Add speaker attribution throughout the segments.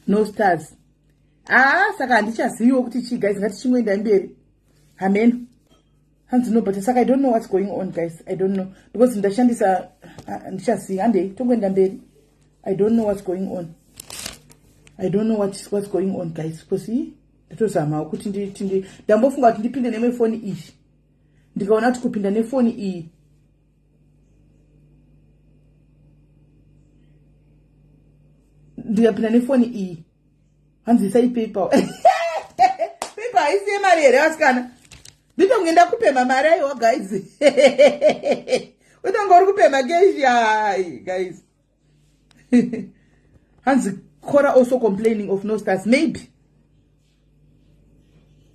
Speaker 1: No stars. Saka handichaziviwo kuti chi guys, ngatichingoenda mberi. Amen. Hands no, but saka I don't know what's going on guys. I don't know because ndashandisa ndichaziva hande tongoenda mberi. I don't know what's going on. I don't know what's going on guys because nditozama kuti ndambofunga kuti ndipinde nemefoni iyi. Ndikaona kuti kupinda nefoni iyi ndikapinda nefoni iyi hanzisa ipaper paper haisi mari here vasikana nditongenda kupema mari aiwa guys utongori kupema keshi guys hanzi Cora also complaining of no stars maybe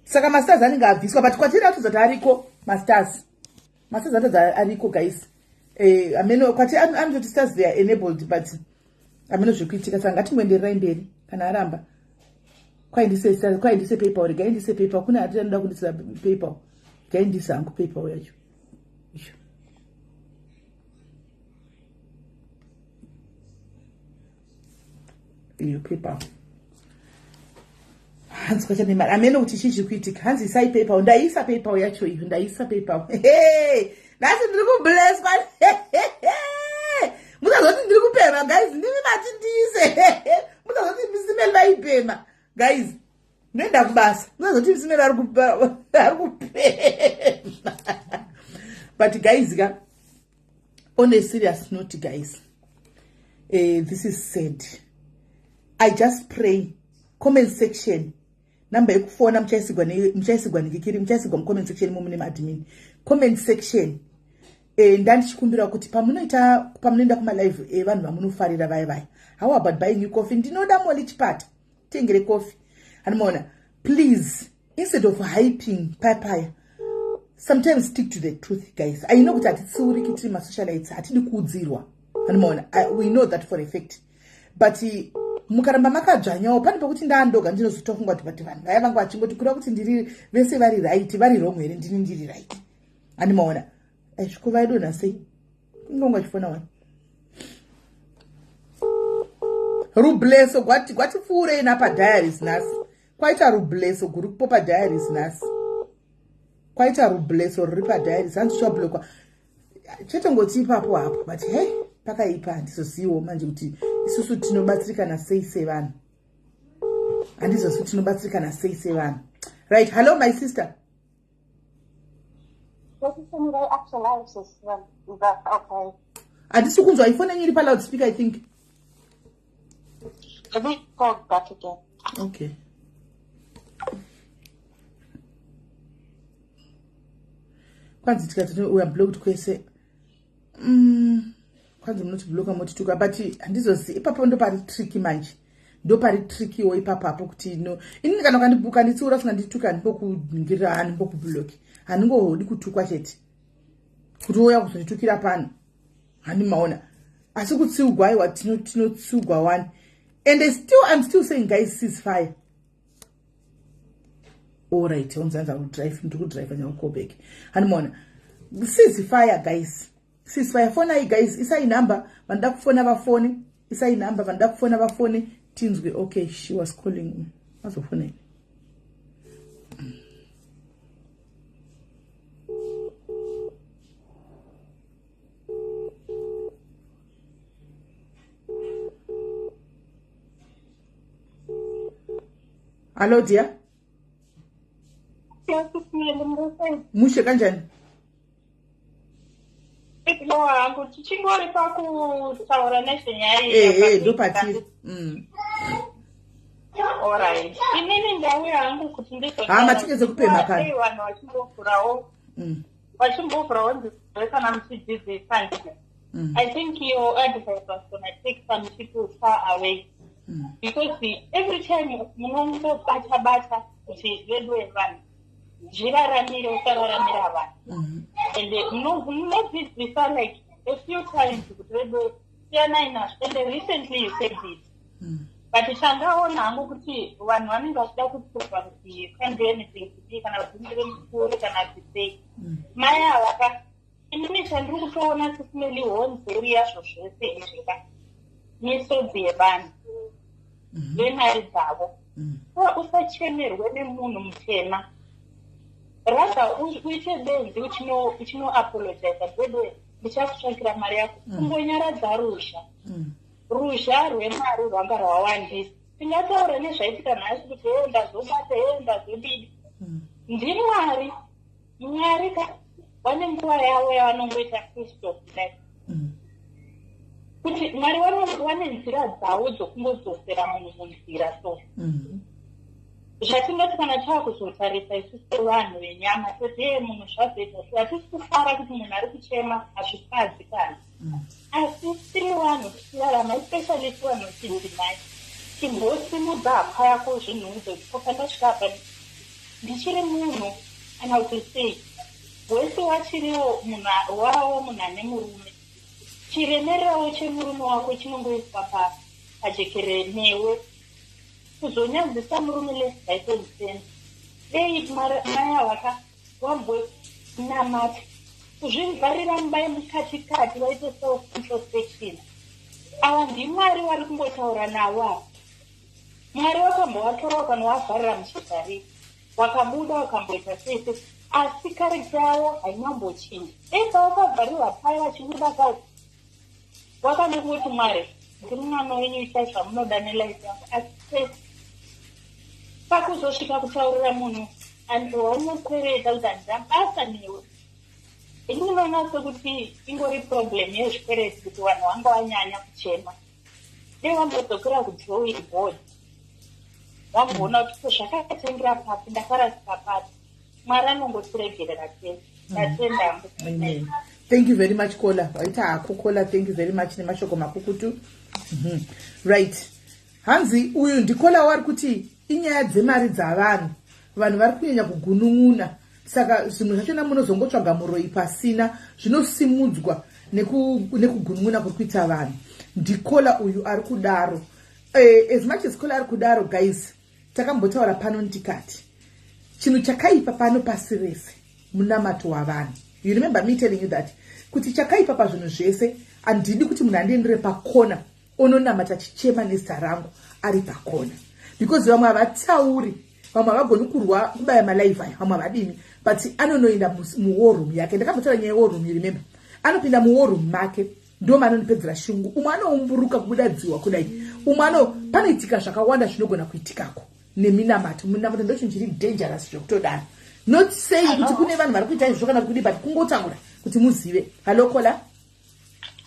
Speaker 1: saka masters anenge abviswa but kwatiri atozati ariko masters atozati ariko guys ameno kwati anototi stars they are enabled but ameno zvekuitika saka ngatingoendererai mberi kana aramba kwaindise paper uri gaindise paper kuna atiri anoda kundisira paper gaindise hangu paper yacho iyo paper hanzi kwachane mari ameno kuti chii chikuitika hanzi isai paper ndaisa paper yacho iyo ndaisa paper nasi ndiri kublesswa musazoti ndiri kupema guys ndimi mati ndiise musazoti misimeli vaipema guys noenda kubasa musazoti misimeli ari kupema but guys on a serious note guys this is sad. I just pray comment section number yekufona muchaisigwa ndikikiri muchaisigwa mucomment section mumune admin comment section ndandichikumbira kuti pamunoenda kumalive vanhu vamunofarira vaya how about buying you coffee ndinoda moli chipata tengere coffee anomaona please instead of hyping papaya sometimes stick to the truth guys. I know kuti hatitsiuriki tiri masocialites hatidi kuudzirwa anomaona we know that for a fact but mukaramba makadzvanyawo pane pekuti ndandoga ndinozotofunga kuti vanhu vaya vangu vachingoti kuda kuti ndiri vese vari right vari wrong here ndini ndiri right anomaona zvikuvaidonha sei ingonga chifona wani rubleso gwatipfuurei napadiaries nhasi kwaita rubleso guri kupo padiaries nhasi kwaita rubleso riri padiaries hanzi chablokwa chetongoti ipapo hapo but hey pakaipa handizoziviwo manje kuti isusu tinobatsirikana sei sevanhu handizozivi tinobatsirikana sei sevanhu right. Hello my sister. Handisi kunzwa ifoni yenyu iri paloudspeaker I think.
Speaker 2: Let me call back again.
Speaker 1: Okay. Kwanzi tikati we are blocked kwese. Kwanzi munoti bloka motituka but handizozivi ipapo ndo pari tricky manje. Ndo pari tricky wo ipapo kuti no. Ini kana kandibuka nditsura funga ndituka ndipokungira hani ndipokublock. Handingohodi kutukwa chete. Kuti woya kuzonditukira pano. Hani maona. Asi kutsiugwa aiwa tinotsiugwa one. And I'm still saying guys ceasefire. Alright, onzanza ndikudrive nyakobek. Hani maona. Ceasefire guys. Ceasefire phone guys. Isai number vanda kufona vafone. Isai number vanda kufona vafone. Tinzwe okay she was calling me. Azofone. Hello dear. Mushe kanjani? Do patiri.
Speaker 2: Alright. Inini ndau yangu kuti
Speaker 1: matikeze kupema kana.
Speaker 2: Vanhu vachimbovhurawo. Vachimbovhurawo nzira kana muchidzidzisa ndizvo. I think your advice was going to take some people far away. Because every time munombobata kuti redu yevanhu zviraramire usararamira vanhu. And munodzidzisa like a few times kuti redu siyana inazvo. And recently you said it. But chandaona hangu kuti vanhu vanenge vachida kuprova kuti you can't do anything today kana kudzimbire mukuru kana kuti mai avaka inini chandiri kutoona sisimeli honzeri yazvo zvese izvika misodzi yevanhu venhari dzavo usachemerwe nemunhu mutema rather uite benzi uchinoapologiza bwede ndichakutsvakira mari yako kumbonyaradza ruzha rwemari rwanga rwawandisa tingataura nezvaitika nhasi kuti ndazobata ndazodidi ndimwari vane nguva yavo yavanongoita kristo kudai kuti mwari vane nzira dzavo dzokungodzosera munhu munzira so zvatingati kana taakuzotarisa isusu sevanhu venyama toti munhu zvazoita sei hatisi kufara kuti munhu ari kuchema hazvisadzi kana asi tiri vanhu tichirarama especially tivanhu vechidzimai timbosimudza hapa yako zvinhu idzokoka ndasvika apa ndichiri munhu kana kuti sei wese wachiriwo munhu wawo munhu ane murume chiremererawo chemurume wako chinongoiswa pajekerere newe kuzonyadzisa murume lesaisense dei mai avaka wambonamata kuzvivharira mumba yemukatikati vaite self-introspection ava ndimwari vari kumbotaura navo mwari wakambovatora ukanovavharira muchigari wakabuda wakamboita sese asi karikita yavo hainambochinja eka wakabvarirwa pai vachibuda kazi wakanekuti mwari ndiri mwana wenyu itai zvamunoda nelaifi yangu asi pakuzosvika kutaurira munhu waunokweveta kuti handambasa newe indinoona sekuti ingori problem yezvikwereti kuti vanhu vanga vanyanya kuchema dei wambodzokera kudrawing board wamboona kuti zvakatengera pasi ndakarasika pasi mwari anongotiregerera tese ndatendambo.
Speaker 1: Thank you very much Kola. Waita hako Kola, thank you very much nemashoko makukutu. Right. Hanzi uyu ndikola wari kuti inyaya dzemari dzavanhu vari kunyanya kugunun'una saka zvinhu zvachona munozongotsvaga muroi pasina zvinosimudzwa nekugunun'una kuri kuita vanhu. Ndikola uyu ari kudaro as much as Kola ari kudaro guys takambotaura pano ndikati chinhu chakaipa pano pasi rese munamato wavanhu. You remember me telling you that kuti chakaipa pazvinhu zvese handidi kuti munhu andiendere pakona ononamata chichema nezita rangu ari pakona because vamwe havatauri vamwe havagoni kurwa kubaya malaiva aya vamwe havadini but anonoenda muwar room yake. Ndakambotaura nyaya yewar room, you remember anopinda muwar room make ndo manonipedzera shungu. Umwe anoumburuka kubuda dziwa kudai, umwe panoitika zvakawanda zvinogona kuitikako neminamato. Minamato ndo chinhu chiri dangerous zvokutodaro. Not saying kuti kune vanhu vari kuita izvo kana kudi but kungotaura kuti muzive. Hello Kola.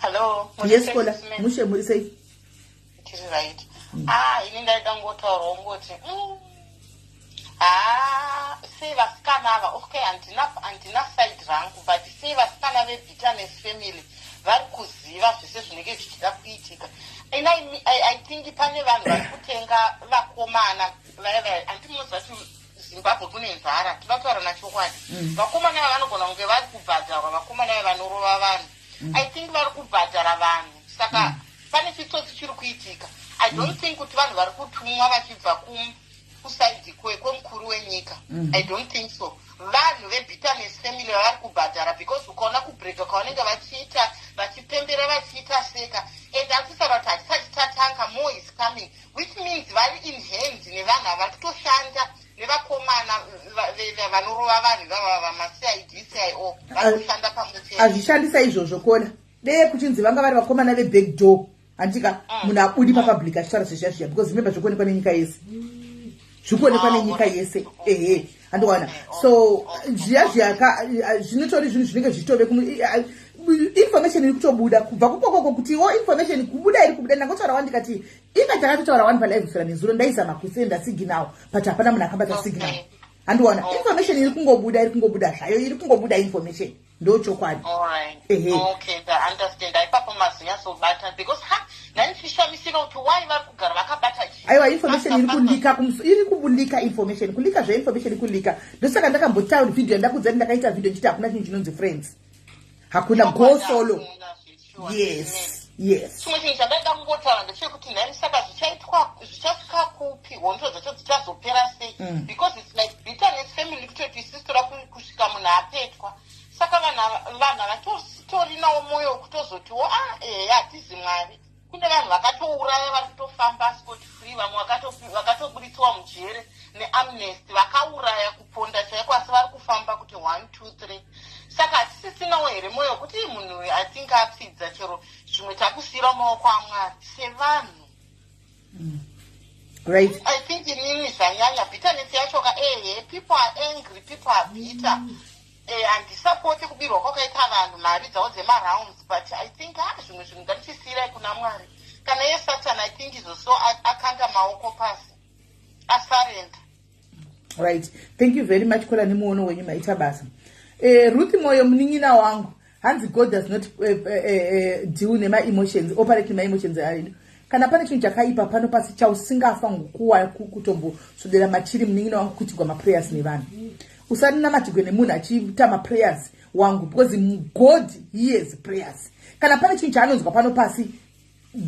Speaker 3: Hello.
Speaker 1: Yes Kola. Mushe muri sei?
Speaker 3: It is right. Ini ndaida ngotaura ngoti sei vasikana ava okay handina side rangu but sei vasikana vebitterness family vari kuziva zvese zvinenge zvichida kuitika. And I think pane vanhu vari kutenga vakomana handimoziva kuti Zimbabwe kune nzara tinataura nachokwadi. Vakomana ava vanogona kunge vari kubhadharwa vakomana ava vanorova vanhu. I think vari kubhadhara vanhu saka pane chitsotsi chiri kuitika. I don't think kuti vanhu vari kutumwa vachibva kusaidi kwemukuru wenyika. I don't think so. Vanhu vebitterness family vari kubhadhara because ukaona kubreka kwavanenge vachiita vachipembera vachiita seka and hatisara kuti hatisati tatanga more is coming which means vari in hands nevanhu ava vari kutoshanda nevakomana vanorova vanhu vamacid-cio vari kushanda pamwe.
Speaker 1: Hazvishandisa izvozvo Kola. Deye kuchinzi vanga vari vakomana veback door handika munhu abudi papublic achitaura zvezvazviya because remember zvikuonekwa nenyika yese zvikuonekwa nenyika yese handikaona so zviya zvinotori zvinhu zvinenge zvichitove information iri kutobuda kubva kupokoko kuti information kubuda iri kubuda. Ndangotaura wandikati Ika takatotaura one palive kusvika nezuro ndaizama kusenda signal but hapana munhu akabata signal. Handiona information iri kungobuda zvayo iri kungobuda information ndo chokwadi.
Speaker 3: Alright. Okay, I understand. Ipapo mazinyasobata because nanifishamisika kuti why vari kugara vakabata chi.
Speaker 1: Aiwa information iri kubulika information kulika zvainformation kulika ndosaka ndakambotaura video ndakudza ndakaita video ndichiti hakuna chinhu chinonzi friends. Hakuna go solo. Yes.
Speaker 3: Chimwe chinhu chandaida kungotaura ndechekuti nhani saka zvichasvika kupi hondo dzacho dzichazopera sei because it's like bitterness family kutoti isistora kusvika munhu apetwa saka vanhu vatotori nawo mwoyo wekutozotiwo hatizi mwari kune vanhu vakatouraya vari kutofamba sport free vamwe vakatoburitwa mujere neamnesty vakauraya kuponda chaiko asi vari kufamba kuti 1 2 3 saka hatisisinawo here mwoyo wekuti munhu atinge apfidza chero zvimwe takusiyira maoko amwari sevanhu.
Speaker 1: Right.
Speaker 3: I think inini zvanyanya bitterness yacho people are angry, people are bitter. Handisapoti kubirwa kwakaita vanhu mari dzavo dzemarounds but I think zvimwe zvinhu ngatichisiyira kuna mwari kana yesatan I think izvo so akanda maoko pasi asarenda.
Speaker 1: Right. Thank you very much kola nemuono wenyu maita basa. Ruth moyo munin'ina wangu hanzi God does not deal nema-emotions, operate ma-emotions aino. Kana pane chinhu chakaipa pano pasi chausingafa ngukuwa kutomboswedera machiri munin'ina wangu kuitigwa ma-prayers nevanhu. Usati namatigwe nemunhu achiita ma-prayers wangu because God hears prayers. Kana pane chinhu chaanonzwa pano pasi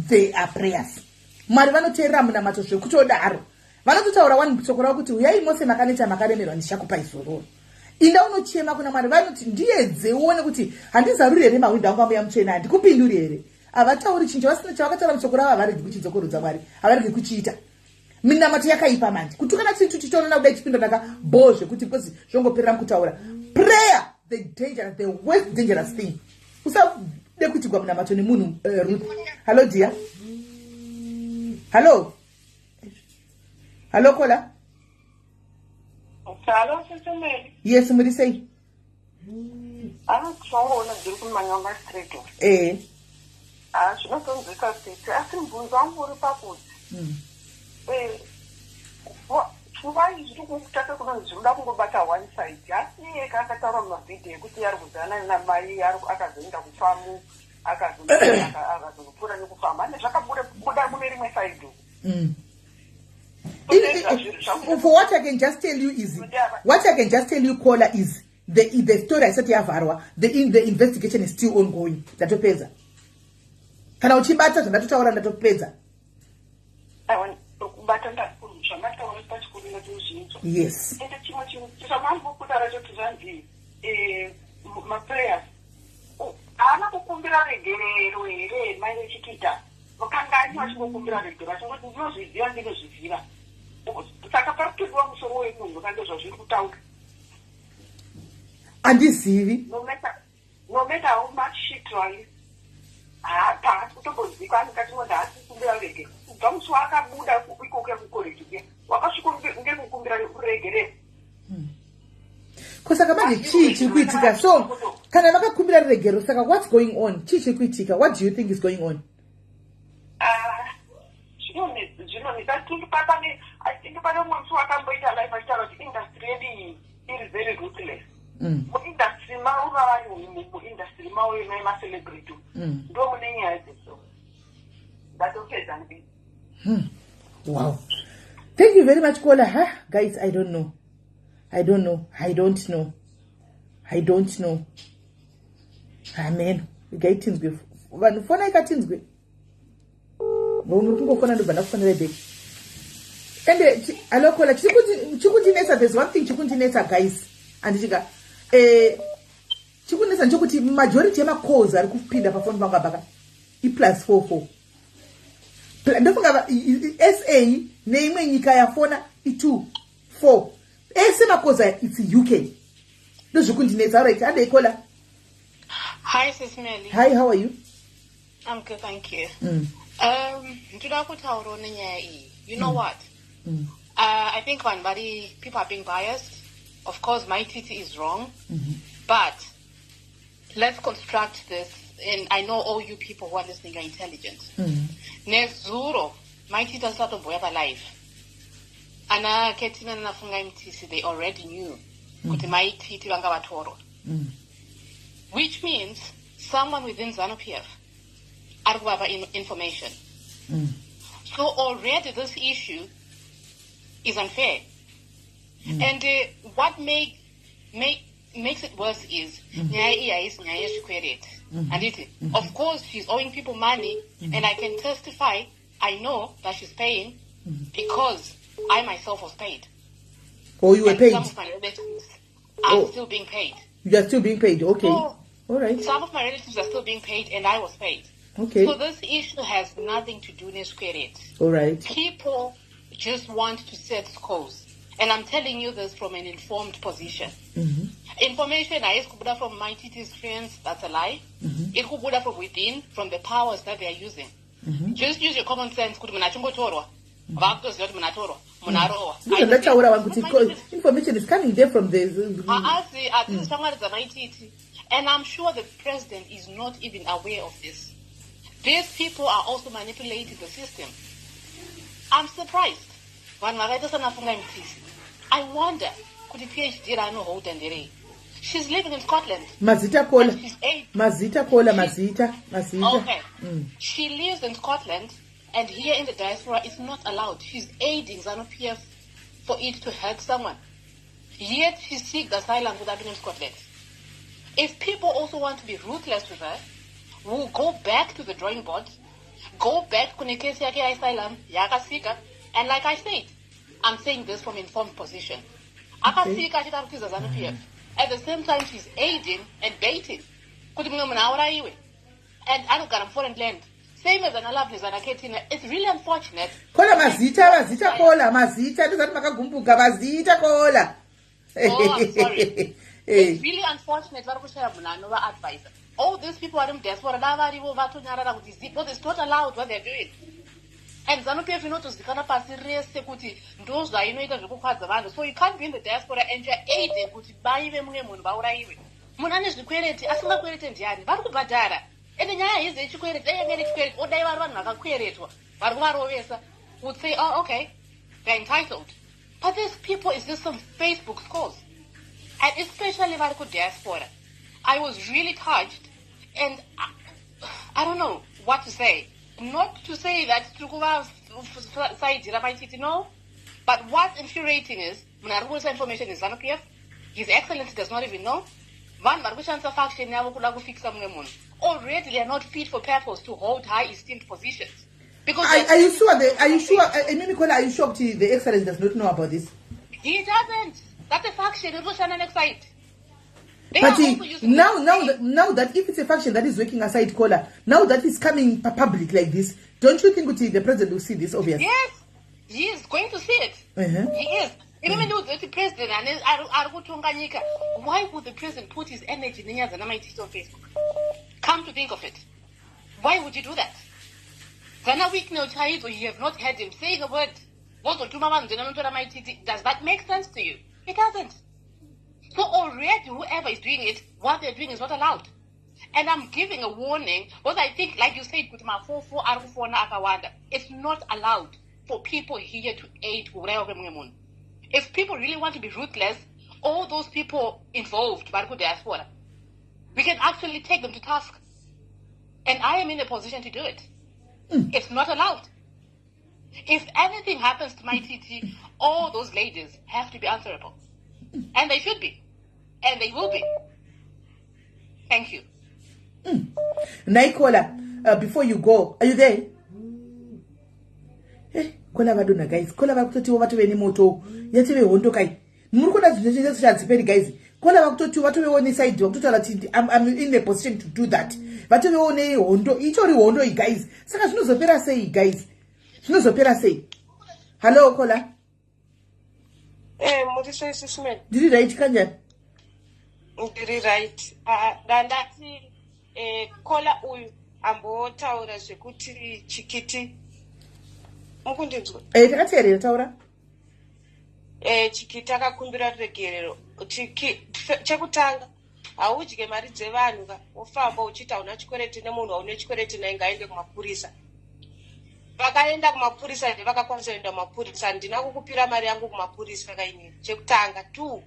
Speaker 1: they are prayers. Mwari vanoteerera munamato zvekutodaro. Vanototaura wani shoko ravo kuti uyai mose makaneta makaremerwa ndichakupai zororo. Inda unochema kuna Mwari vanoti ndiedze uone kuti handizaruri here mahwindo angu amuya muchena handikupinduri here. Havatauri chinhu chavakataura mushoko ravo havaregi kuchidzokorudza Mwari, havaregi kuchiita. Minamato yakaipa manje. Kutukana chinhu chichiona kudai chipindo ndakabho zvekuti because zvongoperera mukutaura. Prayer, the worst dangerous thing. Usade kuitigwa munamato nemunhu Ruth. Hello dear. Hello. Hello Kola.
Speaker 2: Hello, Sister Mary.
Speaker 1: Yes, muri sei?
Speaker 2: Kusaona ndiri kumanyanga street. Zvinotonzwika state asi mubvunzo wangu uri pakuti pfungwa izvi zviri kutaka kunonzi zvinoda kungobata one side asi iye akataura mumavhidhiyo ekuti ari kuzana namai akazoenda kufamu akazopfuura nekufamba ane zvakabuda mune rimwe side.
Speaker 1: For what I can just tell you, Kola, is the story I said to Varwa, the investigation is still ongoing. Datopeza. Kana uchibata zvatataura ndatopeza. Yes. Andizivi.
Speaker 2: No matter how much she tries,
Speaker 1: Kusaka manje chichi kuitika. So kana vakakumbira regero saka what's going on? Chichi kuitika. What do you think is going on?
Speaker 2: I think about one so I can wait a life I tell the industry is very ruthless. Industry industry celebrate. So that's okay, Zanbi.
Speaker 1: Wow. Thank you very much, Kola. Guys, I don't know. Amen. We get things good. When phone I got things good. And hello, Kola. Chikuntinesa, there's one thing chikuntinesa, guys. And chikuntinesa nchokuti majority yama calls ari kupinda pa phone banga baka. +44. Ndofunga SA neimwe nyika yafona i2 4 makoza it's UK. Ndozvikuntinesa, right? Ade Kola.
Speaker 3: Hi, Sis Melly.
Speaker 1: Hi, how are you?
Speaker 3: I'm good, thank you. You know what? I think people are being biased. Of course, my TT is wrong. But let's construct this. And I know all you people who are listening are intelligent. Nezuro maitita satomboya palive. Ana Ketina na Funga MTC, they already knew kuti maititi vanga vatorwa. Which means someone within ZANU-PF are having information. So already this issue is unfair. And what makes it worse is of course she's owing people money, and I can testify, I know that she's paying because I myself was paid.
Speaker 1: Oh, you were paid?
Speaker 3: Some of my relatives are still being paid.
Speaker 1: You are still being paid, okay.
Speaker 3: So,
Speaker 1: all right.
Speaker 3: Some of my relatives are still being paid, and I was paid.
Speaker 1: Okay.
Speaker 3: So this issue has nothing to do with credit.
Speaker 1: All right.
Speaker 3: People just want to set scores. And I'm telling you this from an informed position. Information is kubuda from my TT's friends, that's a lie. It kubuda from within, from the powers that they are using. Just use your common sense.
Speaker 1: Information is coming there from the...
Speaker 3: And I'm sure the president is not even aware of this. These people are also manipulating the system. I'm surprised. I wonder, could the PhD I know hold and she's living in Scotland.
Speaker 1: Mazita Kola.
Speaker 3: She's 8.
Speaker 1: Mazita Kola, Mazita.
Speaker 3: Okay. She lives in Scotland, and here in the diaspora it's not allowed. She's aiding ZANU-PF for it to hurt someone. Yet she seeks asylum without being in Scotland. If people also want to be ruthless with her, we'll go back to the drawing board, go back to the asylum, and like I said, I'm saying this from informed position. At the same time, she's aiding and baiting. And I don't got a foreign land. Same as an Alabnis and a Ketina. It's really unfortunate.
Speaker 1: Kola Mazita Kola, Mazita, doesn't make a gumbuka, Mazita Kola.
Speaker 3: Oh, I'm sorry. It's really unfortunate. Advisor. All these people are in diaspora. But it's not allowed what they're doing. And ZANU-PF, you know, to Zikana Pasiri, Sekuti, those are, you know, so you can't be in the diaspora and you're aiding, but you buy them when Munanis the quality, as a quality and Jan, Baru Badara. And then I is educated, they are educated, or they are one of a query. But would say, oh, okay, they're entitled. But these people is just some Facebook scores. And especially Baru diaspora. I was really touched, and I don't know what to say. Not to say that Trukuva side no, but what's infuriating is Munaru's information is ZANU-PF. His Excellency does not even know. One Marushansa faction now could fix some women. Already they are not fit for purpose to hold high esteemed positions. Because
Speaker 1: are you sure are you shocked the Excellency does not know about this?
Speaker 3: He doesn't. That's a faction, it was an excite.
Speaker 1: But now that if it's a faction that is working aside Kola, now that it's coming public like this, don't you think the president will see this, obviously?
Speaker 3: Yes, he is going to see it. He is. Even though the president and why would the president put his energy in on Facebook? Come to think of it, why would you do that? You have not heard him saying a word. Does that make sense to you? It doesn't. So already whoever is doing it, what they're doing is not allowed. And I'm giving a warning, because I think, like you said, it's not allowed for people here to aid. If people really want to be ruthless, all those people involved, we can actually take them to task. And I am in a position to do it. It's not allowed. If anything happens to my TT, all those ladies have to be answerable. And they should be. And they will be. Thank you.
Speaker 1: Naikola, before you go, are you there? Kola vaduna guys. Kola vakutoti watu weni moto. Yateve hondo kai. Murukona zvinhu zvaziperi guys. Kola vakutoti watu weone side vakutoti alati I'm in a position to do that. Vatu weone hondo. Ichori hondo guys. Saka zvinozopera sei guys. Zvinozopera sei. Hello Kola.
Speaker 4: Muriso SIS MELLY.
Speaker 1: Did you write kanjani?
Speaker 4: Ndiri right. Dandati Kola uyu ambotaura zvekuti chikiti. Mukundinzwa?
Speaker 1: Takateerera taura.
Speaker 4: Chikiti akakumbira regerero. Chekutanga haudye mari dzevanhu wofamba uchita una chikwereti nemunhu une chikwereti naye ngaende kumapurisa. vakaenda kumapurisa ende vakakwanisa kuenda kumapurisa. Handina kukupira mari yangu kumapurisa kainini. Chekutanga 2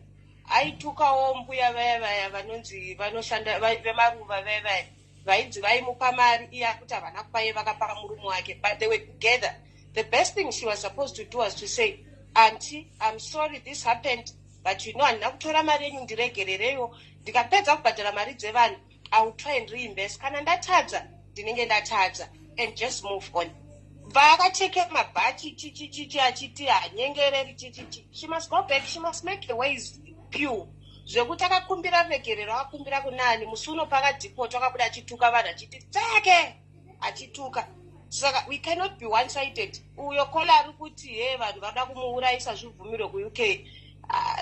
Speaker 4: aitukawo mbuya vaya vanonzi vanoshanda vemaruva vaya vainzi vaimupa mari iya kuti havana kupaye vakapa murume wake, but they were together. The best thing she was supposed to do was to say, Auntie, I'm sorry this happened, but you know handina kutora mari yenyu ndiregerereyo, ndikapedza kubhadhara mari dzevanhu I will try and reinvest. Kana ndatadza ndinenge ndatadza and just move on. Vakacheke mabhachi chichichichi achiti hanyengereri chichichi. She must go back, she must make the ways pure. Zvekuti akakumbira regerero akakumbira kunani musi uno pakadhipota akabuda achituka vanhu achiti tsake achituka. Saka we cannot be one sided. Uyo kola ari kuti vanhu vada kumuurayisa zvibvumirwe kuuk.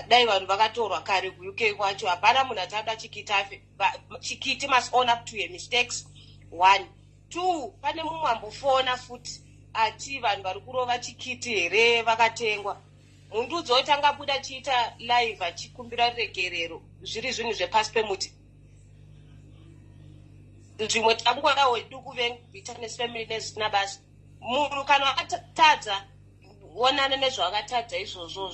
Speaker 4: Dai vanhu vakatorwa kare kuuk kwacho hapana munhu achada chikiti afe. Chikiti must own up to your mistakes. 1 2 pane mumwe ambofona futi ati vanhu vari kurova chikiti here vakatengwa. Mundu dzotanga buda chiita live achikumbira regerero zviri zvinhu zvepasi pemuti. Zvimwe tangorawo duku veBitterness family nezvisina basa. Munhu kana atadza onana nezvaakatadza izvozvo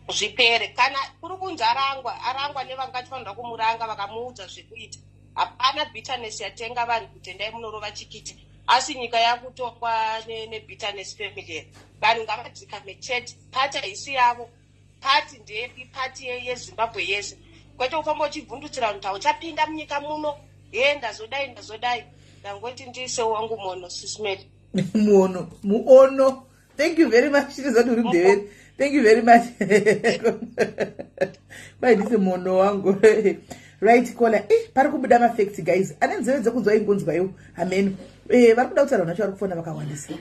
Speaker 4: zvipere. Kana kuri kunzi arangwa nevangatifanira kumuranga vakamuudza zvekuita, hapana bitterness yatenga vanhu kuti endai munorova chikiti. Asi nyika yakutokwa neBitterness family. Vanhu ngavadzikame chete. Pati haisi yavo, pati ndeyepi, pati yeZimbabwe yese. Kwete ufamba uchivhundutsira kuti uchapinda munyika muno ndazodai. Ndangoti ndiise wangu mono sismeli.
Speaker 1: Muono. Thank you very much. Thank you very much. Why this mono wangu? Right, caller. Pari kubuda mafacts guys. Anenzeve dzekunzwa ingonzwa yo. Amen. Vari kuda kutaura nacho vari kufona vakawandisa.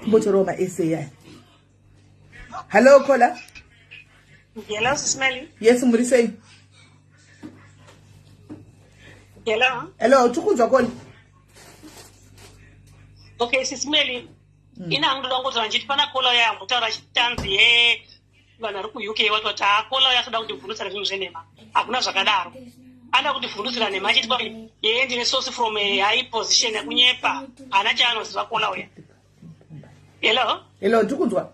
Speaker 1: Timbotorawo maSAI. Hello caller.
Speaker 2: Hello, SIS MELLY.
Speaker 1: Yes, muri sei? Hello, tukunzwa call.
Speaker 2: Okay, SIS MELLY. Ina angoda kuti vanchiti pana kola yambo taura chitanzi vanhu vari kuUK vatoti kola yakuda kutivhundutsira zvinhu zvenhema. Hakuna zvakadaro. Ada kutivhundutsira nhema achiti kwai ndine source from a high position yakunyepa. Hana chaanoziva kola uya.
Speaker 1: Hello, tukunzwa.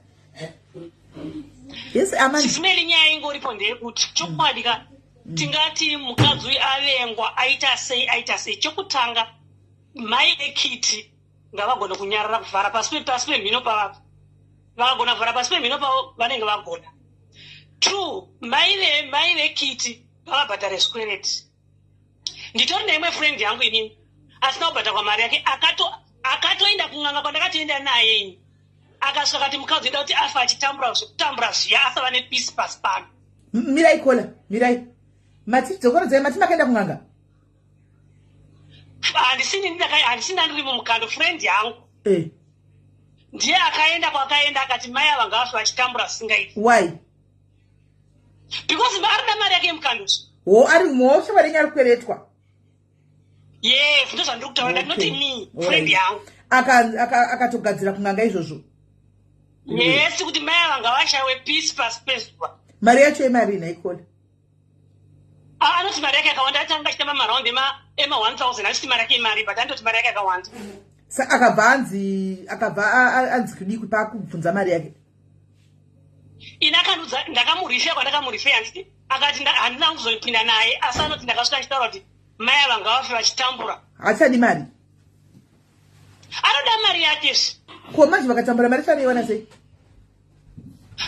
Speaker 1: Yes, amani.
Speaker 2: SIS MELLY nyaya ingoripo ndeyekuti chokwadi ka tingati mukadzi uyu avengwa aita sei. Chokutanga mai ekiti ngavagona kunyarara kuvhara pasi pemhino pavo. Vakagona kuvhara pasi pemhino pavo vanenge vagona. 2 mai vekiti vakabhadhara squareti. Nditori neimwe friend yangu inini asina kubhadharwa mari yake akatoenda kun'anga kwandakatoenda naye ini. Akasvika kuti mukadzi ida kuti afa achitambura zviya asava nepisi pasi pano.
Speaker 1: Mirai kola, mirai. Mati dzokoro dzai mati makaenda kun'anga.
Speaker 2: Handisina ndiri mumukando, friend yangu. Ndiye akaenda akati mai ava ngavafe vachitambura singaiti.
Speaker 1: Why?
Speaker 2: Because arida mari yake yemukandoso.
Speaker 1: Ari moshe varenye ari kweretwa.
Speaker 2: Yes, ndo zvandiri kutaura, not me, friend yangu.
Speaker 1: Akatogadzira kun'anga izvozvo.
Speaker 2: Yes, kuti mai ava ngavashawe peace pasi pezuva.
Speaker 1: Mari yacho yemari naikola.
Speaker 2: Anoti mari yake akawanda, atanga achita mamaraundi ema 1000 achiti mari yake imari, but andoti mari yake akawanda.
Speaker 1: Akabva anzi kudii pakubvunza mari yake.
Speaker 2: Inakanudza ndakamurifeya kwandakamurifeya nditi akati handina kuzopinda naye, asi anoti ndakasvika achitaura kuti mai ava ngavafe vachitambura.
Speaker 1: Hachadi mari.
Speaker 2: Anoda mari yakezi.
Speaker 1: Ko manje vakatambura mari chanoiwana sei?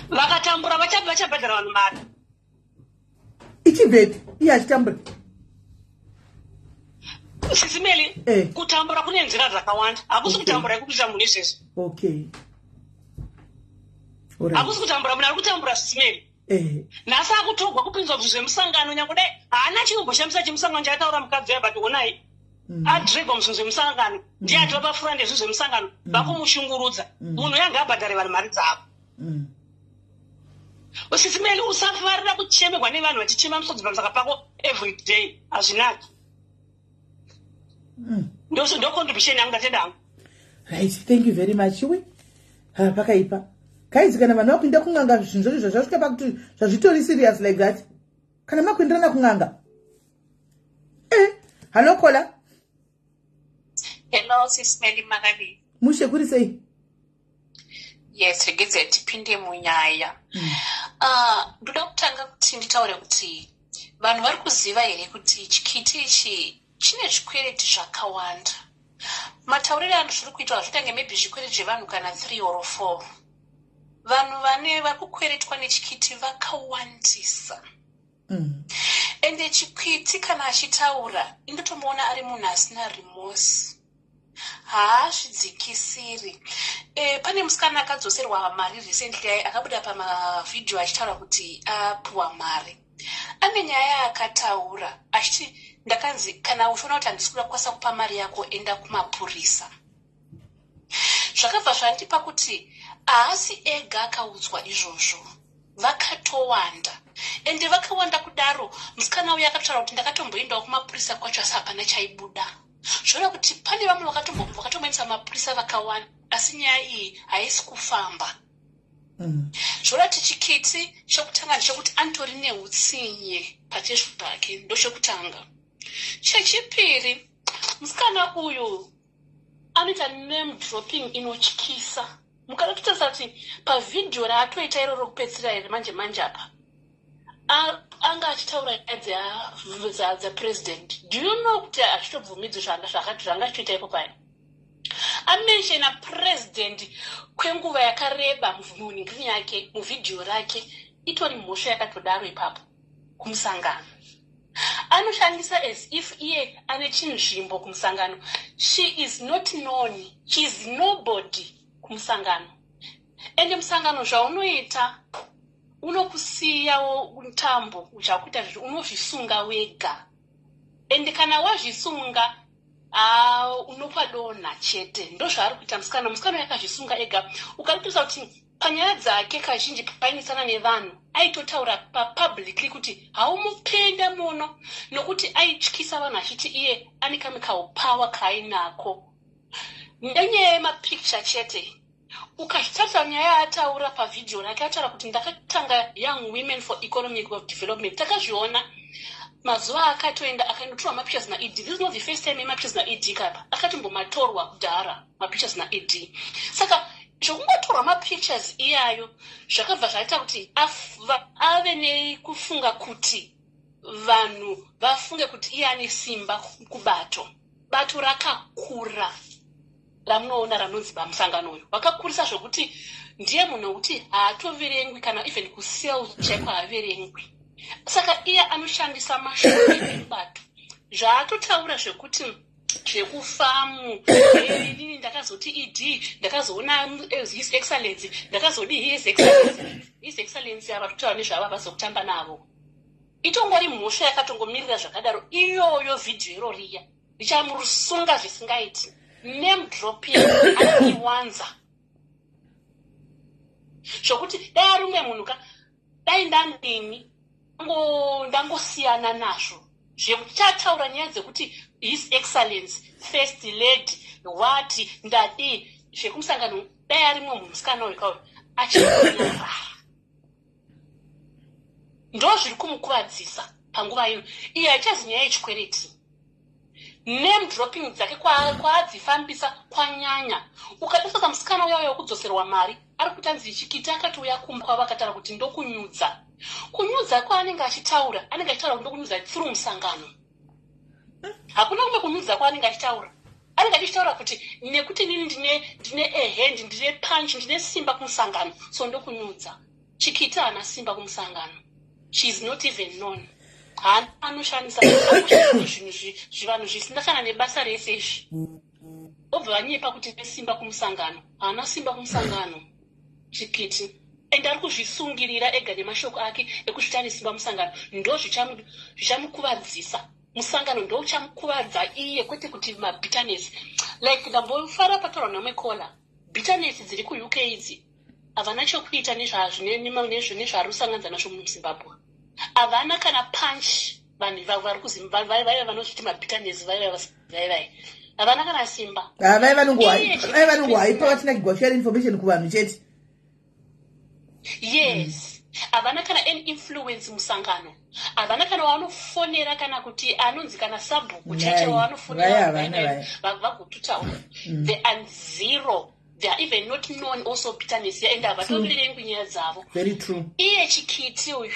Speaker 2: Vakatambura vachabhadhara vanhu mari.
Speaker 1: Ichibvepi? Iye achitambura.
Speaker 2: SIS MELLY, kutambura kune nzira dzakawanda. Hakusi kutambura yekuita munhu izvezvi.
Speaker 1: Okay.
Speaker 2: Hakusi kutambura munhu ari kutambura SIS MELLY. Nhasi akutogwa kupinzwa zvemusangano nyange dai haana chinomboshamisa chemusangano chaataura mukadzi waye, but onai adregwa muzvinhu zvemusangano ndiye atova pafura ndezvinhu zvemusangano vakumushungurudza. Munhu yange abhadhare vanhu mari dzavo. SIS MELLY, usafarira kuchemerwa nevanhu vachichema musodzi pamusaka pako every day. Hazvinaki. Ndo contribution yangu ndatenda hangu.
Speaker 1: Right, thank you very much. Pakaipa. Guys, kana vanhu vakuenda kun'anga zvinhu zvacho zvasvika pakuti zvazvitori serious like that. Kana makuenderana kun'anga. Hello kola.
Speaker 5: Hello, SIS MELLY Magali.
Speaker 1: Mushe kuri sei?
Speaker 5: Yes, regeze tipinde munyaya. Ndoda kutanga kuti nditaure kuti vanhu vari kuziva here kuti chikiti ichi chine zvikwereti zvakawanda. Matauriro ano zviri kuitwa zvitange maybe zvikwereti zvevanhu kana 3 or 4. Vanhu vane vari kukweretwa nechikiti vakawandisa. Ende chikiti kana achitaura indotomboona ari munhu asina remorse. Haazvidzikisiri. Pane musikana akadzoserwa mari recently akabuda pamavhidhiyo achitaura kuti apuwa mari. Ane nyaya akataura achiti ndakanzi kana uchiona kuti handisi kuda kukwanisa kupa mari yako enda kumapurisa. Zvakabva zvandipa kuti haasi ega akaudzwa izvozvo, vakatowanda. Ende vakawanda kudaro musikana uya akataura kuti ndakatomboendawo kumapurisa kwacho asi hapana chaibuda. Zvoda kuti pane vamwe vakatomboendesa mapurisa vakawanda asi nyaya iyi haisi kufamba. Zvoda kuti chikiti chokutanga ndechekuti antori neutsinye pachesu pake, ndochokutanga. Chechipiri, musikana uyu anoita name dropping inotyisa. Mukatotarisa kuti pavhidhiyo raatoita iroro kupedzisira here manje apa anga achitaura dzapresident. Do you know kuti achitobvumidzi zvanga achitoita ipo paya? Amenshena president kwenguva yakareba munhingiri yake muvhidhiyo rake, itori mhosva yakatodaro ipapo kumusangano. Anoshandisa as if iye ane chinzvimbo kumusangano. She is not known, she is nobody kumusangano. Ende musangano zvaunoita unokusiyawo mutambo uchakuita zviri unozvisunga wega. Ende kana wazvisunga unopadonha chete. Ndozvaari kuita musikana. Musikana yakazvisunga ega. Ukatarisa kuti panyaya dzake kazhinji painisana nevanhu aitotaura papublicly kuti haumupenda muno nokuti aityisa vanhu achiti iye ane kamwe kaupawa kaainako. Nenyaya yemapicture chete. Ukatarisa nyaya ataura pavhidhiyo rake ataura kuti ndakatanga Young Women for Economic Development. Takazviona mazuva akatoenda akaindotora mapictures naED. This is not the first time mapictures naED kapa. Akatombomatorwa kudhara mapictures naED. Saka zvokungotorwa mapictures iyayo zvakabva zvaita kuti ave nekufunga kuti vanhu vafunge kuti iye ane simba kubato. Bato rakakura ramunoona ranonzi pamusangano uyu. Vakakurisa zvokuti ndiye munhu wekuti haatoverengwi kana even kusales chaiko haaverengwi. Saka iye anoshandisa mashoko emubato. Zvaatotaura zvekuti zvekufamu, inini ndakazoti ED, ndakazoona His Excellency, ndakazodi His Excellency. His Excellency ava kutaura nezvava vazokutamba navo. Itongori mhosva yakatongomirira zvakadaro. Iyoyo vhidhiyo iroriya richamusunga zvisingaiti. Name dropping anoiwanza. Zvokuti dai ari umwe munhu dai ndandini ndangosiyana nazvo. Zvekuchataura nyaya dzekuti His Excellency, First Lady, wati ndadi zvekumusangano dai ari mumwe musikana uyu kauyu achirara. Ndo zviri kumukuvadzisa panguva ino. Iye haichazi nyaya yechikwereti. Name dropping dzake kwaadzifambisa kwanyanya. Ukatarisa musikana uya wekudzoserwa mari ari kutanzi chikiti akatouya kumba kwavo akataura kuti ndokunyudza. Kunyudza kwaanenge achitaura kuti ndokunyudza through musangano. Hakuna kumwe kunyudza kwaanenge achitaura. Anenge achitaura kuti nekuti nini ndine hand, ndine punch, ndine simba kumusangano, so ndokunyudza. Chikiti haana simba kumusangano. She is not even known. Anoshandisa zvinhu zvisindakana nebasa rese izvi. Obva vanyepa kuti nesimba kumusangano. Haana simba kumusangano. Chikiti. Ende ari kuzvisungirira ega nemashoko ake ekuti ane simba musangano. Ndo zvichamukuvadzisa. Musangano ndo uchamukuvadza iye kwete kuti mabitterness. Like ndambofara pataura nemekola. Bitterness dziri kuUK idzi havana chokuita nezvarusanganza nazvo muZimbabwe. Havana kana punch vanhu vari kuzimba vaiva vanozviti mabitterness vai havana kana simba.
Speaker 1: Vaiva nongohaipa vatinagirwa share information kuvanhu chete.
Speaker 5: Yes. Havana kana any influence musangano. Havana kana wanofonera kana kuti anonzi kana sabhuku chete wanofonera vagotutaura. They are zero. they are even not known also bitterness and avatongerere kunyaya dzavo.
Speaker 1: Very true.
Speaker 5: Iye Chikiti uyu,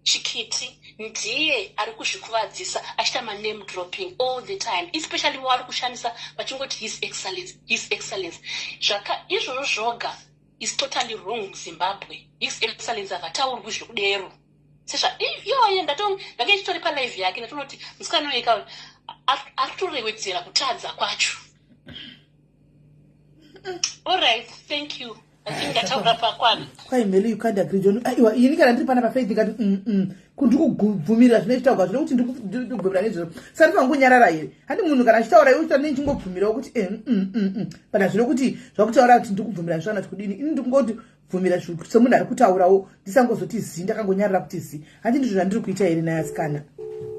Speaker 5: Chikiti ndiye ari kuzvikuvadzisa achita name dropping all the time, especially waari kushandisa vachingoti his excellence. Izvozvo zvoga is totally wrong Zimbabwe. His excellence havataurwi zvekudero. Sezva iyoyo ndange chitori palive yake ndatonoti musikana weka aritorewedzera kutadza kwacho. All right, thank you. I think ndataura pakwana.
Speaker 1: Kwai Melly, you can't agree John. Aiwa ini kana ndiri pana pa faith ngati kuti kugumira zvinoitaurwa zvinokuti ndiri kugumira nezvo. Sari pangunyarara here. Handi munhu kana achitaura iwe uchita nechingobvumira kuti pana zvinokuti zvakutaura kuti ndiri kubvumira zvana kudini. Ini ndingoti bvumira semunhu ari kutaurawo ndisangozoti zi ndakangonyarara kuti zi. Handi ndizvo zvandiri kuita here naye asikana.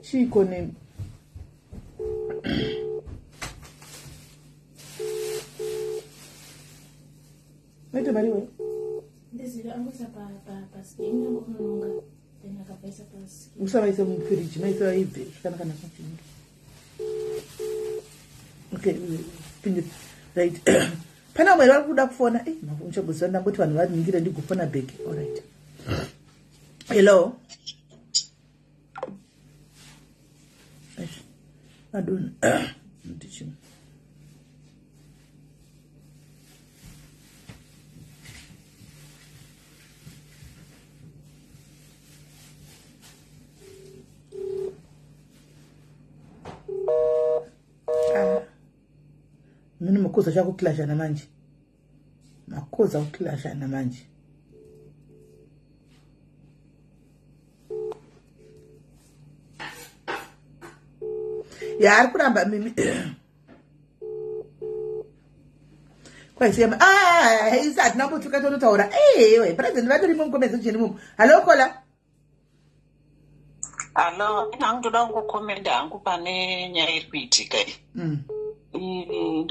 Speaker 1: Chiko neni. Wait a minute. Usavaisa mufiriji maisa ibve zvakanaka nakuchini. Okay, right. Pana umwe vari kuda kufona. Muchagoziva ndangoti vanhu vaningira ndigofona bhegi. All right. Hello. I don't know. Mini makoza chakuklashana manje. Makoza kuklashana manje. Ya ari kuramba mimi. Kwa sema isati nambo tukatotaura. We president vatori mukomeza chini mumo. Hello kola.
Speaker 6: Hello, ndangoda kungokomenda hangu pane nyaya iri kuitika iyi.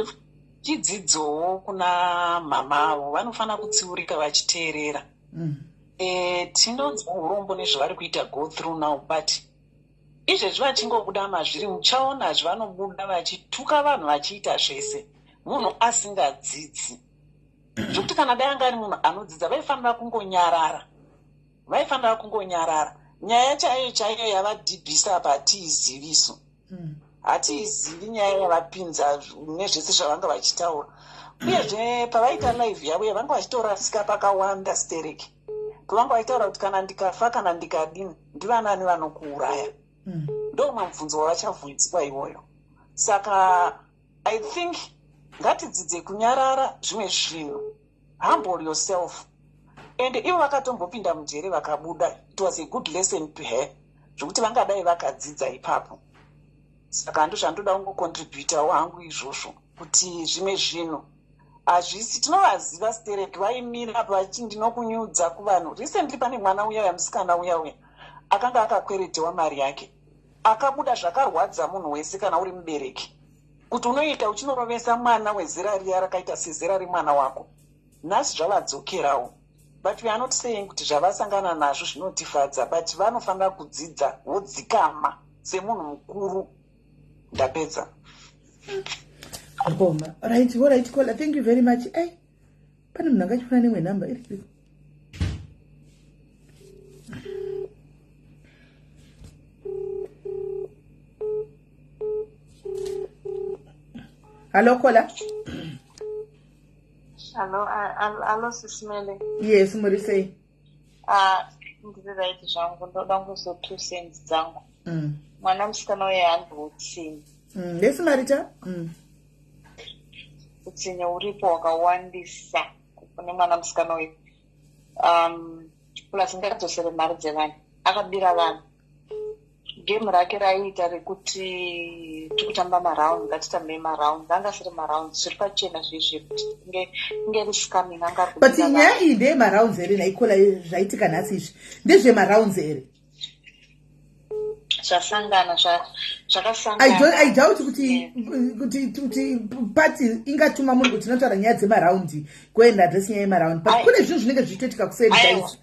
Speaker 6: Chidzidzo kuna mama avo vanofana kutsiurika vachiteerera. Tinonzwa urombo nezvavari kuita go through now, but izvezvi vachingobuda mazviri muchaona zvavanobuda vachituka vanhu vachiita zvese munhu asingadzidzi. Zvokuti kana dai anga ari munhu anodzidza vaifanira kungonyarara. Nyaya chaiyo yavadhibhisa apa hatiiziviso. Hatiizivi nyaya yavapinza nezvese zvavanga vachitaura. Uyezve pavaita live yavo yavanga vachitorasika pakawanda stereki. Pavanga vachitaura kuti kana ndikafa kana ndikadini ndivanani vanokuuraya. Ndo mabvunzo wavachavhudzwa iwoyo. Saka I think ngatidzidze kunyarara zvimwe zvinhu. Humble yourself. And ivo vakatombopinda mujere vakabuda. It was a good lesson to her. Zvokuti vangadai vakadzidza ipapo. Saka ndo zvandoda kungocontributa hangu izvozvo kuti zvimwe zvinhu hazvisi tinovaziva stereki vaimira vachindinokunyudza kuvanhu. Recently pane mwana uya musikana uya akanga akakweretewa mari yake akabuda zvakarwadza munhu wese kana uri mubereki kuti unoita uchinorovesa mwana wezera riya rakaita sezera remwana wako. Nhasi zvavadzokerawo. But we are not saying kuti zvavasangana nazvo zvinotifadza, but vanofanira kudzidza vodzikama semunhu mukuru. Ndapedza.
Speaker 1: Ngoma. Alright, Kola. Thank you very much. Pane munhu angachifuna nemwe namba iri. Hello, Kola.
Speaker 2: Hello, SIS MELLY.
Speaker 1: Yes, somebody say.
Speaker 2: Ndiziraiti zvangu ndoda kuzo 2 cents dzangu. Mwana musikana uya handoutsini.
Speaker 1: Ndesi marita?
Speaker 2: Utsinye uripo wakawandisa kune mwana musikana uyu. Plus ngadzosere mari dzevanhu. Akabira vanhu. Game rake raiita rekuti tikutamba maraundi, ngatitambe maraundi. Anga asiri maraundi, zviri pachena zvizvi kuti inge riscoming anga ari
Speaker 1: kupinda. But nyaya iyi ndeyemaraundi here naikola zvaitika nhasi izvi. Ndezvemaraundi here.
Speaker 2: Zvasangana zvakasangana.
Speaker 1: I doubt kuti party ingatuma munhu kuti tinotaura nyaya dzemaraundi kuenda address nyaya yemaraundi. But kune zvinhu zvinenge zvichitoitika kuseri guys.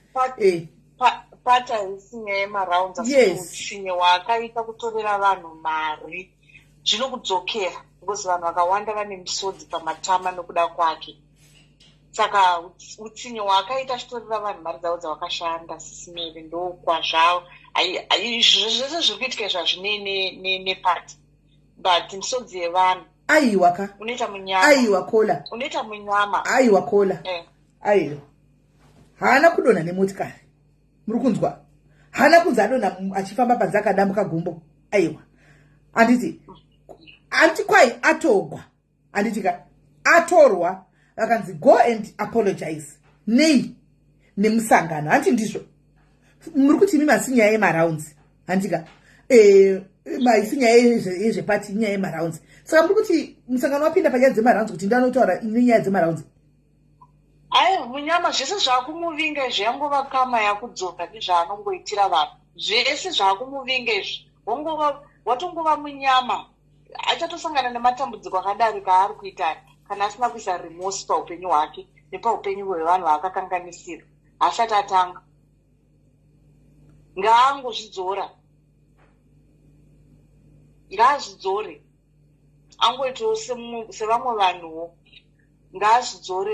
Speaker 2: Pata isinya yemaraundi asinye wakaita kutorera vanhu mari zvinokudzokera because vanhu vakawanda vane misodzi pamatama nokuda kwake.
Speaker 6: saka utsinye hwakaita achitorera vanhu mari dzavo dzavakashanda sisimere ndokwazvavo zvese zviri kuitika izvazvi nepati but misodzi yevanhu
Speaker 1: aiwa ka
Speaker 6: unoita munyama
Speaker 1: aiwa kola
Speaker 6: unoita munyama
Speaker 1: aiwa kola aiwa haana kudonha nemotikari muri kunzwa haana kunzi adonha achifamba panze akadambuka gumbo aiwa handiti kwai atogwa handiti ka atorwa vakanzi go and apologize nei nemusangano handiti ndizvo muri kuti imi masi nyaya yemarounds handika maisi nyaya yezvepati inyaya yemarounds saka muri kuti musangano wapinda panyaya dzemarounds kuti ndanotaura nenyaya dzemarounds
Speaker 6: munyama zvese zvakumuvinga izvi yangova kama yakudzoka nezvaanongoitira vanhu zvese zvakumuvinga izvi watongova munyama achatosangana nematambudziko akadarika ari kuita kana asina kuisa remorse paupenyu hwake nepaupenyu hwevanhu vaakakanganisira asati atanga ngaangozvidzora ngaazvidzore angoitawo sevamwe vanhuwo ngaazvidzore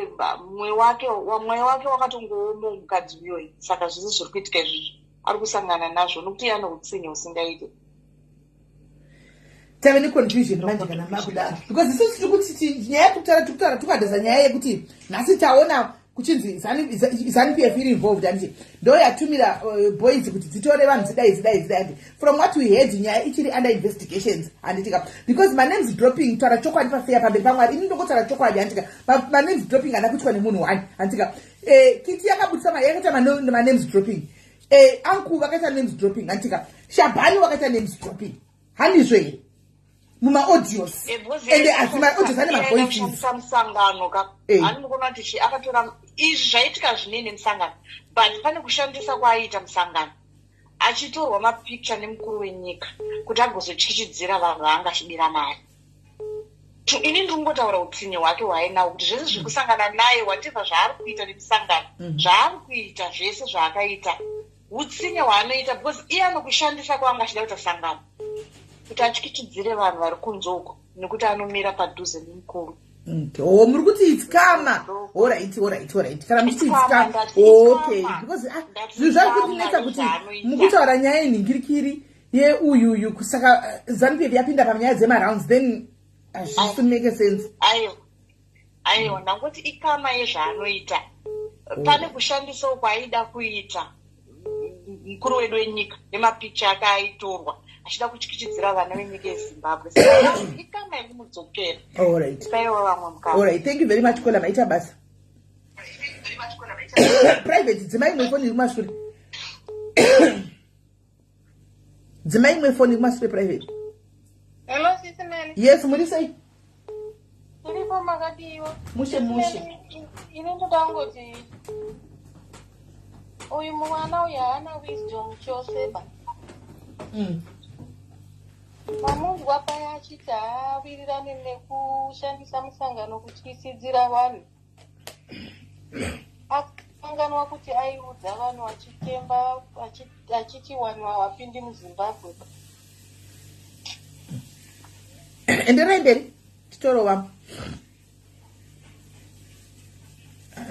Speaker 6: mwoyo wake wakatongoomo mukadzi uyoyi saka zvese zviri kuitika izvizvi ari kusangana nazvo nokuti ane utsinye husingaiti
Speaker 1: tave neconfusion manje kana makudaro because isusu tiri kuti nyaya yekutaura tukadhasa nyaya yekuti nhasi taona kuchinzi ZANU-PF iri involved handiti ndo yatumira boys kuti dzitore vanhu zidai from what we heard nyaya ichiri under investigations handitika because names dropping taura chokwadi pafeya pamberi pamwari ini ndongotaura chokwadi handitika names dropping hana kuitwa nemunhu one handitika kiti yakabudisa yakaita names dropping anku vakaita names dropping handitika Shabani wakaita names dropping handizvo here mumaaudios ende asi maaudios ane mavoices
Speaker 6: musangano ka ani mukona kuti akatora izvi zvaitika zvinene musangano but pane kushandisa kwaaita musangano achitorwa mapicture nemukuru wenyika kuti agozotyichidzira vanhu vaangashibira mari ini ndingotaura utsinye hwake hwaainawo kuti zvese zviri kusangana naye whatever zvaari kuita nemusangano zvaari kuita zvese zvaakaita utsinye hwaanoita because iye anokushandisa kwaangachida kuita sangano kuti atyichidzire vanhu vari kunze uko nekuti anomira padhuze nemukuru
Speaker 1: muri kuti itskama alright kana muchiti itskama okay because zvinhu zvari kutinetsa kuti mukutaura nyaya yenhingirikiri yeuyuyu kusaka ZANU-PF yapinda panyaya dzemarounds then hazvisi make sense
Speaker 6: aiwa ndangoti ikama yezvaanoita pane kushandisawo kwaaida kuita mukuru wedu wenyika nemapicha ake aitorwa achida kutyichidzira vana venyika yeZimbabwe ikama yekumudzokera saiwa vamwe
Speaker 1: alright thank you very much kola maita basa private dzimai imwe foni ikumashure dzimai imwe foni ikumashure private
Speaker 4: hello SIS MELLY
Speaker 1: yes muri sei
Speaker 4: tiripo makadiwa
Speaker 1: mushe
Speaker 4: ine ndoda kungoti uyu mwana uyu haana wisdom chose mamunzwa paya achiti haawirirane nekushandisa musangano kutyisidzira vanhu akanganwa kuti aiudza vanhu achitemba achiti vanhu havapindi muZimbabwe
Speaker 1: enderai mberi titoro wamo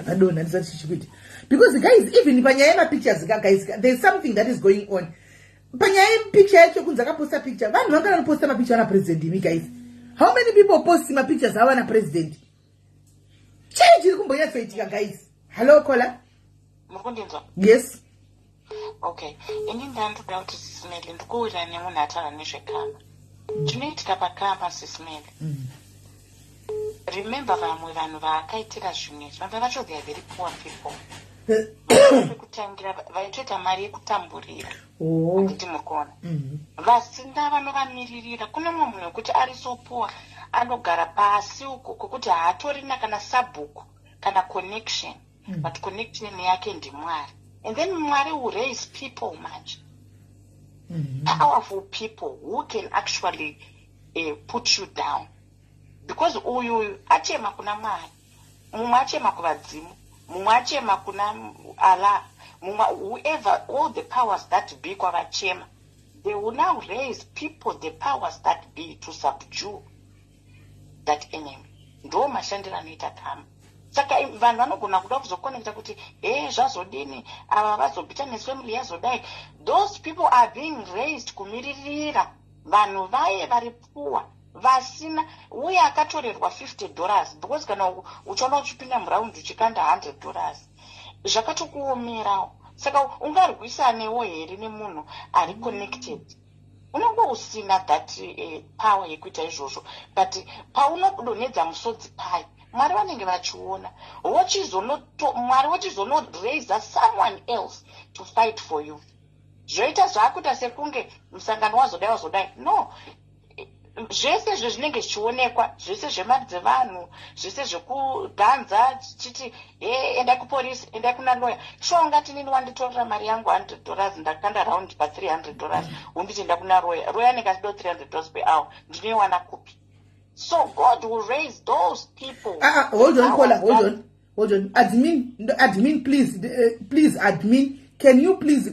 Speaker 1: vadonha ndisati chichikuita because guys even panyaya yemapictures guys there's something that is going on panyaya yepicture yacho kunzi akaposta picture vanhu vanga vanoposta mapicture ana president imi guys how many people post mapictures ava na president chii chiri kumbonyatsoitika guys hello kola
Speaker 3: mukundinzwa
Speaker 1: yes
Speaker 3: okay ini ndandoda kuti SIS MELLY ndikuwira nemunhu ataura nezvekama chinoitika pakama SIS MELLY remember vamwe vanhu vaakaitira zvinhu izvi vamwe vacho they are very poor people vekutangira vaitoita mari yekutamburira anditi mukona vasina vanovamiririra kune mumwe munhu wekuti ari so poor anogara pasi uko kwokuti haatorina kana sabhuku kana connection but connection yake ndimwari and then mwari will raise people much powerful people who can actually put you down because uyu achema kuna mwari mumwe achema kuvadzimu mumwe achema kuna Allah whoever all the powers that be kwavachema they will now raise people the powers that be to subdue that enemy ndo mashandiro anoita kama saka vanhu vanogona kuda kuzokonekta kuti zvazodini ava vazobita nefamily yazodai. Those people are being raised kumiririra vanhu vaye vari puwa vasina. Uye akatorerwa $50 because kana uchaona uchipinda muraundi uchikanda $100 zvakatokuomerawo. Saka ungarwisanewo here nemunhu ari connected, unenge usina that power yekuita izvozvo. But paunodonhedza musodzi pai, Mwari vanenge vachiona, Mwari wachizonoraisa someone else to fight for you. Zvoita zvakuita sekunge musangano wazodai. No, zvese zvezvinenge zvichionekwa, zvese zvemari dzevanhu, zvese zvekuganza chichiti enda kupolisi, enda kuna lawyer. Ungati nini wanditorera mari yangu $100 ndakanda raundi pa $300 unditi enda kuna lawyer anenge achida $300 per hour, ndinoiwana kupi? So God will raise those people.
Speaker 1: Hold on, Kola, hold on. Admin, please, admin. Can you please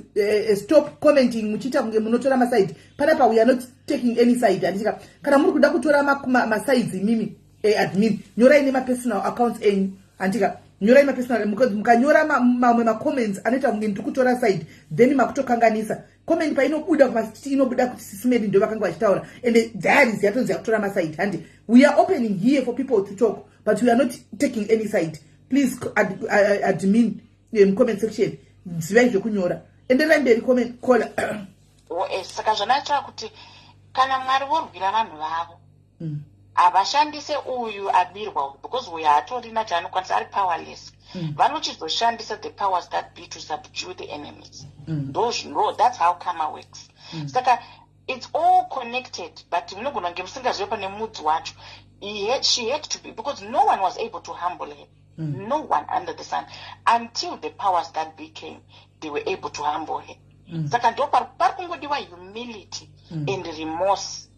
Speaker 1: stop commenting muchita kunge munotora maside? Panapa we are not taking any side. Andika kana muri kuda kutora masides mimi admin nyora ine personal accounts enyu. Andika nyora ine personal mukanyora mamwe ma comments anoita kunge ndiri kutora side then makutokanganisa. Comment pa inobuda inobuda kuti SIS MELLY ndo vakanga vachitaura and diaries yatonzi yakutora maside. And we are opening here for people to talk, but we are not taking any side. Please admin comment section zivai zvekunyora enderai mberi comment kola.
Speaker 3: Saka zvanaitira kuti kana Mwari vorwira vanhu vavo havashandise uyu abirwa, because uyu hatorina chaanokwanisa, ari powerless. Vanochizoshandisa the powers that be to subdue the enemies. That's how karma works. Saka it's all connected, but munogona kunge musingazive pane mudzi wacho. She had to be, because no one was able to humble her. No one under the sun, until the powers that became, they were able to humble her. Saka ndo parikungodiwa humility and remorse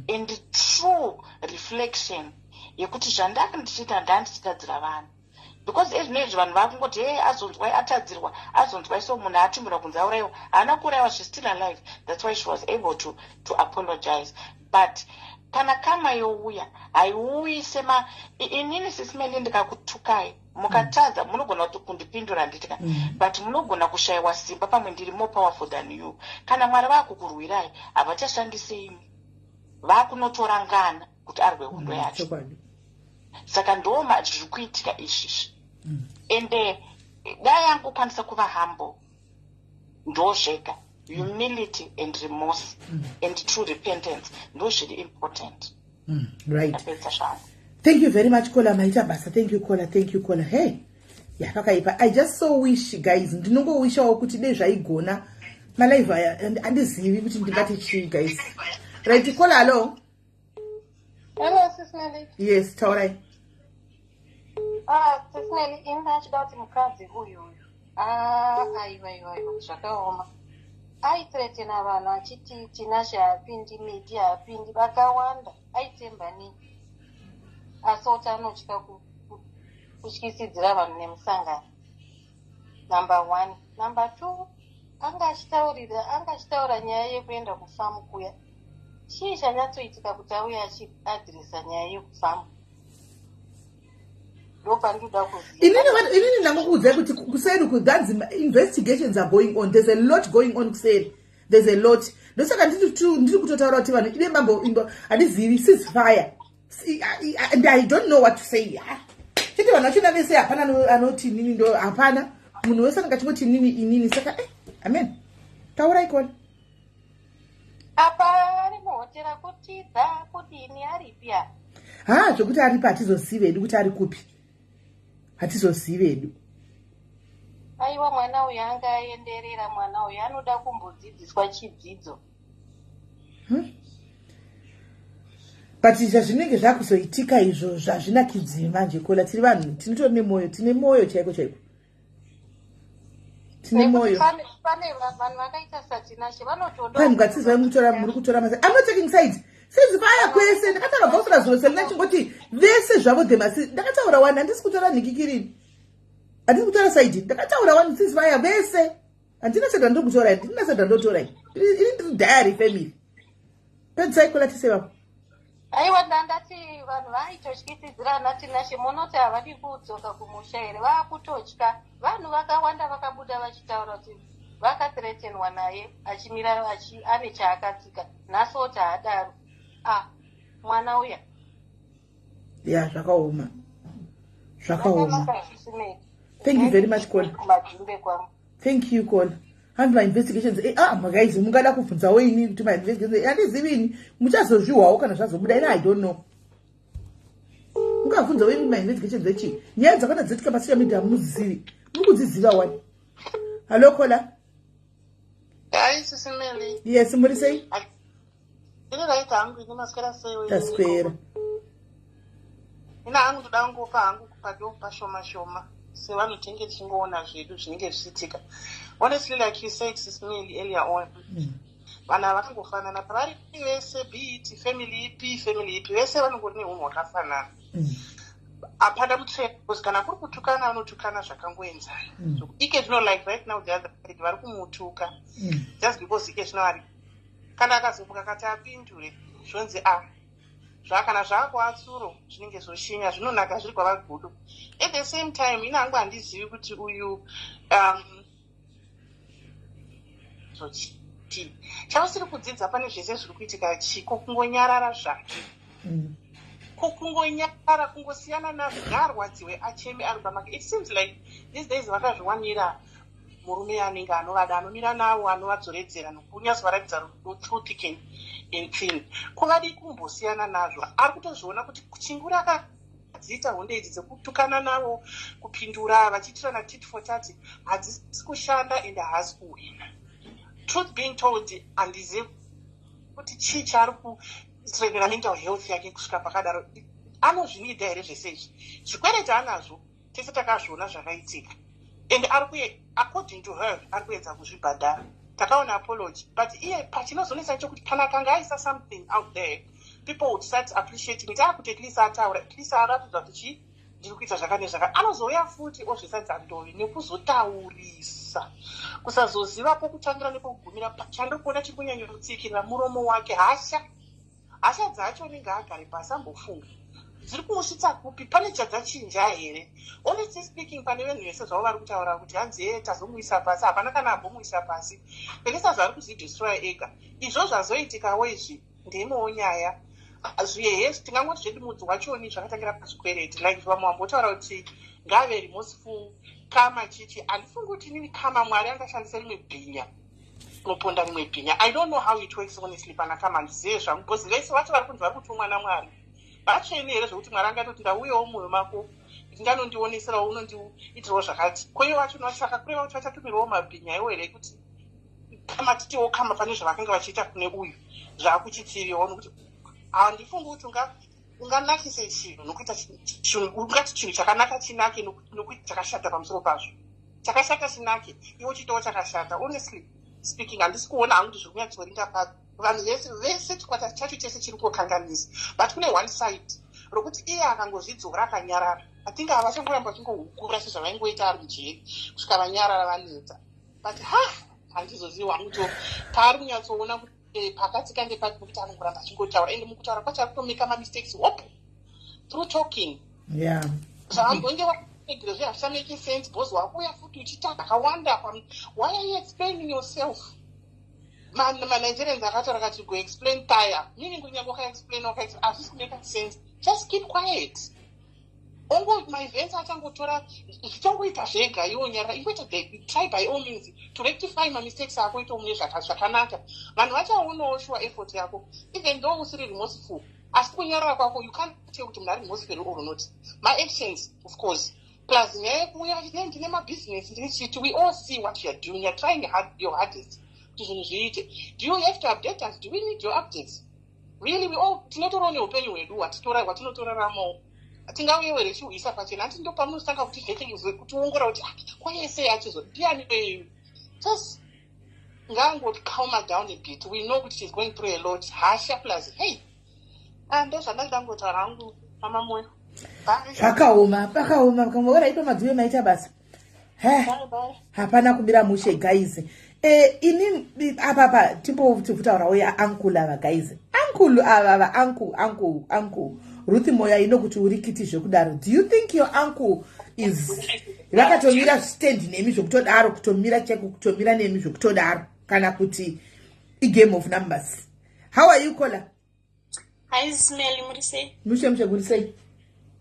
Speaker 3: and true reflection yekuti zvandanga ndichiita ndandichitadzira vanhu. Because ezvinezvi vanhu vakungoti azonzwai atadzirwa, azonzwai so munhu atumirwa kunzi aurayiwa, haana kuurayiwa, she's still alive. That's why she was able to apologize. But kana kama youya haiuyi sema inini SIS MELLY ndikakutukai mukatadza munogona kundipindura nditika, but munogona kushayiwa simba pamwe ndiri more powerful than you. Kana Mwari vakukurwirai havachashandise imi, vakunotora ngana kuti arwe hondo yacho. Saka ndoma zviri kuitika izvizvi. Ende dai angokwanisa kuva humble ndozvega. Humility and remorse and true repentance, those are important.
Speaker 1: Right. Thank you very much, Kola Maita Basa. Thank you, Kola. Hey, yeah, I just so wish, guys. Ndinongo wish kuti dei zvaigona malive and andizivi kuti ndingati chi, guys. Right, Kola, hello.
Speaker 2: Hello, SIS MELLY.
Speaker 1: Yes, taurai.
Speaker 2: SIS MELLY, indachida kuti mukadzi uyu. Aiwa, zvakaoma. Aithreatena vanhu achiti tinashe hapindi, miti hapindi, vakawanda. Aitemba nini? Asoti anotya kutyisidzira vanhu nemusangano. Number 1. Number 2, anga achitaura nyaya yekuenda kufamu kuya. Chii chanyatsoitika kuti auye achiadhiresa nyaya yekufamu?
Speaker 1: Inini ndamukuudza kuti kuseri investigations are going on. There's a lot going on kuseri. There's a lot. Ndosaka ndiri kutotaura kuti vanhu ine mambo handizivi ceasefire. And I don't know what to say. Chete vanhu vachina vese hapana anoti nini ndo hapana. Munhu wese angachingoti nini inini saka amen. Taura ikona.
Speaker 2: Apa ari muhotera kutidza kudini aripi apa?
Speaker 1: Zvokuti aripa hatizozivi hedu kuti ari kupi. Hatizozivi hedu.
Speaker 2: Aiwa mwana uyu anga aenderera, mwana uyu anoda kumbodzidziswa chidzidzo.
Speaker 1: But zvazvinenge zvakuzoitika izvo zvazvina kidzi manje Kola, tiri vanhu tine moyo chaiko. Tine moyo.
Speaker 2: Pane vanhu vakaita satinashe vanotoda.
Speaker 1: Pai mukatsizai muri kutora masai. I'm not taking sides. Sezivaya kwese ndakataura bhosora zvose ndachingoti vese zvavo demasi ndakataura wani handisi kutora nhikikirini. Handisi kutora side. Ndakataura wani sezivaya vese. Handina sedha ndokutora, handina sedha ndotora. Ini ndiri diary family. Pedzai Kola tise vapo.
Speaker 4: aiwa ndandati vanhu vaitotyisidzirana tinashe munoti havadi kudzoka kumusha here vaakutotya vanhu vakawanda vakabuda vachitaura kuti vakatretenwa naye achimira ane chaakatsika nhasi oti haadaro mwana uya
Speaker 1: ya zvakaoma thank you very much Kola. Thank you Kola. And my investigations guys mungada kubvunzawo ini kuti my investigations handizivini muchazozviwawo kana zvazobuda ina I don't know mungabvunzawo ini my investigations echi nyaya dzakana dzetika pasocial media muzivi muri kudziziva wani. Hello Kola.
Speaker 3: SIS MELLY.
Speaker 1: Yes muri sei?
Speaker 3: Ine raita hangu ine maswera sei?
Speaker 1: Taswera.
Speaker 3: Ina hangu toda kungopa hangu kupadoko shoma sevanotenge tichingoona zvedu zvinenge zvichiitika. Honestly, like you said, SIS MELLY earlier on, vana vakangofanana pavari vese biti family ipi vese vanongori neunhu hwakafanana. Apana kutrade because kana kuri kutukana vanotukana zvakangoenzana. So ike zvino like right now the other side vari kumutuka just because ike zvino ari kana akazomuka kati apindure zvonzi zvakana zvaakuatsuro zvinenge zvoshinya zvinonaka zviri kwavagudu. At the same time ina hangu handizivi kuti uyu chavasiri kudzidza pane zvese zviri kuitika chiko kungonyarara zvake kungonyarara kungosiyana nazvo ngaarwadziwe acheme ari pamake. It seems like these days vakazviwanira murume anenge anovada anomira navo anovadzoredzera nokunyatsovaratidza rudo truth and thin kuvadi kumbosiyana nazvo. Ari kutozviona kuti chinguri akadziita hondo idzi dzekutukana navo kupindura vachiitirana tit for tat hadzisi kushanda ende haasi kuwina. Truth being told, handizivi kuti chii chaari kustrengera mental health yake kusvika pakadaro. Anozvinida here zvese izvi? Zvikwereti anazvo tese takazviona zvakaitika and according to her ari kuedza kuzvibhadhara. Takaona apology but iye pachinozonesa chokuti kana kanga aisa something out there people would start appreciating it. Akuti at least ataura at least aratidza kuti ndiri kuita zvakane zvaka anozouya futi ozvisadza ndovi nekuzotaurisa kusazoziva pokutangira nepokugumira. Chandiri kuona chiri kunyanya kutsikirira muromo wake hasha dzacho nenge agare pasi ambofunga dziri kumusvitsa kupi pane chadzachinja here. Honestly speaking pane venhu vese zvavo vari kutaura kuti hanzi tazomuisa pasi hapana kana ambomuisa pasi pelesa zvari kuzvidestroya ega. Izvo zvazoitikawo izvi ndeimowo nyaya zvihehe tingangoti zvedu mudzi wachoni zvakatangira pazvikwereti like vamwe vambotaura kuti ngave remorseful kama chichi. Handifungi kuti nini kama mwari angashandisa rimwe bhinya unoponda rimwe bhinya. I don't know how it works honestly pana kama ndizive zvangu because vese vacho vari kunzi vari kutumwa namwari vacheni here zvokuti mwari angatoti ndauyewo mumwoyo mako ndinganondioneserawo unondiitirawo zvakati kweyo vacho nosaka kureva kuti vachatumirwawo mabhinya iwo here kuti kama titiwo kama pane zvavakanga vachiita kune uyu zvaakuchitsiriwa nokuti handifungi kuti unganakise chinhu nokuita ungati chinhu chakanaka chinake nokuti chakashata pamusoro pazvo chakashata chinake iwo chitowo chakashata. Honestly speaking handisi kuona hangu kuti zviri kunyatsoringa pazvo vanhu vese chikwata chacho chese chiri kukanganisa but kune one side rokuti iye akangozvidzora akanyarara atinge havachangoramba vachingohukura sezvavaingoita ari mujeri kusvika vanyarara vaneta but handizoziva hangu to paari kunyatsoona kuti pakatsika ndepati nokuti anongoramba achingotaura ende mukutaura kwacho ari kutomeka mamistakes hope through talking zvaambonge vaegere zvehazvichameki sense because wakuuya futi uchita akawanda why are you explaining yourself? MaNigerians akataura kati go explain tire meaning kunyange wakaexplain hazvisi kumeka sense just keep quiet. Ongo maevents achangotora zvichangoita zvega iwo nyara ingoita try by all means to rectify mamistakes ako ito mune zvakanaka vanhu vachaonawo sure effort yako even though usiri remorseful asi kunyarara kwako you can't tell kuti munhu ari remorseful or not. My actions of course plus nyaya yekuuya vachiti ndine mabusiness ndine chiti we all see what you are doing, you are trying your hardest kuti zvinhu zviite. Do you have to update us? Do we need your updates? Really we all tinotorawo neupenyu hwedu hwatinotoraramawo hatingauyewo here chiuisa pachena hati ndo pamunosanga kuti zvete kutiongora kuti kwayese achizodiani peyu just ngangoti calm down a bit. We know kuti she's going through a lot hasha plus hey ndo zvandangotaura hangu mama moyo
Speaker 1: zvakaoma pakamboona ipo madzive maita basa hapana kumira mushe guys. Ini apapa timbokutaurawo yaankulava guys uncle uncle Ruth Moya inokuti uri kiti zvekudaro. Do you think your uncle is vakatomira stand nemi zvekutodaro kutomira cheko kutomira nemi zvekutodaro kana kuti game of numbers? How are you Kola?
Speaker 7: Hi Smelly murise.
Speaker 1: Mushemshe murise.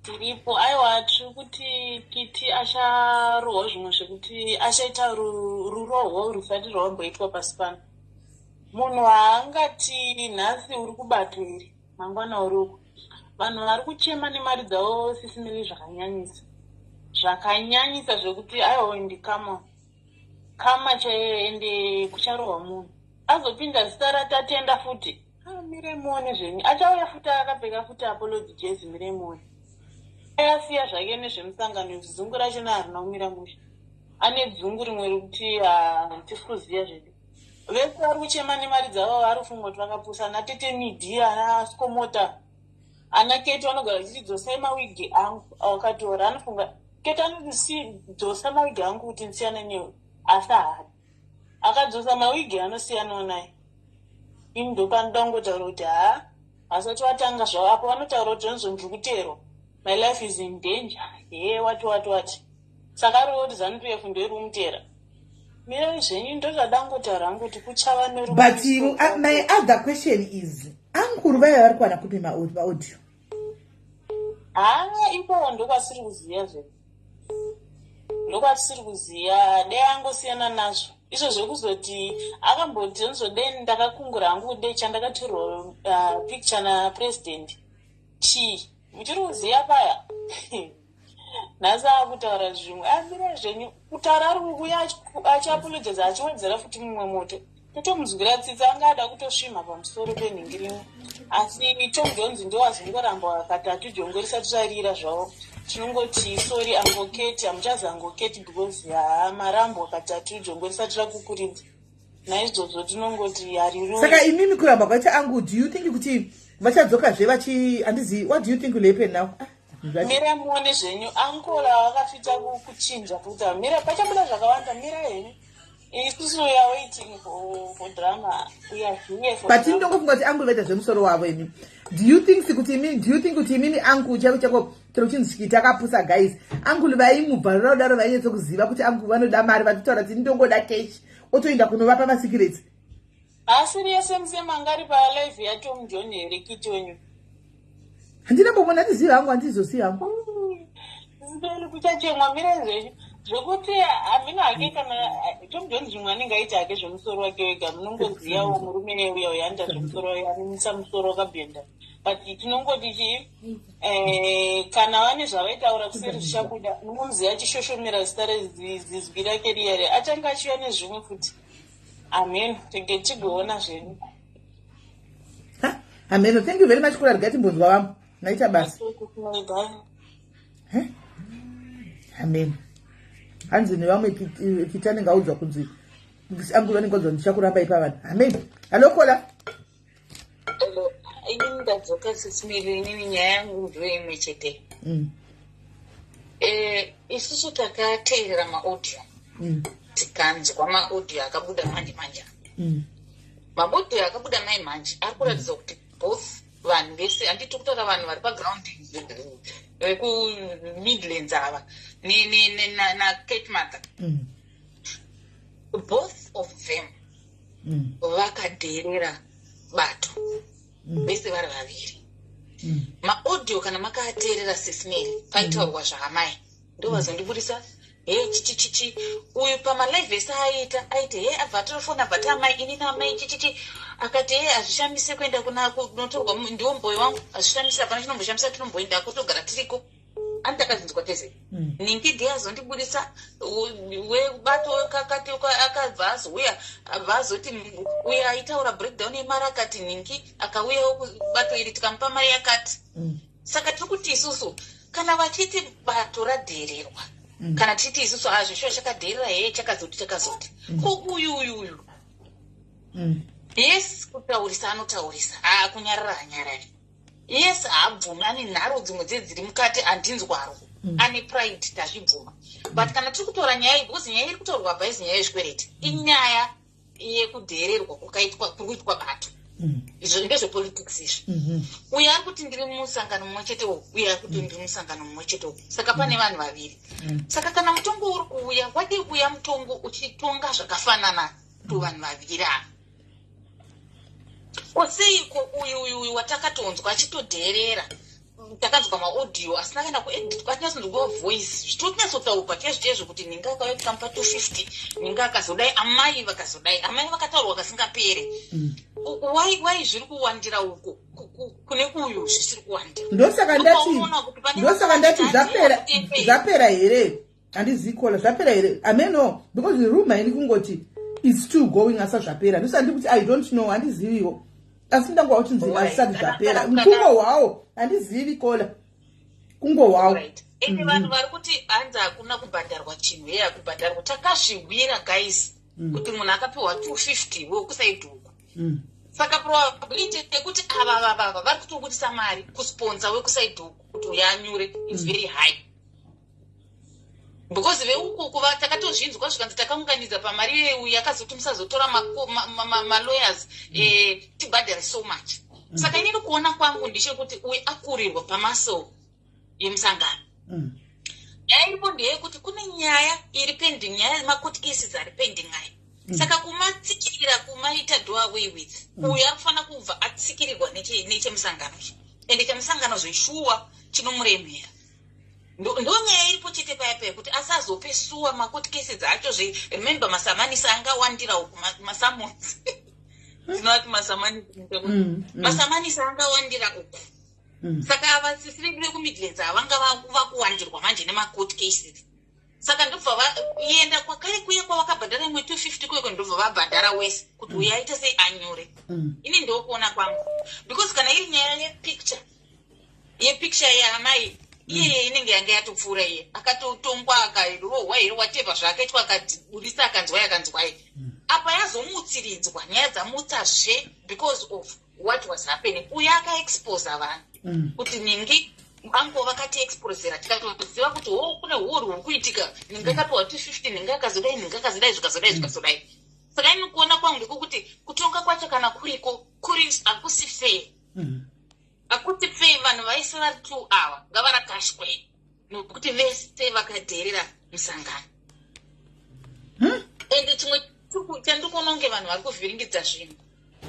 Speaker 7: Tiripo aiwa tiri kuti kiti asharohwa zvimwe zvekuti ashaita rurohwo rusati rwamboitwa pasi pano. Munhu haangati nhasi uri kubato iri mangwana uruku. Vanhu vari kuchema nemari dzavo SIS MELLY zvakanyanyisa zvekuti aiwa ndikama chaiyo ende kucharohwa munhu. Azopinda zita ratatenda futi. Mire muone zvenyu. Achauya futi akapfeka futi apology jezi mire muone. Ayasiya zvake nezvemusangano dzungu rachona harina kumira musha. Ane dzungu rimwe rekuti tisi kuziya zvedu. Vese vari kuchema nemari dzavo vari kufunga kuti vakapusa ana tete midhi ana skomota. Ana Kate vanogara vachidzosai mawigi angu akatora anofunga Kate anoti dzosa mawigi angu kuti ndisiyane newe asi haadi. Akadzosa mawigi anosiyanawo naye. Ini ndopanodangotaura kuti asati watanga zvavo apo vanotaura kuti ndiri my life is in danger. Wati. Saka roti ZANU-PF ndoiri kumutera. Mira zvenyu ndozvadangotaura hangu kuti kuchava nerume.
Speaker 1: But my other question is, ankuru vaya vari kuwana kupi maaudio?
Speaker 7: Ipo ndokwasiri kuziya zve. Ndokwasiri kuziya dai angosiyana nazvo. Izvo zvekuzoti akamboti ndizodei ndakakungura hangu kudei chandakatorwa picture napresident. Muchiri kuziya paya. Nhasi akutaura zvimwe. Mira zvenyu kutaura ari kuuya achiapologeza achiwedzera futi mumwe moto. Totomuzwira tsitsi angada kutosvima pamusoro penhingi rimwe. Asi Tom Jones ndowazongoramba katatu jongo risati rarira zvavo. Tinongoti sorry angoketi amuchazi angoketi because marambo katatu jongo risati rakukuridza. Naizvozvo tinongoti hariru.
Speaker 1: Saka imimi kuramba kwaita angu, do you think kuti vachadzokazve handizivi, what do you think will happen now?
Speaker 7: Mira muone zvenyu ankola wakafita kuchinja kuti mira pachabuda zvakawanda mira henyu. Isusu we are waiting for drama. We are here for.
Speaker 1: But ndongofunga kuti angu vaita zvemusoro wavo imi. Do you think kuti imini angu chako chinzvikita akapusa guys? Angu vaimubharira kudaro vainyatso kuziva kuti angu vanoda mari vatitaura kuti ndongoda cash otoenda kunovapa masecrets.
Speaker 7: Asi riSMC mangari pa live ya Tom John here kiti wenyu.
Speaker 1: Handina mbona ndiziva hangu andizoziva hangu.
Speaker 7: Ndinenge kuchachemwa mire zvenyu. Zvokuti amina hake kana Tom Jones zvimwe anenge aita hake zvemusoro wake wega munongoziyawo murume uya uyaenda zvemusoro wake anomisa musoro wakabhenda. But tinongoti kana vane zvavaitaura kuseri zvichabuda munomuziya achishoshomera zita rezizwi rake riyare achanga achiuya nezvimwe futi. Amen. Tenge tigoona zvenyu.
Speaker 1: Amen. Thank you very much kula rigati mbonzwa wamo. Naita basi. Amen. Hanzi nevamwe kitane ngaudzwa kunzi angu vanenge vaudzwa ndichakuramba ipa vanhu. Amen. Hello Kola.
Speaker 6: Hello. Ini ndadzoka SIS MELLY inini nyaya yangu ndoimwe chete. Isusu takateerera maaudio. Tikanzwa maaudio akabuda manje. Maaudio akabuda manje ari kuratidza kuti both vanhu vese handiti kutora vanhu vari paground vekumidlands ava Kate Mata. Both of them vakadherera bato vese vari vaviri. Maaudio kana makaateerera SIS MELLY paitaurwa zvaamai ndovazondibudisa chichi uyu pamalive ese aite abva atorofona bhati amai ini namai chichi akati hazvishamisi kuenda kunotorwa ndiwo mboyo wangu hazvishamisi hapana chinomboshamisa tinomboenda kutogara tiriko andakazinzwa tese ningi ndiye azondibudisa webato kakati akabva azouya abva azoti uya aitaura breakdown yemari akati ningi akauyawo kubato iri tikamupa mari yakati. Saka tiri kuti isusu kana vachiti bato radhererwa kana titi isusu zvishwa chakadherera chakazoti ko uyu yes kutaurisa anotaurisa kunyarara hanyarari. Yes haabvumi ane nharo dzimwe dziri mukati handinzwaro ane pride tazvibvuma. But kana tiri kutora nyaya iyi because nyaya iri kutaurwa bhaisi nyaya yezvikwereti inyaya yekudhererwa kuitwa bato
Speaker 3: izvo ndezvepolitics izvo. Uyo ari kuti ndiri mumusangano mumwe chetewo, uyo ari kuti ndiri mumusangano mumwe chetewo, saka pane vanhu vaviri. Saka kana mutongo uri kuuya, wadi kuuya mutongo uchitonga zvakafanana kuvanhu vaviri ava. Koseiko uyu watakatonzwa achitodherera, takanzwa maaudio asina kana kuedit, kwatinasonzwa voice zvitotinatsotaurwa chaizvo kuti ninga akauya kukampa 250, ninga akazodai, amai vakazodai, amai vakataurwa kasingapere. Wai zviri kuwandira uko kune uyu zvisiri kuwandira.
Speaker 1: Ndosaka ndati zvapera here, handizikola zvapera here. Ameno, because the rumor ini kungoti it's still going asa zvapera. Ndosaka ndikuti I don't know, handiziviwo. Asi ndangwa kuti nzima asati zvapera. Mkungo wawo handizivi kola. Kungo wawo.
Speaker 3: Ende vanhu vari kuti hanzi hakuna kubhadharwa chinhu, heya kubhadharwa takazviwira guys. Kuti munhu akapiwa 250 wekusaidhuku. Saka probability yekuti ava vari kutobudisa mari kusponsa wekusaidhuku kuti uyanyure is very high. Because veuku takatozvinzwa zvikanzi takaunganidza pamari yeyu yakazoti musazotora malawyers tibhadhare so much. Saka inini kuona kwangu ndechekuti uyu akurirwa pamaso yemusangano. Nyaya iripo ndeyekuti kune nyaya iri pending, nyaya yemacourt cases ari pending aya. Saka kumatsikirira kumaita do away with, uyu arikufana kubva atsikirirwa nechemusangano. Ende chemusangano zveshuwa chinomuremera. Ndo nyaya iripo chete paya kuti asazopesuwa macourt cases acho remember masamanisa angawandira uku masamonzi. Ndinoti masamanisa angawandira uku. Saka avasisiri kumidlands avanga vakuwandirwa manje nemacourt cases. Saka ndobva vaenda kwakare kuya kwavakabhadhara imwe 250 kuye ndobva vabhadhara wese kuti uyaita sei anyore. Ini ndokuona kwangu. Because kana iri nyaya yepicture yaamai, iye inenge yanga yatopfuura iye. Akatotongwa akarohwa iri whatever zvakaitwa akabudisa akanzwai. Apa yazomutsiridzwa nyaya dzamutsazve because of what was happening. Uya akaexpose vanhu kuti ningi ango vakati exposera tikatoziva kuti kune huru huri kuitika, ninga akapiwa 250, ninga akazodai zvikazodai. Saka ini kuona kwangu ndikokuti kutonga kwacho kana kuriko akusi fair. Akuti fair vanhu vaisi vari 2 hour ngavarakashwe nokuti vese vakadherera musangano. Ende chimwe chandikuona kunge vanhu vari kuvhiringidza zvinhu.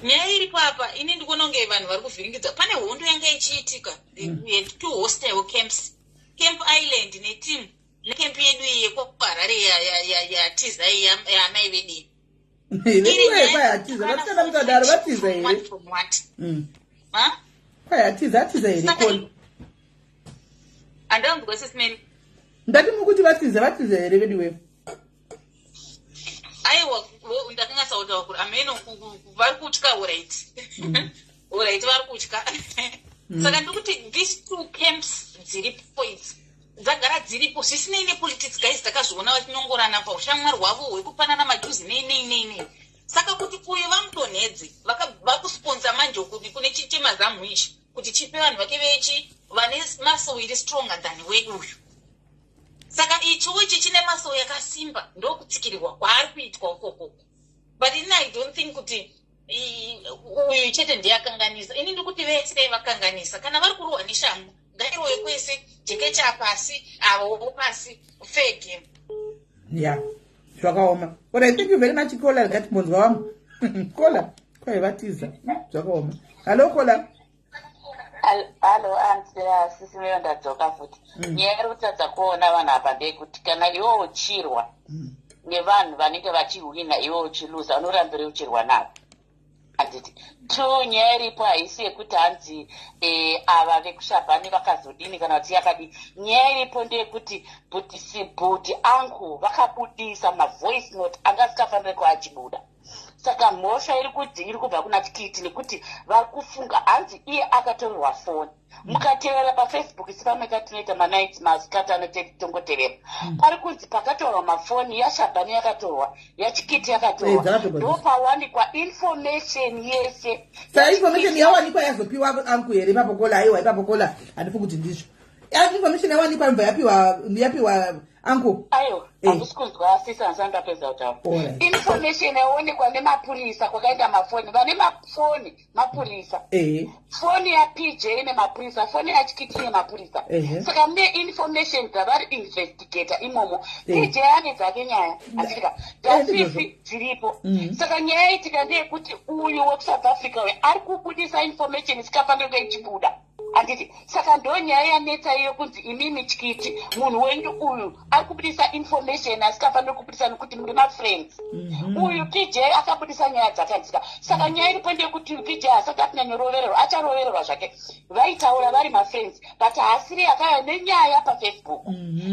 Speaker 3: Nyaya iripo apa, ini ndikuona kunge vanhu vari kuvhiringidza. Pane hondo yanga ichiitika, we had 2 hostile camps, Camp Island neteam necamp yedu yekwaRarare yatiza yaamai vedu.
Speaker 1: Atiza here kona.
Speaker 3: Andanzwa SIS MELLY.
Speaker 1: Ndati mukuti vatiza here vediwe.
Speaker 3: Aiwa ndakanyasautaura kuti ameno vari kutya alright. Alright vari kutya. Saka ndikuti these 2 camps dziripo idzi dzagara dziripo zvisinei nepolitics guys, takazviona vachinongorana paushamwari hwavo hwekupanana majuzi nei. Saka kuti uyu vamutonhedze vakusponsa manje kune chitemazamu ichi kuti chipe vanhu vake vechi vane muscle iri stronger than uyu. Saka ichi chine muscle yakasimba ndokutsikirirwa kwaari kuitwa ukoko. But I don't think kuti uyu chete ndiyakanganisa. Ini ndikuti vese vakanganisa. Kana vari kurohwa neshamhu ngairohwe kwese, jeke chapasi avo pasi, fair game.
Speaker 1: Yeah. Zvakaoma. But I thank you very much Kola ngati munzwa wamu. Kola kwaivatiza zvakaoma. Hello Kola.
Speaker 6: Hello auntie, sisi meyo ndadzoka futi. Nyaya iri kutadza kuona vanhu apa ndeyekuti kana iwe uchirwa nevanhu vanenge vachiwina iwe uchiluza unorambira uchirwa navo. Anditi 2 nyaya iripo haisi yekuti hanzi ava vekushabhani vakazodini kana kuti yakadi. Nyaya iripo ndeyekuti bhuti angu vakabudisa mavoice note anga asikafanire kuachibuda. Saka mhosva iri kubva kuna tikiti nekuti vari kufunga hanzi iye akatorerwa foni. Mukateerera paFacebook sipameka tinoita manight masikati anotongoteerera. Pari kunzi pakatorwa mafoni yaShabhani yakatorwa, yachikiti yakatorwa. Ndopawanikwa information yese.
Speaker 1: Saka information yawanikwa yazopiwa angu here ipapo Kola, aiwa ipapo Kola, handifungi kuti ndizvo. information yawanipa yapiwa angu
Speaker 3: ayo akusikuzwa asisa ansangapedza kutaura information yaonekwa nemapurisa kwakaenda mafoni vane mafoni mapurisa foni yaPJ nemapurisa foni yachikiti nemapurisa saka mune information dzavari investigator imomo PJ ane dzake nyaya asvika dzasisi dziripo saka nyaya itika ndeyekuti uyu wekusouth africa uyu ari kubudisa information isikafanira kunge ichibuda anditi saka ndo nyaya yanetsa iyo kunzi imimi chikiti munhu wenyu uyu ari kubudisa information asikafanira kubudisa nekuti muri mafriends uyu PJ akabudisa nyaya dzakanzika saka nyaya iripo ndeyekuti PJ asati akunyanyorovererwa acharovererwa zvake vaitaura vari mafriends but haasiri akauya nenyaya pafacebook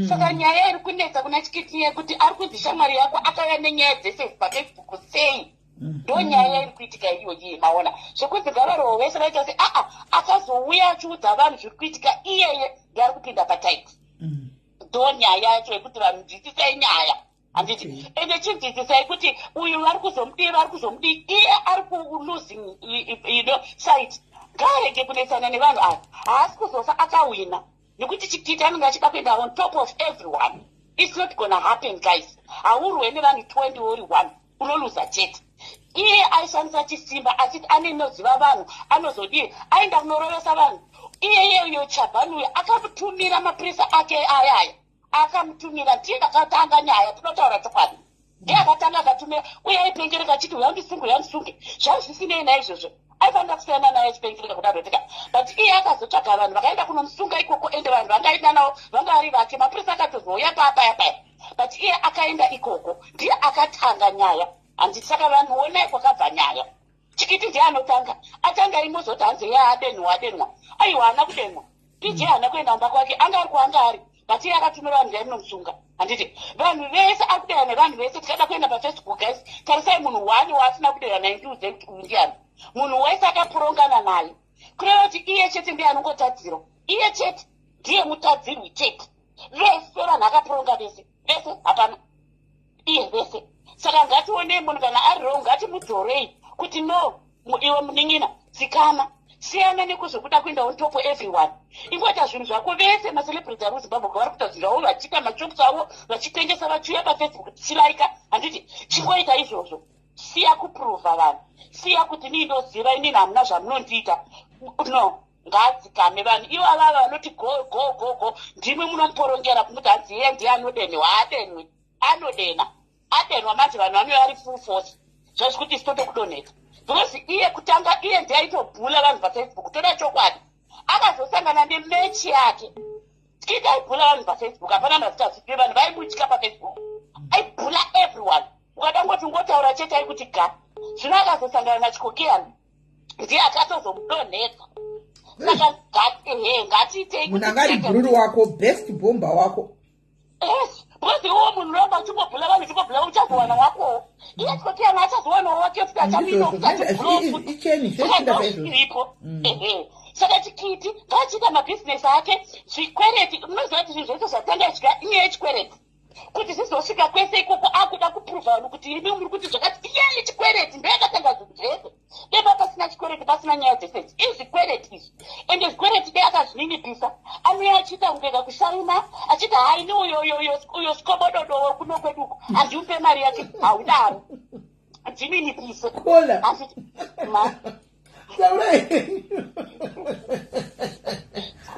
Speaker 3: saka nyaya iri kunetsa kuna chikiti yekuti ari kunzi shamwari yako akauya nenyaya dzese pafacebook sei ndo nyaya iri kuitika iyoyi maona zvekunzi gavaro vese vaita se akazouya achiudza vanhu zviri kuitika iyeye ndari kupinda patight ndo nyaya yacho yekuti vanhu dzidzisai nyaya handiti ende chidzidzisai kuti uyu vari kuzomudii iye ari kulosing site ngaarege kunetsana nevanhu ava haasi kuzofa akawina nekuti chikiti anenge achida kuenda on top of everyone. It's not gonna happen guys. Haurwe nevanhu 20 uri 1 unoluza chete. Iye aishandisa chisimba asiti anenoziva vanhu anozodii aenda kunorovesa vanhu. Iyeyo Chabanu akamutumira mapurisa ake ayaya akamutumira ndiye akatanga nyaya tinotaura chokwadi ndiye akatanga akatumira uye aipengereka chiti yandisunge zvazvisinei naizvozvo aifanira kusiyana naye chipengereka kudaroteka but iye akazotsvaga vanhu vakaenda kunomusunga ikoko ende vanhu vangaenda navo vanga vari vake mapurisa akatozouya papayapaya but iye akaenda ikoko ndiye akatanga nyaya handiti saka vanhu onai kwakabva nyaya chikiti ndiye anotanga atanga imozoti hanzi adenwa aiwa hana kudenwa PJ hana kuenda mumba kwake anga ari kuanga ari but iye akatumira vanhu vainomusunga handiti vanhu vese akudera nevanhu vese tikada kuenda pafacebook guys tarisai munhu wani waasina kudera naye ndiudze kuti uyu ndiani munhu wese akapurongana naye kureva kuti iye chete ndiye anongotadzira iye chete ndiye mutadzirwi chete vese vanhu akapuronga vese hapana iye vese saka ngationei munhu kana ari wrong ngatimudzorei kuti no iwe muning'ina tsikana siyana nekuzvokuda kuenda on top of everyone ingoita zvinhu zvako vese macelebrity ari muzimbabwe vari kuita zvinhu zvavo vachiita machops avo vachitengesa vachiuya pafacebook tichilaika handiti chingoita izvozvo siya kupuruvha vanhu siya kuti niinoziva inini hamuna zvamunondiita no ngadzikame vanhu ivo avava vanoti go ndimwe munomuporongera kumuti hanzi iye ndiye anodenwa adenwi adenwa manje vanhu vanove vari full force zvazvikuti isitotokudonheta because iye kutanga iye ndiye aitobhula vanhu pafacebook toda chokwadi akazosangana nemechi yake tikiti aibhula vanhu pafacebook hapana mazitazive vanhu vaibutya pafacebook aibhula everyone ukada ngoti ungotaura chete aikuti ga zvino akazosangana nachikokeyana ndiye akatozomudonheka saka ngatiitei
Speaker 1: munhu angari bhururi wako best bomba wako
Speaker 3: yes because iwo munhu ramba uchingobhula vanhu uchingobhula uchazowana wakowo iye chikokeyana achazowanawo wake futi achaminoiripo saka chikiti ngachiita mabhizinesi ake zvikwereti unoziva kuti zvinhu zvese zvatanga ichika inyaya yechikwereti kuti zizosvika kwese ikoko akuda kupuruvha vanhu kuti imi muri kuti zvakati iyeye chikwereti ndoyakatanga zvinhu zvese deba pasina chikwereti pasina nyaya dzesezi izvikwereti izvi ende zvikwereti dei akazvininipisa anouya achiita kungega kushaina achiti haini uyo sikobododo kuno kweduko handiupe mari yake haudaro dzininipise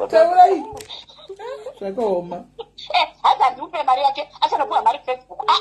Speaker 1: taurai zvakaoma
Speaker 3: hanzi handiupe mari yake achanopuwa mari Facebook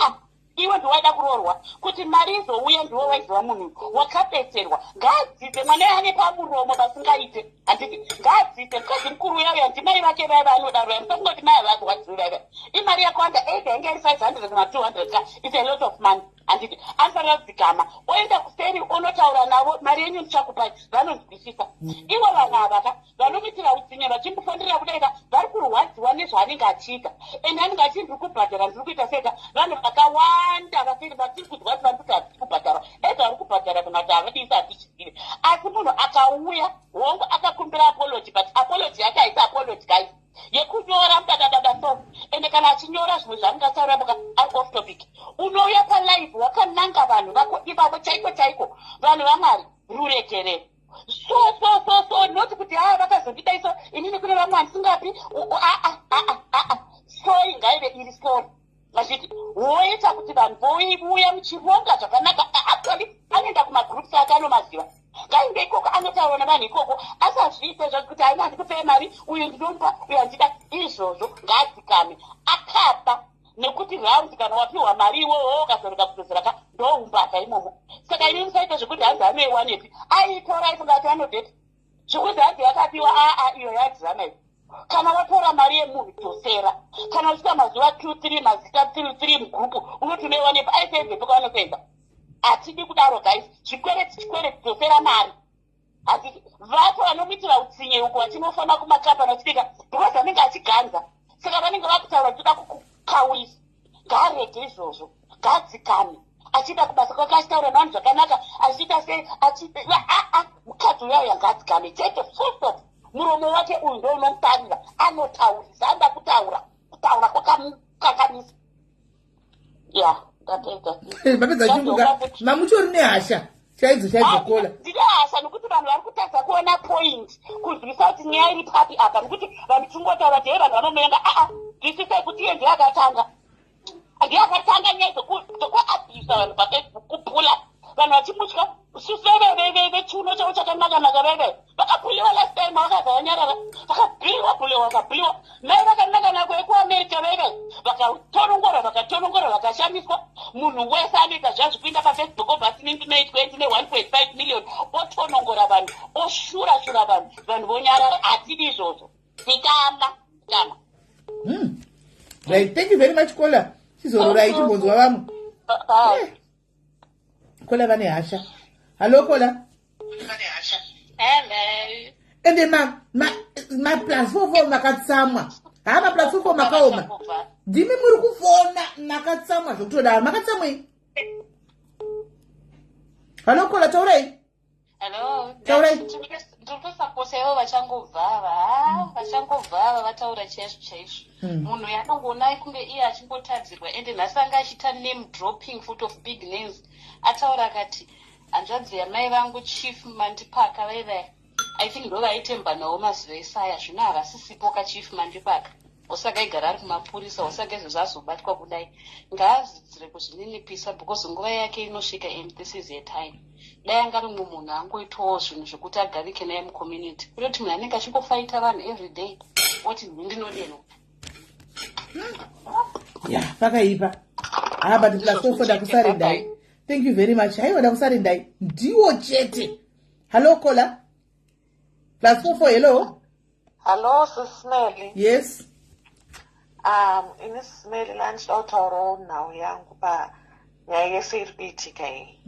Speaker 3: iwe ndiwaida kuroorwa kuti mari izouya ndiwo waiziva munhu wakabetserwa ngadzite mwana ane pamuromo pasingaite handiti ngadzite mukadzi mukuru uyauya ndimai vake vaiva anodaro musangoti mai vake wadzivaiva imari yakawanda either yange iri 500 kana 200 ka it's a lot of money handiti anofanira kudzigama oenda kuseri onotaura navo mari yenyu ndichakupai vanonzwisisa ivo vanhu avaka vanomitira utsinye vachimufondera kudaika vari kurwadziwa nezvaanenge achiita ende anenge achii ndiri kubhadhara ndiri kuita seka vanhu vakawanda vasiri vatiri kuzwa kuti vanduti hatiri kubhadhara ega vari kubhadhara kana kuti havadisa hatichizire asi munhu akauya hongu akakumbira apology but apology yake haisi apology guys yekunyora mudadadada so ende kana achinyora zvimwe zvaangasaura muka ari off topic unouya palive wakananga vanhu vako ivavo chaiko vanhu vamwari ruregerero so noti kuti vakazondida iso inini kune watora mwana singapi story ngaive iri story vachiti woita kuti vanhu voivuya muchironga zvakanaka actually anoenda kumagroups ake anomaziva ngainde ikoko anotaura navanhu ikoko asazviite zvakuti aina ndikupei mari uyu ndinomba uyu handida izvozvo ngaadzikame akapa nekuti raundi kana wapiwa mari iwowo ukazoreka kutozeraka ndoumbata imomo saka ini musaita zvekuti hanzi anoiwanepi aitora isingati anodheti zvekuti hanzi yakapiwa iyo yadzirama iyo kana watora mari yemunhu tosera kana uchita mazuva 2-3 mazita 3 mugrupu unoti unoiwanepi aisenzepo kwanosenza hatidi kudaro guys zvikwereti tosera mari asi vato vanomuitira utsinye uko vachinofonwa kumakapa vachipika because anenge achiganza saka vanenge vakutaura toda kukaurisa ngaarege izvozvo ngaadzikame achida kubasa kwake achitaura navanhu zvakanaka achiita sei mukadzi uyayo ngaadzikame chete full stop muromo wake uyu ndo unomutarira anotaurisa anda kutaura kwakamukakanisa ya ndapedza
Speaker 1: mapedza chimuka mamutori nehasha chaidzo
Speaker 3: ndine hasha nokuti vanhu vari kutadza kuona point kunzwisa kuti nyaya iri papi apa nokuti vanhu tingotaura tei vanhu vanonoenga ndisisei kuti iye ndiyakatanga nyaya dzekuabhisa vanhu pafacebook kupula vanhu vachimutya vechiuno chavo chakanaka veve vakapuliwa last time vakazanyarara vakapuliwa mai vakanaka ekuamerica veve vakatonongora vakashamiswa munhu wese anoita zvazvo kuinda pafacebook obvati nindinoitwa ndine 1.5 million otonongora vanhu oshura vanhu vonyarara hatidi izvozvo tikama
Speaker 1: right, thank you very much Kola chizororai chimbonzwa vamwe Kola vane hasha. Hello Kola.
Speaker 3: Hello.
Speaker 1: Ende ma platform makatsamwa. Ma platform makaoma. Ndimi muri kufona makatsamwa zvokutodaro makatsamwa. Hello Kola taurai.
Speaker 3: Hello.
Speaker 1: Taurai.
Speaker 3: Ndirikusapotaiwo vachangovhava vataura chaizvo munhu yanongoonai kunge iye achimbotadzirwa ende nhasi anga achiita name dropping foot of big names ataura akati hanzvadzi yamai vangu chief mandipaka veve I think ndo vaitemba nawo mazuva esaya zvino havasisipo kachief mandipaka osaka igara ari kumapurisa osaka izvo zvazobatwa kudai ngaazidzire kuzvininipisa because nguva yake inosvika and this is your time dai anga rimwe munhu angoitawo zvinhu zvokuti agarike naye mucommunity kutoti munhu anenge achingofaita vanhu every day oti ndinodeno
Speaker 1: pakaipa but plasofoda kusarendai. Thank you very much. Haiwada kusarendai ndiwo chete. Hello Kola. +44 hello.
Speaker 6: Hello Sis Melly.
Speaker 1: Yes.
Speaker 6: Ini Sis Melly landinotaurawo nhau yangu panyaya yese iri kuitika iyi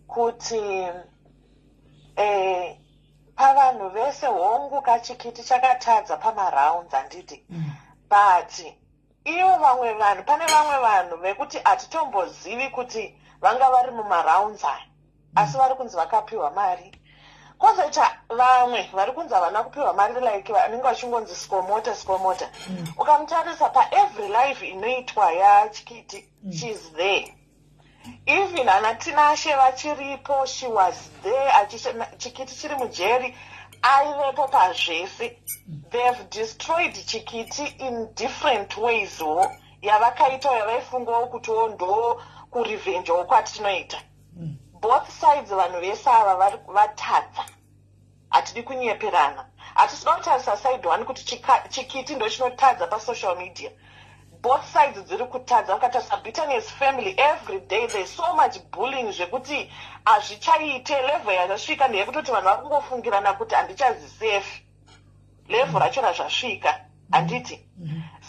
Speaker 6: kuti pavanhu vese hongu kachikiti chakatadza pamaraunds handiti but ivo vamwe vanhu pane vamwe vanhu vekuti hatitombozivi kuti vanga vari mumaraunds aya asi vari kunzi vakapiwa mari kwozoita vamwe vari kunzi havana kupiwa mari like vanenge vachingonzi skomota ukamutarisa paevery life inoitwa yachikiti shes there even hanatinashe vachiripo she was there chikiti chiri mujeri aivepo pazvese they've destroyed chikiti in different ways yavakaitawo yavaifungawo kutiwo ndo kurivenjawo kwatinoita both sides vanhu vese ava vatadza hatidi kunyeperana hatisida kutarisa side one kuti chikiti ndo chinotadza pasocial media both sides dziri kutadza ukatarisa bitterness family every day there's so much bullying zvekuti hazvichaite level yasvika ndeyekutoti vanhu vakungofungirana kuti handichazisafe level rachona zvasvika handiti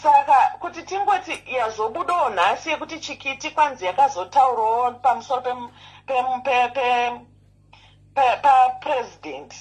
Speaker 6: saka kuti tingoti yazobudawo nhasi yekuti chikiti kwanzi yakazotaurawo pamusoro papresident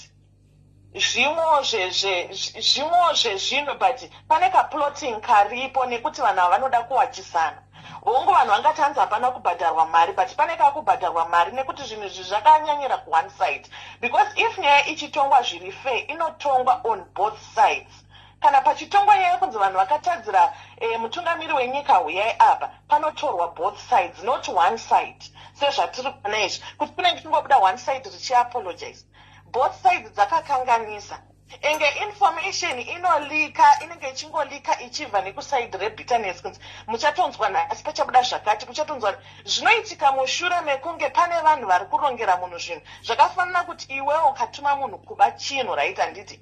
Speaker 6: zvimozve zvinhu but pane kaplotting karipo nekuti vanhu ava vanoda kuwachisana hongu vanhu vangati hanzi hapana kubhadharwa mari but pane kakubhadharwa mari nekuti zvinhu izvi zvakanyanyira kuone side because if nyaya ichitongwa zviri fair inotongwa on both sides kana pachitongwa nyaya yekunzi vanhu vakatadzira mutungamiri wenyika huyai apa panotorwa both sides not one side sezvatiri kuona izvi kuti kunenge kungobuda one side richiapologize both sides dzakakanganisa enge information inolika inenge ichingolika ichibva nekuside rebitterness kunzi muchatonzwa nhasi pachabuda zvakati kuchatonzwa zvinoitika mushure mekunge pane vanhu vari kurongera munhu zvinhu zvakafanana kuti iwewo ukatuma munhu kuba chinhu right handiti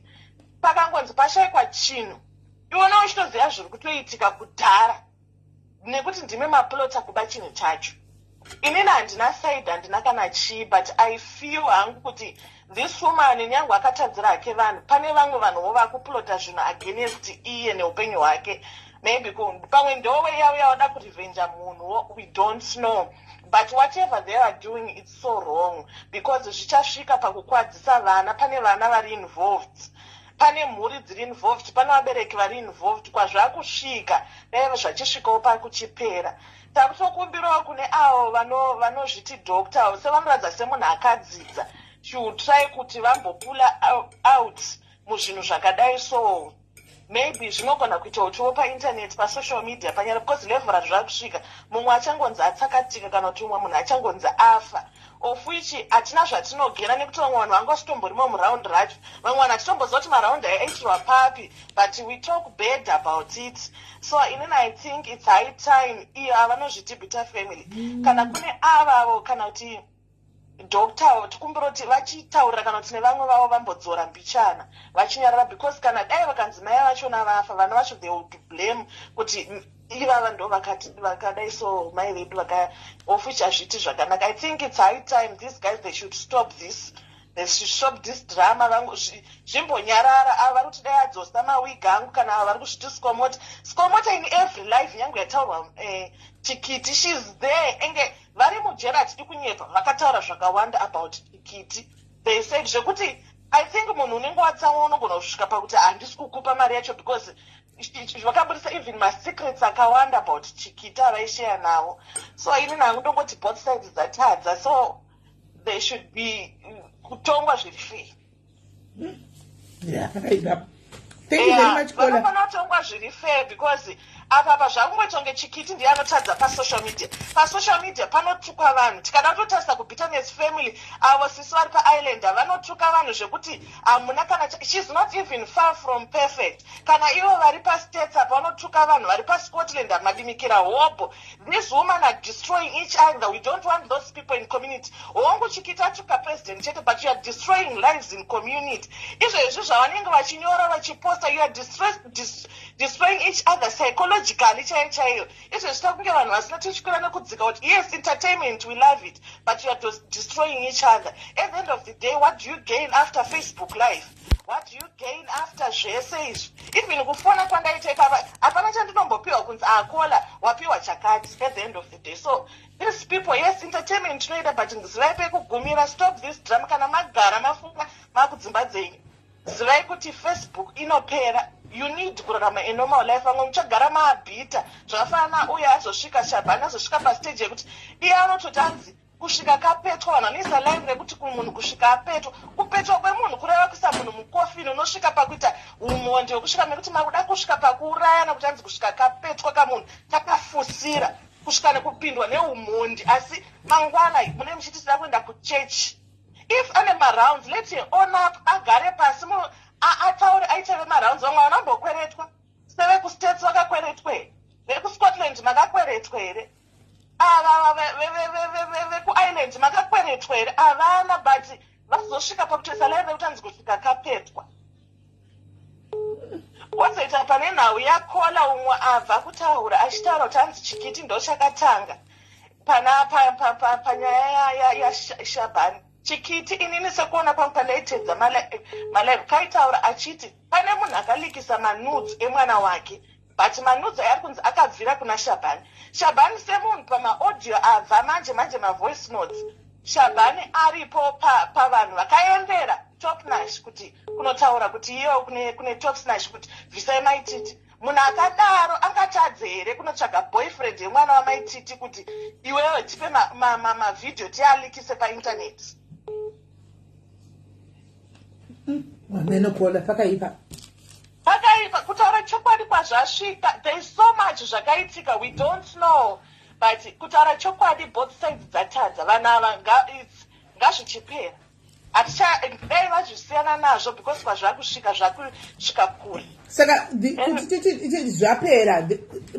Speaker 6: pakangonzi pashayikwa chinhu iwonawo uchitoziva zviri kutoitika kudhara nekuti ndime mapulota kuba chinhu chacho inini handina side handina kana chii but I feel hangu kuti this woman nyange akatadzira hake vanhu pane vamwe vanhuwo vakupulota zvinhu against iye neupenyu hwake maybe pamwe ndowe yauya wada kurivenja munhuwo we don't know but whatever they are doing it's so wrong because zvichasvika pakukwadzisa vana pane vana vari involved pane mhuri dziri involved pane vabereki vari involved kwazvakusvika dai zvachisvikawo pakuchipera takutokumbirawo kune avo vanozviti doctor sevanoratidza semunhu akadzidza chiutrai kuti vambopula out muzvinhu zvakadai so maybe zvinogona kuita utiwo painternet pasocial media panyara because level razvakusvika mumwe achangonzi atsakatika kana kuti umwe munhu achangonzi afa of which hatina zvatinogera nekuti vamwe vanhu vanga vachitomborimo muraundi racho vamwe vanhu hatitomboziva kuti maraundi aiitirwa papi but we talk bad about it so inini I think it's high time iyo avanozvitibita family kana kune avavo kana kuti doctor tikumbira kuti vachitaurira kana kuti nevamwe vavo vambodzora mbichana vachinyarara because kana dai vakanzi mai vachona vafa vana vacho they would blame kuti ivava ndo vakadai so mai vedu of which hazviti zvakanaka I think it's high time these guys they should stop this drama zvimbonyarara ava vari kuti dai adzosa mawigi angu kana ava vari kuzviti skomota in every life nyange yataurwa chikiti she's there enge vari mujera hatidi kunyepa vakataura zvakawanda about chikiti they said zvekuti I think munhu unenge watsamwa unogona kusvika pakuti handisi kukupa mari yacho because vakabudisa even masecrets akawanda about chikiti avaisheya navo so inini hangu ndongoti both sides dzatadza so they should be kutongwa zviri fair vanofanira kutongwa zviri fair because apa zvakungoitonge chikiti ndiye anotadza pasocial media panotukwa vanhu tikada kutotarisa kubitterness family avo sisi vari paisland vanotuka vanhu zvekuti hamuna kana she's not even far from perfect kana ivo vari pastates apa vanotuka vanhu vari pascotland madimikira hobo this woman are destroying each other we don't want those people in community hongu chikiti atuka president chete but you are destroying lives in community izvezvi zvavanenge vachinyora vachiposta you are destroying each other psychologically chaiyo izvo zvita kunge vanhu vasina tichikwira nekudzika kuti yes entertainment we love it but you are destroying each other at the end of the day what do you gain after Facebook live what do you gain after zvese izvi even kufona kwandaiteka hapana chandinombopiwa kunzi akola wapiwa chakati at the end of the day so these people yes entertainment tinoita but zivai pekugumira stop this drama kana magara mafunga makudzimba dzenyu zivai kuti Facebook inopera you need kurarama a normal life vamwe muchagara maabhita zvakafanana uye azosvika shabhani azosvika pastage yekuti iye anototi anzi kusvika kapetwa vanhu vanoisa live rekuti munhu kusvika apetwa kupetwa kwemunhu kureva kuisa munhu mukofini unosvika pakuita umonde wekusvika mekuti makuda kusvika pakuurayana kuti anzi kusvika kapetwa kamunhu takafusira kusvika nekupindwa neumondi asi mangwana mune muchitisira kuenda kuchechi if ane marounds let him own up agare pasi ataure aite vemarounds vamwe vanambokweretwa sevekustates vakakweretwe vekuscotland makakweretwa here ava vekuisland makakweretwa here havana but vazosvika pakutoisa leve kuti anzi kusvika kapetwa wozoita pane nhau yakola umwe abva kutaura achitaura kuti anzi chikiti ndo chakatanga panyaya yashabhani chikiti inini sekuona pamwe pandaitedza malive kaitaura achiti pane munhu akalikisa manudes emwana wake but manudes ayari kunzi akabvira kuna shabhani semunhu pamaaudio abva manje mavoice notes shabhani aripo pavanhu vakaendera top nash kuti kunotaura kuti iyo kune top nash kuti bvisai maititi munhu akadaro angatadze here kunotsvaga boyfriend yemwana wamaititi kuti iwewe tipe mavhidhiyo tialikise paintaneti
Speaker 1: manokola pakaipa
Speaker 6: kutaura chokwadi kwazvasvika there is so much zvakaitika we don't know but kutaura chokwadi both sides dzatadza vanhu ava ngazvichipera dai vazvisiyana nazvo because zvaakusvika kure.
Speaker 1: Saka kuti titi zvapera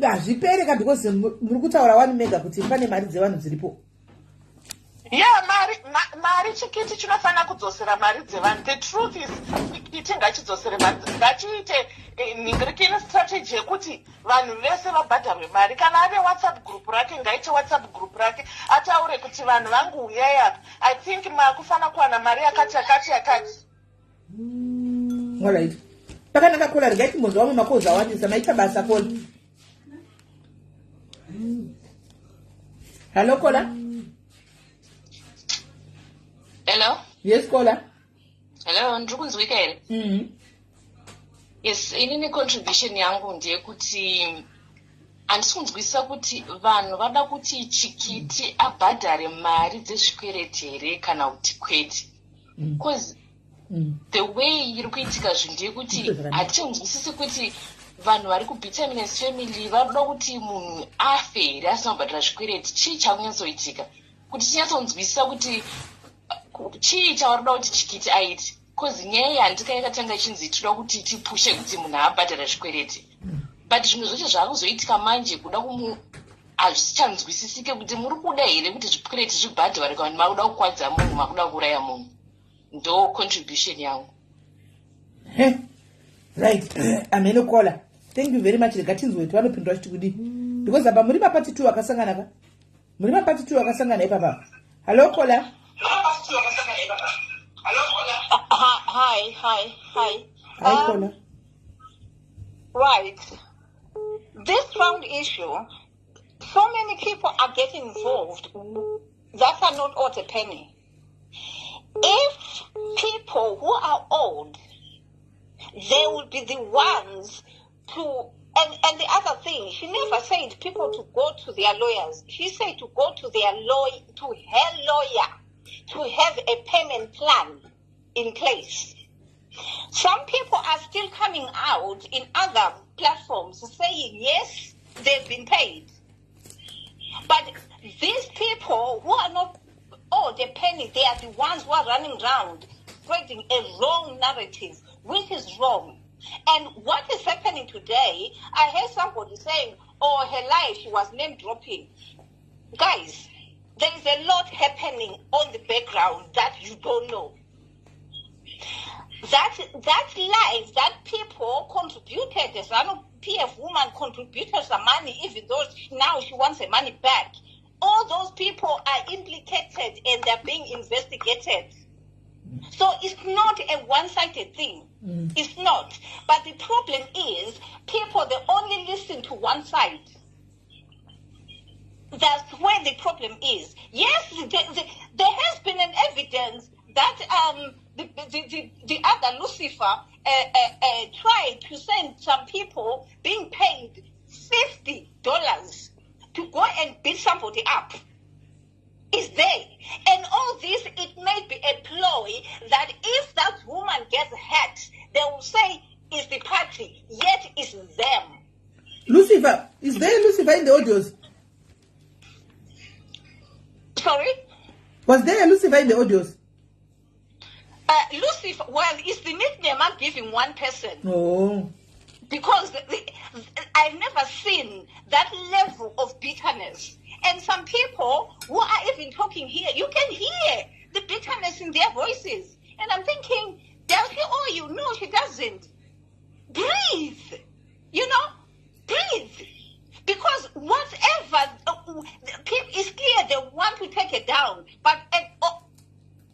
Speaker 1: hazvipere ka because muri kutaura 1 mega kuti pane mari dzevanhu dziripo.
Speaker 6: Mari chikiti chinofanira kudzosera mari dzevanhu. The truth is chikiti ngachidzosere mari, ngachiite ningirikini strategy yekuti vanhu vese vabhadharwe mari. Kana ane WhatsApp group rake ngaite WhatsApp group rake ataure kuti vanhu vangu uyai apa. I think makufanira kuwana mari yakati.
Speaker 1: All right. Pakanaka kola rigaiti munhu wamwe makoza awandisa maita basa kola. Hello kola.
Speaker 8: Hello?
Speaker 1: Yes, Kola.
Speaker 8: Hello, ndirikunzwika here? Yes, inini contribution yangu ndeyekuti handisi kunzwisisa kuti vanhu vada kuti chikiti abhadhare mari dzezvikwereti here kana kuti kwete. Because the way iri kuitika zvinhu ndeyekuti hatichonzwisisi kuti vanhu vari kuBitaminous family vanoda kuti munhu afe here asina kubhadhara zvikwereti. Chii chakunyatsoitika? Kuti tinyatsonzwisisa kuti chii chavarikuda kuti chikiti aite. Because nyaya iyi handika yakatanga ichinzi toda kuti tipushe kuti munhu abhadhara zvikwereti. But zvinhu zvacho zvaakuzoitika manje kuda hazvichanzwisisike kuti muri kuda here kuti zvikwereti zvibhadhare kana kuti makuda kukwadza munhu, makuda kuuraya munhu. Ndo contribution yangu.
Speaker 1: Right. Ameno Kola. Thank you very much. Gatinzwe vanopindwa chitudi. Because apa muri mapati 2 akasangana pa. Muri mapati 2 akasangana ipapa. Hello Kola.
Speaker 9: Hi.
Speaker 1: Hi, Kola.
Speaker 9: Right. This round issue, so many people are getting involved that are not owed a penny. If people who are old, they will be the ones to, and the other thing, she never said people to go to their lawyers. She said to go to their lawyer, to her lawyer, to have a payment plan in place. Some people are still coming out in other platforms saying, yes, they've been paid. But these people who are not owed a penny, they are the ones who are running around spreading a wrong narrative, which is wrong. And what is happening today, I heard somebody saying, oh, her life, she was name dropping. Guys, there is a lot happening on the background that you don't know. That life that people contributed, the PF woman contributed some money, even though now she wants the money back. All those people are implicated and they're being investigated. So it's not a one-sided thing. It's not. But the problem is people, they only listen to one side. That's where the problem is. Yes, there has been an evidence that the other Lucifer tried to send some people being paid $50 to go and beat somebody up. Is there. And all this, it may be a ploy that if that woman gets hurt, they will say it's the party, yet it's them.
Speaker 1: Lucifer, is there Lucifer in the audios?
Speaker 9: Sorry?
Speaker 1: Was there a Lucifer in the audios?
Speaker 9: Lucifer, well, it's the nickname I'm giving one person.
Speaker 1: Oh.
Speaker 9: Because I've never seen that level of bitterness. And some people who are even talking here, you can hear the bitterness in their voices. And I'm thinking, does she owe you? No, she doesn't. Breathe. You know, breathe. Because whatever, it's clear they want to take it down. But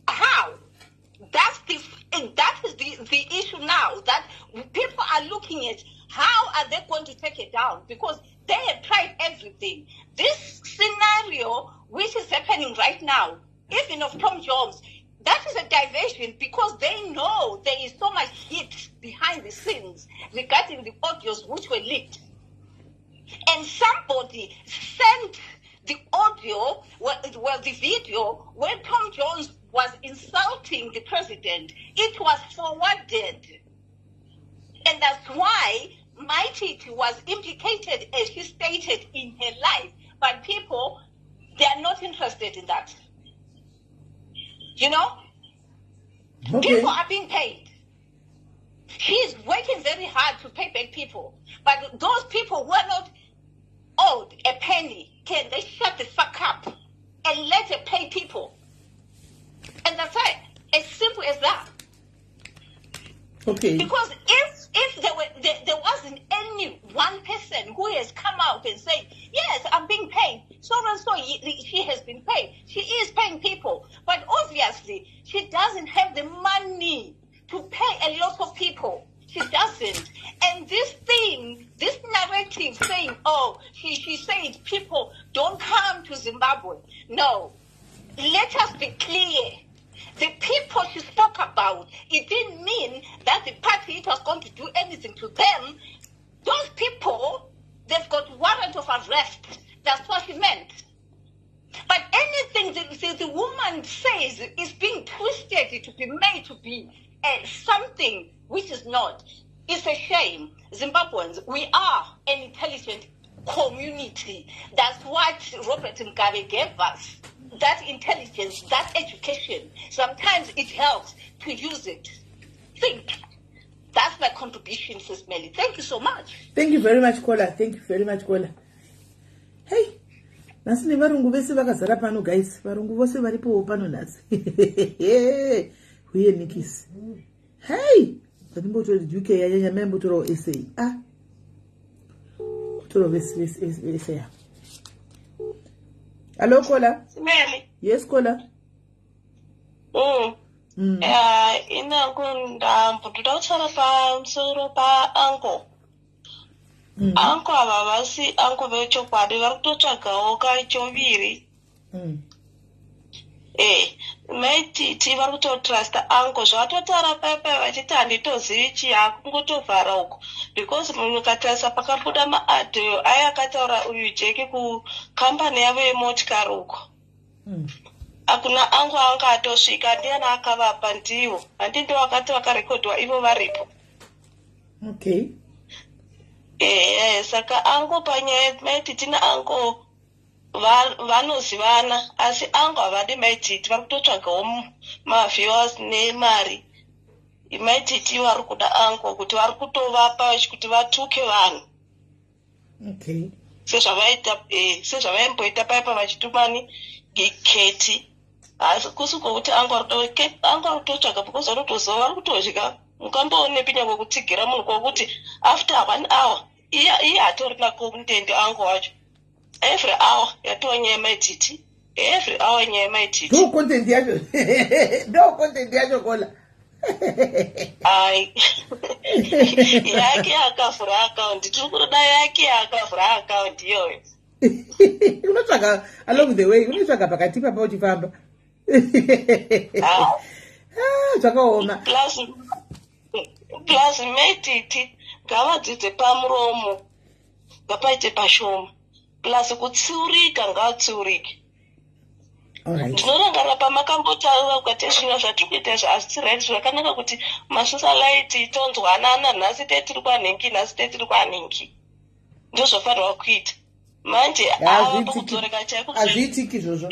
Speaker 9: how? That is the issue now, that people are looking at how are they going to take it down, because they have tried everything. This scenario which is happening right now, even of Tom Jones, that is a diversion because they know there is so much heat behind the scenes regarding the audios which were leaked. And somebody sent the audio, the video where Tom Jones was insulting the president. It was forwarded. And that's why Mighty was implicated, as she stated, in her life. But people, they are not interested in that. You know?
Speaker 1: Okay.
Speaker 9: People are being paid. She's working very hard to pay back people. But those people who are not owed a penny, can they shut the fuck up and let her pay people? And that's it. As simple as that.
Speaker 1: Okay.
Speaker 9: Because if there wasn't any one person who has come out and said, yes, I'm being paid, so and so she has been paid. She is paying people. But obviously, she doesn't have the money to pay a lot of people. She doesn't. And this narrative saying, oh, she said people don't come to Zimbabwe. No. Let us be clear. The people she spoke about, it didn't mean that the party was going to do anything to them. Those people, they've got warrant of arrest. That's what she meant. But anything the woman says is being twisted to be made to be something which is not. It's a shame. Zimbabweans, we are an intelligent community. That's what Robert Mugabe gave us. That intelligence, that education. Sometimes it helps to use it. Think. That's my contribution, Sis Melly. Thank you so much.
Speaker 1: Thank you very much, Kola. Thank you very much, Kola. Hey, nasi ne varungu vese vakazara pano, guys. Varungu vose varipo pano nasi. Huye nikisi. Hey, vatimbotori UK yanyanya membotoro SA. Ah. Toro vese. Hello, Kola.
Speaker 4: Smelly.
Speaker 1: Yes, Kola.
Speaker 4: Inakunda mpututa pa msoro pa anko. Anko ababasi anko vecho kwadi varutotsvagawo kachoviri. Maititi vari kutotrasta anko zvatotara pepe vachiti handitozivi chiyako kungotovhara uko because munhu ukatarisa pakabuda maadhoyo aya akataura uyu jeki kukambani yavo yemotikari uko hakuna angu anga atosvika ndiani akavapa ndivo handi ndo vakati vakarekodwa ivo varipo.
Speaker 1: Okay.
Speaker 4: Saka ango panyaya maititi naango vanozivana asi ango havadi maititi vari kutotsvagawo maviewers nemari. Maititi vari kuda ango kuti vari kutovapa kuti vatuke vanhu.
Speaker 1: Okay.
Speaker 4: Sezvavaimboita paipa vachitumani giketi asi kusi kwokuti ango vari kutotsvaga because vanotozova vari kutodya mukamboonepinye kwekutsigira munhu kwokuti after 1 hour iye hatorina kontende ango wacho. Every hour yatonyaya maititi. Every hour nyaya maititi.
Speaker 1: Do content yacho. Do content yacho Kola.
Speaker 4: Ai. Yake akavhura account. Tiri kuroda yake akavhura account iyoyo.
Speaker 1: Unotsvaga along the way. Unotsvaga pakati papa uchifamba. Zvakaoma.
Speaker 4: Plus maititi ngavadzidze pamuromo. Ngapaite pashoma. Plus kutsiurika ngatsiurike. Ndinorangarira pamakambotaura ukati zvino zvatiri kuita hazvisi right zvakanaka kuti masocialite tonzwanana nhasi tetiri kwanhingi nhasi tetiri kwanhingi ndo zvafanirwa kuita manje ava pakudzoreka chaiko
Speaker 1: hazviitiki izvozvo.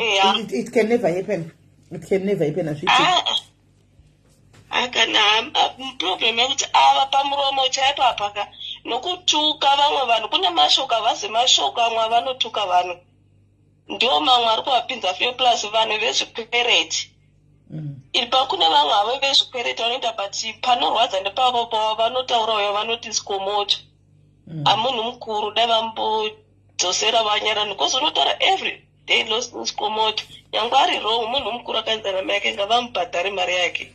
Speaker 1: It can never happen. It can never happen. Hazviitiki.
Speaker 4: Akana problem yekuti ava pamuromo chaipo apaka nokutuka vamwe vanhu kune mashoka vazi mashoka amwe vanotuka vanhu ndo mamwe ari kuvapinza feo plus vanhu vezvikwereti ipa kune vamwe havo vezvikwereti vanoita but panorwadza ndepavo pavo vanotaurawo vanoti sikomoto hamunhu mukuru dai vambodzosera vanyara because unotaura every day lost sikomoto nyangwe ari wrong munhu mukuru akaenzana mai yake ngavamubhadhari mari yake.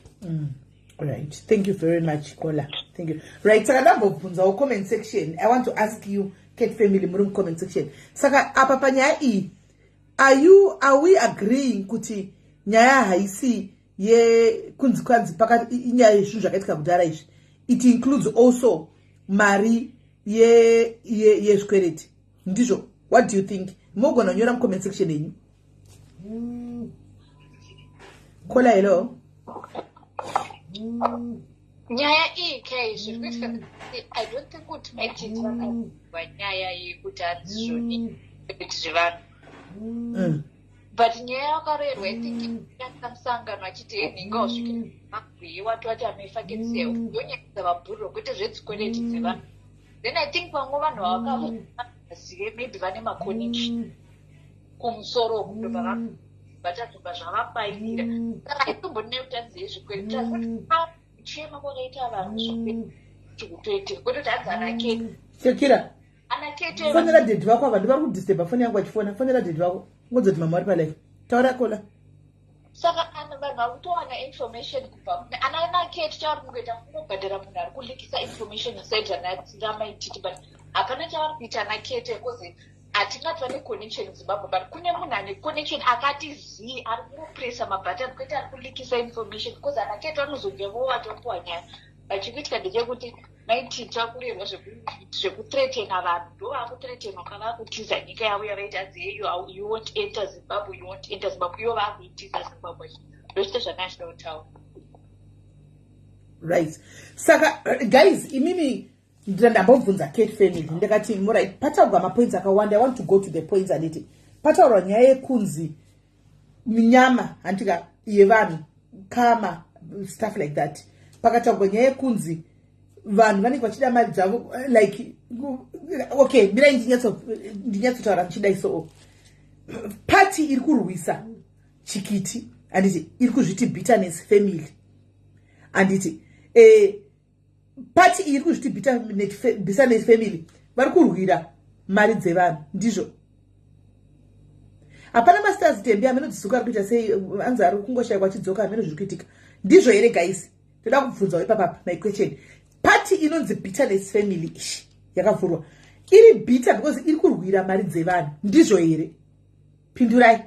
Speaker 1: Right. Thank you very much, Kola. Thank you. Right. Saka ndambobvunzawo comment section. I want to ask you, Cat Family, muri comment section. Saka apa panyaya iyi, are we agreeing kuti nyaya haisi ye kunzikwanzi pakati inyaya yezvinhu zvakaitika kudhara izvi? It includes also mari yezvikwereti. Ndizvo. What do you think? Mogona nyora mu comment section yenyu. Kola, hello.
Speaker 8: Nyaya iyi zviri I don't think kuti maititi vakazwa nyaya iyi kuti hadzizvoni kuti zvevanhu but nyaya yakarerwa yakamsangano achiti ninga wasvika mabhuyi wati wati amefaketsiya yonyanyisa vabhuriro kwete zvedzikweleti dzevanhu. Then I think vamwe vanhu vavakazive maybe vane maconnection kumusoro kundobva vatazobva zvavabairira. Saka haitombonei kuti azive zvikweleti chema kwakaita vanhu zvikweleti kutoitika kwete kuti adzi anakete
Speaker 1: Shakira,
Speaker 8: anakete
Speaker 1: fonera dedhi vako vanhu vari kudisturba foni yangu achifona. Fonera dedhi vako ngodzoti mama vari palive taura kola.
Speaker 8: saka vanhu vakutowana information kubva kune anakete chavari kungoita kunobhadhara munhu ari kulikisa information aside ramaititi but hapana chavari kuita anakete because hatingati vane connection zimbabwe but kune munhu ane connection akati zii ari kungopresa mabhatani kwete ari kulikisa information because anakete vanozonge vowatopuwa nyaya vachikuitika ndechekuti maititi vakurerwa zvekuthretena vanhu ndo vakuthretenwa kavakutiza nyika yavo yavaita aziye you won't enter zimbabwe, you won't enter zimbabwe, ivo vakuitiza zimbabwe ndochita zvanational town.
Speaker 1: Right. Saka guys, imimi ndambobvunza Kate family ndakati right pataurwa mapoints akawanda. I want to go to the points anditi pataurwa nyaya yekunzi minyama antika yevanhu kama stuff like that. Pakataurwa nyaya yekunzi vanhu vanenge vachida mari dzavo like okay mira ndinyatsotaura ndichida iso party iri kurwisa chikiti anditi iri kuzviti bitterness family anditi party iri kuzviti bitterness family vari kurwira mari dzevanhu ndizvo. Hapana masters tembi amenodzizoka ari kuita sei anzi ari kungoshayikwa achidzoka ameno zviri kuitika ndizvo here guys. Toda kubvunzawo ipapa my question. Party inonzi bitterness family ishi yakavhurwa iri bitter because iri kurwira mari dzevanhu ndizvo here? Pindurai.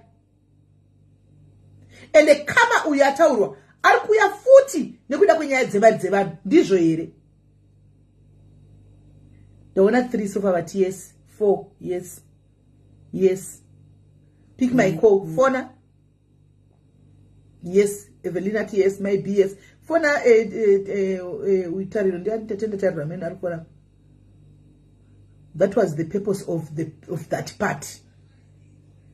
Speaker 1: Ende kama uyu ataurwa ari kuuya futi nekuda kwenyaya dzemari dzevanhu ndizvo here? Ndaona 3 so far but yes 4 yes pick my call fona yes Evelina yes my BS fona uitariro ndiatenda tarira mena ari kona. That was the purpose of that part.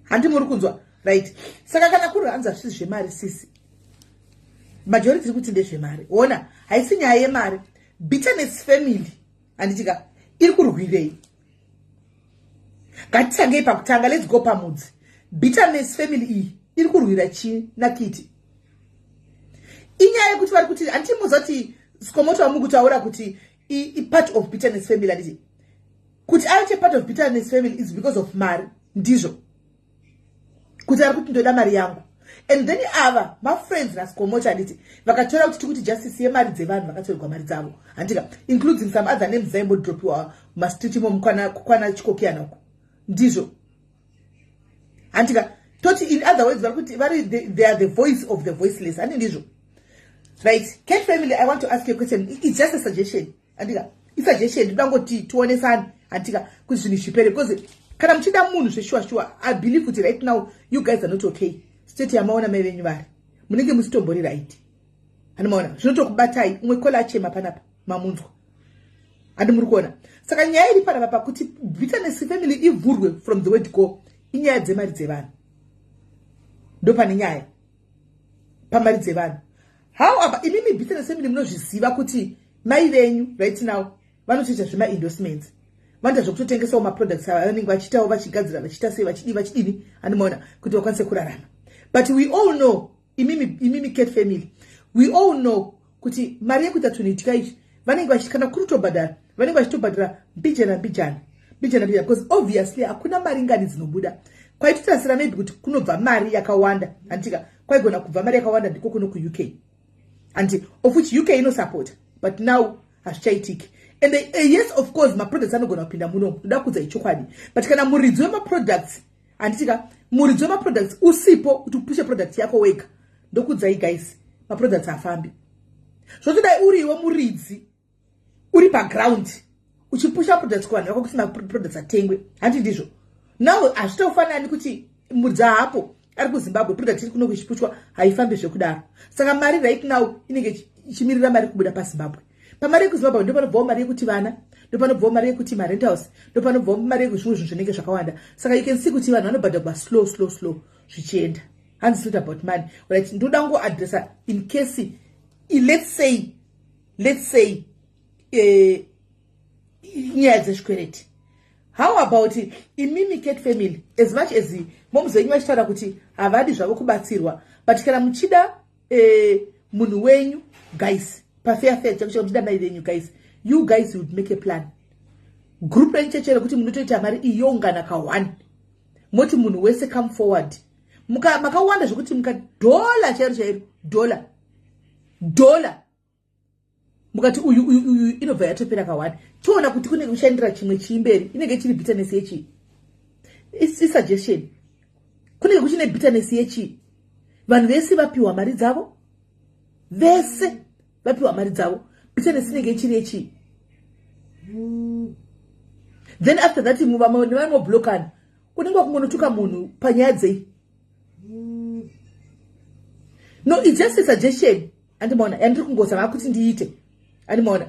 Speaker 1: Handi muri kunzwa right. Saka kana kuri anza zvisi zvemari sisi majority kuti ndezvemari ona haisi nyaya yemari. Bitterness family anditika iri kurwirei. Ngatitange pakutanga, let's go pamudzi. Bitterness family iyi iri kurwira chi nakiti inyaya yekuti vari kuti antimuzoti sikomoto wamukutaura kuti part of bitterness family anditi kuti aite part of bitterness family is because of mari ndizvo kuti ari kuti ndoda mari yangu. And then ava mafriends nasikomoto anditi vakatora kuti tikuti justice yemari dzevanhu vakatorerwa mari dzavo andika including some other names dzaimbodropiwa mastreet imo kwana chikokiyanako ndizvo andika toti in other words vari kuti they are the voice of the voiceless andi ndizvo. Right. Kate family, I want to ask you a question. It's just a suggestion. Andika, it's a suggestion. Ndangoti tuonesana andika kuti zvinhu zvipere because kana muchida munhu zveshua I believe kuti right now you guys are not okay. State yamaona mai venyu vari. Munenge musitombori right. Anomaona zvinotokubatai umwe kola achema panapa mamunzwa. Andi muri kuona. Saka nyaya iri panapa kuti bitterness family ivhurwe from the word go. Inyaya dzemari dzevanhu. Ndo pane nyaya. Pamari dzevanhu. However, imimi bitterness family munozviziva kuti mai venyu right now vanotoita zvema endorsements. Vanoita zvokutotengesawo maproducts ava vanenge vachitawo vachigadzira vachita sei vachidini anomaona kuti vakwanise kurarama. But we all know imimi Kate family we all know kuti mari yekuita tunoitika izvi vanenge vachikana kurutobhadhara vanenge vachitobhadhara mbijana because obviously hakuna mari ngani dzinobuda. Kwaitotasira maybe kuti kunobva mari yakawanda antika kwaigona kubva mari yakawanda ndiko kuno kuUK and of which UK inosupport but now hazvichaitiki. And yes of course maproducts anogona kupinda muno ndoda kudza ichokwadi but kana muridzi wemaproducts anditika muridzi wemaproducts usipo kuti upushe product yako wega ndokudzai guys maproducts afambi. Zvotodai uriwo muridzi uri paground uchipusha products kuvanhu vako kuti maproducts atengwe handi ndizvo. Now hazvitofanani kuti muridzi hapo ari kuZimbabwe product iri kuno kuchipushwa haifambi zvekudaro. Saka mari right now inenge ichimirira mari kubuda paZimbabwe. Pamari kuZimbabwe ndo panobvawo mari yekuti vana, ndo panobvawo mari yekuti marent house, ndo panobvawo mari yekuzvimwe zvinhu zvinenge zvakawanda. Saka you can see kuti vanhu vanobhadharwa slow. zvichienda. And it's not about money. Right? Ndoda ngoaddressa in case, let's say, nyaya dzezvikwereti. How about in mimiket family, as much as moms wenyu vachitaura kuti havadi zvavo kubatsirwa, but kana muchida munhu wenyu, guys, pafair chakuchika muchida mai venyu, guys, you guys would make a plan. Group renchechero kuti munotoita mari iyongana ka1. Moti munhu wese come forward. Makawanda zvokuti dola chairo dola. Mukati uyu inobva yatopera ka1. Toona kuti kune kushandira chimwe chimberi inenge chiri bitterness yechi. It's a suggestion. Kune kuchine bitterness yechi. Vanhu vese vapiwa mari dzavo. Bitterness inenge chiri yechi. Then after that vano blockana. Kunenge kumonotuka munhu panyaya dzei. No, it's just a suggestion. Andimona, yandiri kungozama kuti ndiite. Andimona,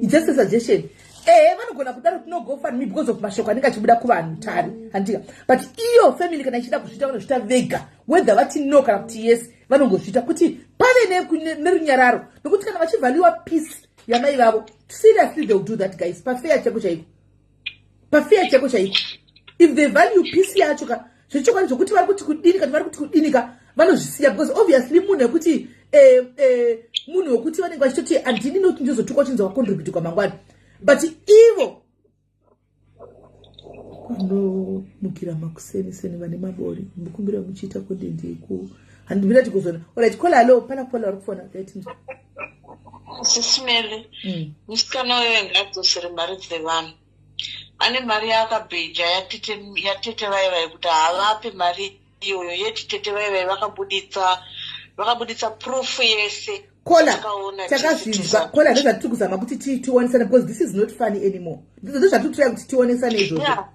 Speaker 1: it's just a suggestion. Vanogona kudaro no go fund me because of mashoko anenge achibuda kuvanhu tari. Andika. But iyo family kana ichida kuzvita vanozvita vega. Whether vati no kana kuti yes, vanongozvita kuti pane nerunyararo. Nokuti kana vachivhaliwa peace yamai vavo. Seriously, they'll do that, guys. Pafair chako chaiko. If they value peace yacho, zvichokani zvokuti vari kuti kudinika vanozvisiya, because obviously munhu wekuti munhu wekuti vanenge vachitoti handini noti ndizotuka uchinzi wakontribute kwamangwana, but ivo vanomukira makuseni vane mabori mukumbira muchiita kundindiku handibira tikuzona. Alright, kola alo pana kola rokufona that
Speaker 6: SIS MELLY musikana wewe ngadzosere mari dzevanhu. Ane mari yakabheja yatete vaivai kuti havapi mari iyoyo yetitete vaivai vakabuditsa proof yese.
Speaker 1: Kola takazvinzwa. Kola ndozvatiri kuzama kuti tionesane, because this is not funny anymore. Ndozvatiri kutira kuti tionesane izvozvo.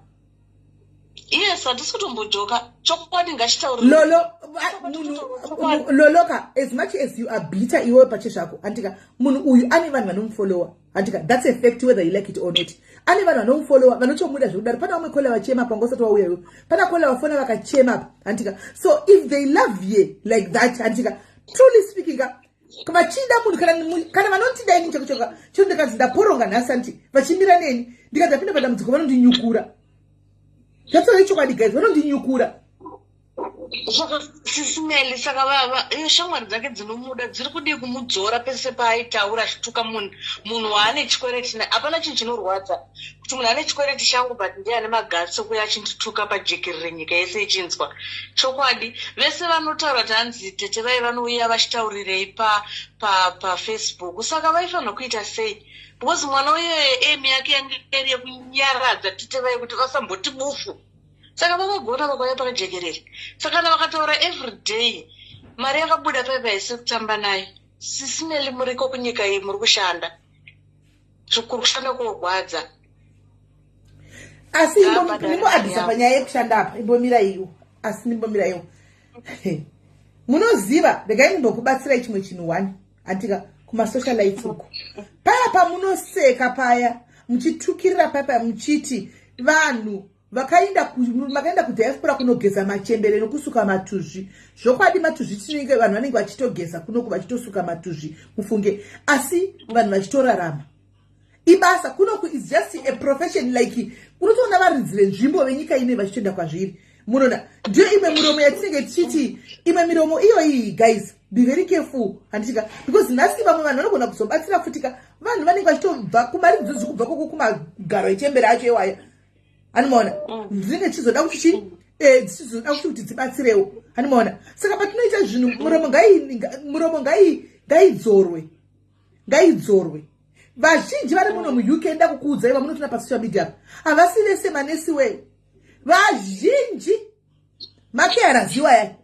Speaker 6: Yes, handisi kutombojoka. Chokwadi ngachitaure.
Speaker 1: Loloka, as much as you are bitter iwe pachezvako, andika munhu uyu ane vanhu vanomufollower. Andika, that's a fact whether you like it or not. Ane vanhu vanomufollower, vanochomuda zvekudaro. Pana umwe kola vachema pa ngosati wauya. Pana kola vafona vakachema. Andika. So if they love you like that, andika, truly speaking, vachida munhu kana vanotida ini chakuchoka. Chondeka ndaporonga nasanti. Vachimira neni. Ndikadzapinda padambudziko vanondinyukura. That's what chokwadi, guys. Vanondinyukura.
Speaker 6: SIS MELLY saka shamwari dzake dzinomuda dziri kudi kumudzora pese paaitaura achituka munhu waane chikwereti. Hapana chinhu chinorwadza kuti munhu ane chikwereti changu, but ndiye ane magatsi okuya achindituka pajekerere nyika yese ichinzwa. Chokwadi vese vanotaura kuti hanzi tete vai vanouya vachitaurirei paFacebook. Saka vaifanira kuita sei? Because mwana uyoyo aim yake yange iri yekunyaradza tete vai kuti vasamboti bufu. Saka vakagona vakauya pakajekerere. Saka kana vakataura everyday mari yakabuda paipaisi kutamba nayo. SIS MELLY muriko kunyika iyi muri kushanda. Zvikuru kushanda kurwadza.
Speaker 1: Asi imboadhisa panyaya yekushanda apa. Imbomira iyo. Asi nimbomira iyo. Munoziva, regai nimbokubatsirai chimwe chinhu 1. Andika kumasocialites uko. Paya pamunoseka paya. Muchitukirira paya muchiti vanhu makaenda kudiaspora kunogeza machembere nokusuka matuzvi. Zvokwadi matuzvi chinenge vanhu vanenge vachitogeza kunoku vachitosuka matuzvi mufunge. Asi vanhu vachitorarama. Ibasa kunoku is just a profession like unotoona varidzire nzvimbo venyika ine vachitoenda kwazviri. Munoona ndio imwe miromo yatinenge tichiti imwe miromo iyo iyi, guys, be very careful. Handika because nhasi vamwe vanhu vanogona kuzobatsira futika vanhu vanenge vachitobva kumari dzodzi kubva koko kumagaro echembere acho ewaya. Animona, zvinenge chizoda kuti dzichizoda kuti dzibatsirewo. Animona, saka patinoita zvinhu muromo ngaidzorwe. Vazhinji vari muno muUK ndakukuudzai vamunotona pasocial media havasi vese manesi we. Vazhinji makeyaraziwa ya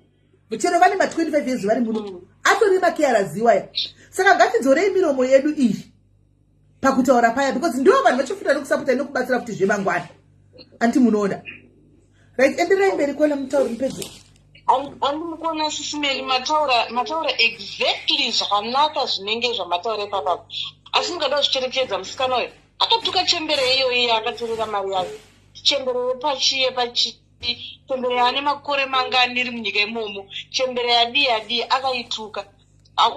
Speaker 1: chero vane ma25 years vari muno atori makeyaraziwa ya. Saka ngatidzorei miromo yedu iyi pakutaura paya, because ndio vanhu vachifunda nokusapota nokubatsira kuti zvemangwana. Anti munoda. Right, enderai mberi kwela mutauri mpedze.
Speaker 6: Andimukona SIS MELLY mataura exactly zvakanaka zvinenge zvamataura ipapapo. Asi mukada zvicherechedza musikana uyu akatuka chembere iyo akatorera mari yake. Chembere pachiye
Speaker 7: chembere ane makore mangani iri munyika imomo chembere yadi akaituka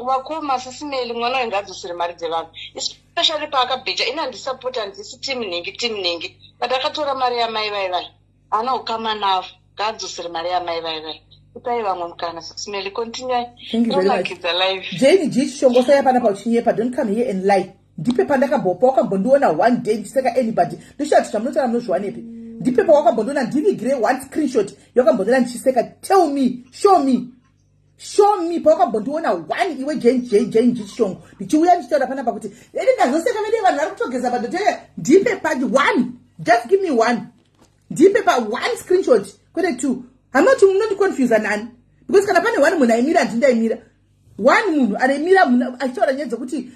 Speaker 7: wakoma SIS MELLY mwana wanga adzosere mari dzevanhu especially paakabheja ina handisapoti handisi timu nhingi but akatora mari yamai vaivai ana ukama navo ngaadzosere mari yamai vaivai ipai vamwe mukana SIS MELLY continue.
Speaker 1: Thank you very much. Jane Jishongo saya pana pauchinyepa, don't come here and lie. Ndipe pandakabopa wakambondiona one day ndiseka anybody ndishati chamunotara munozviwanepi ndipepa wakambondiona ndivigire one screenshot yakambondiona ndichiseka. Tell me, show me pawakambondiona one iwe Jane Jishongo ndichiuya ndichitaura panapa kuti edi ndazoseka vede vanhu vari kutogeza padoteya ndipepa one, just give me one, ndipepa one screenshot kwete two. Hamati munondiconfuse nani because kana pane one munhu aimira handindaimira one munhu anaimira munhu achitaura nyaya dzekuti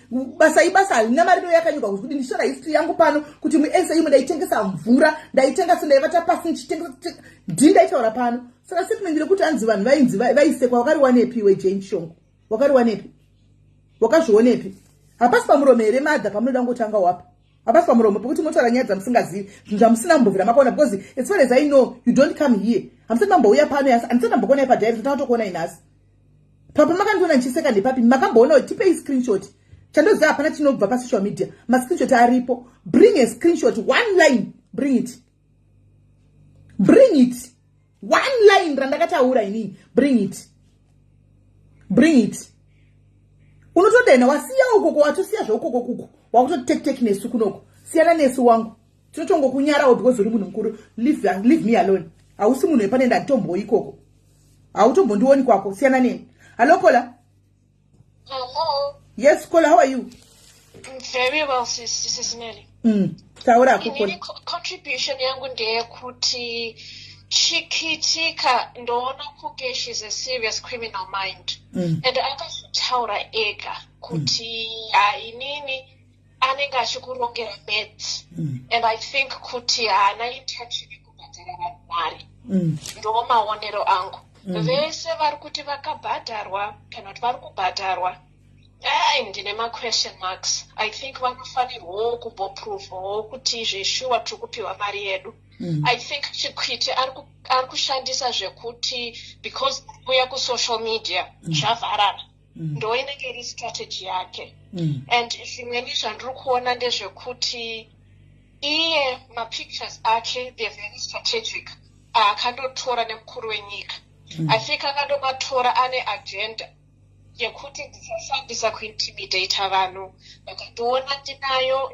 Speaker 1: basa harina mari yakanyuka kuti ndishora history yangu pano kuti muSIU ndaitengesa mvura ndaitengesa ndaivata pasi ndichitengesa ndindaitaura pano. Saka statement rekuti anzi vanhu vainzi vaisekwa wakariwanepi we Jane Shongo? Wakariwanepi? Wakazvionepi? Hapasi pamuromo here madha pamunoda ngotanga wapa? Hapasi pamuromo pekuti motaura nyaya dzamusingazivi zvinhu zvamusina kumbovhira makaona because as far as I know you don't come here. Hamsati mambouya pano yasi handisati mambokuona padirect ndatokuona inhasi. Papa makandiona ndichiseka ndepapi makamboona kuti tipei screenshot. Chandoziva hapana chinobva pasocial media. Screenshot aripo. Bring a screenshot, one line, bring it. One line randakataura inini, bring it. Unotodaina wasiya ukoko watosiya zvaukoko kuko. Wakutoteke nesu kunoko. Siyana nesu wangu. Tinotongo kunyarawo because uri munhu mukuru. Leave me alone. Hausi munhu epane ndatombo ikoko. Hautombondioni kwako. Siyana neni. Hello, Kola.
Speaker 10: Hello.
Speaker 1: Yes, Kola, how are you?
Speaker 10: Very well, SIS MELLY.
Speaker 1: Taura Kola.
Speaker 10: Contribution yangu ndeyekuti chikitika ndoona kuke she's a serious criminal mind. And akazvitaura ega kuti inini anenge achikurongera meds. And I think kuti haana intention yekubhadhara vanhu mari. Ndo maonero angu. Vese vari kuti vakabhadharwa kana kuti vari kubhadharwa ndine ma-question marks. I think vanofanirwawo kumbopruvhawo kuti zveshuwa tiri kupiwa mari yedu. I think chikwiti ari kushandisa zvekuti because uya kusocial media zvavharara ndo inenge iri strategy yake. And zvimweni zvandiri kuona ndezvekuti iye mapictures ake they're very strategic. Akandotora nemukuru wenyika. I think akandomatora ane agenda yekuti ndisashandisa kuintimidata vanhu vakandoona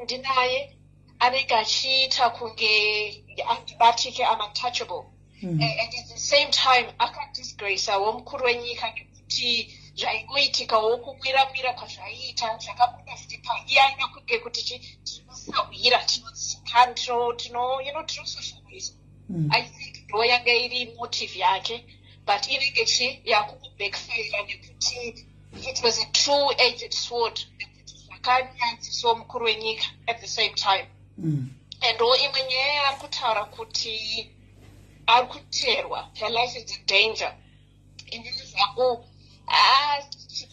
Speaker 10: ndinaye anenge achiita kunge andibatike untouchable. And at the same time akadisgraceawo mukuru wenyika nekuti zvaingoitikawo kumwiramira kwazvaiita zvakabuda futi paiyaina kunge kuti tinosahwira tinotsikana tinosocialize. I think ndo yanga iri motive yake. But inenge yakubackfire nekuti it was a two-edged sword nekuti zvakanyanziswa mukuru wenyika at the same time. And imwe nyaya yaari kutaura kuti ari kuterwa, her life is in danger. Inini zvangu she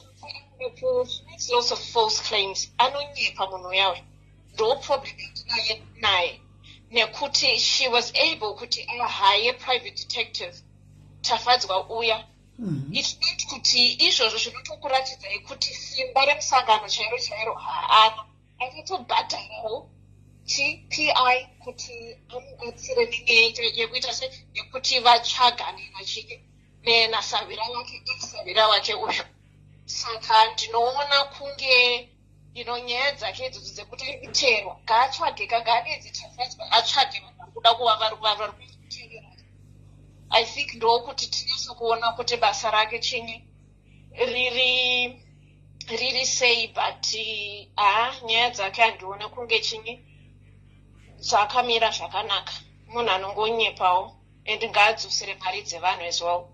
Speaker 10: makes lots of false claims. Anonyepa munhu yawe. Ndo problem yatinaye naye. Nekuti she was able kuti hire private detective tafadzwa uya. It's not kuti izvozvo zvinotokuratidza kuti simba remusangano chairo haana. Akatobhadharawo TPI kuti amubatsire nenyaya yekuita yekuti vatsvagane vachike nenasavira wake uyo. Saka ndinoona kunge nyaya dzake idzodzo dzekuti ari kuterwa ngaatsvage kaganedzi tafadzwa atsvage vanhu kuda kuva vari kuteerera. I think ndokuti tinese kuona kuti basa rake chinyi riri sei, but nyaya dzake handiona kunge chinyi zvakamira zvakanaka. Munhu anongonyepawo and ngaadzosere mari dzevanhu as well.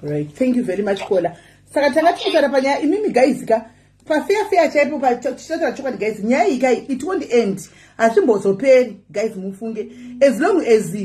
Speaker 1: Right, thank you very much Kola. Saka tanga tichitara panyaya imimi guys pafeya chaipo pachitatara chokwadi guys nyaya ikai it won't end. Hazvimbozoperi guys mufunge as long as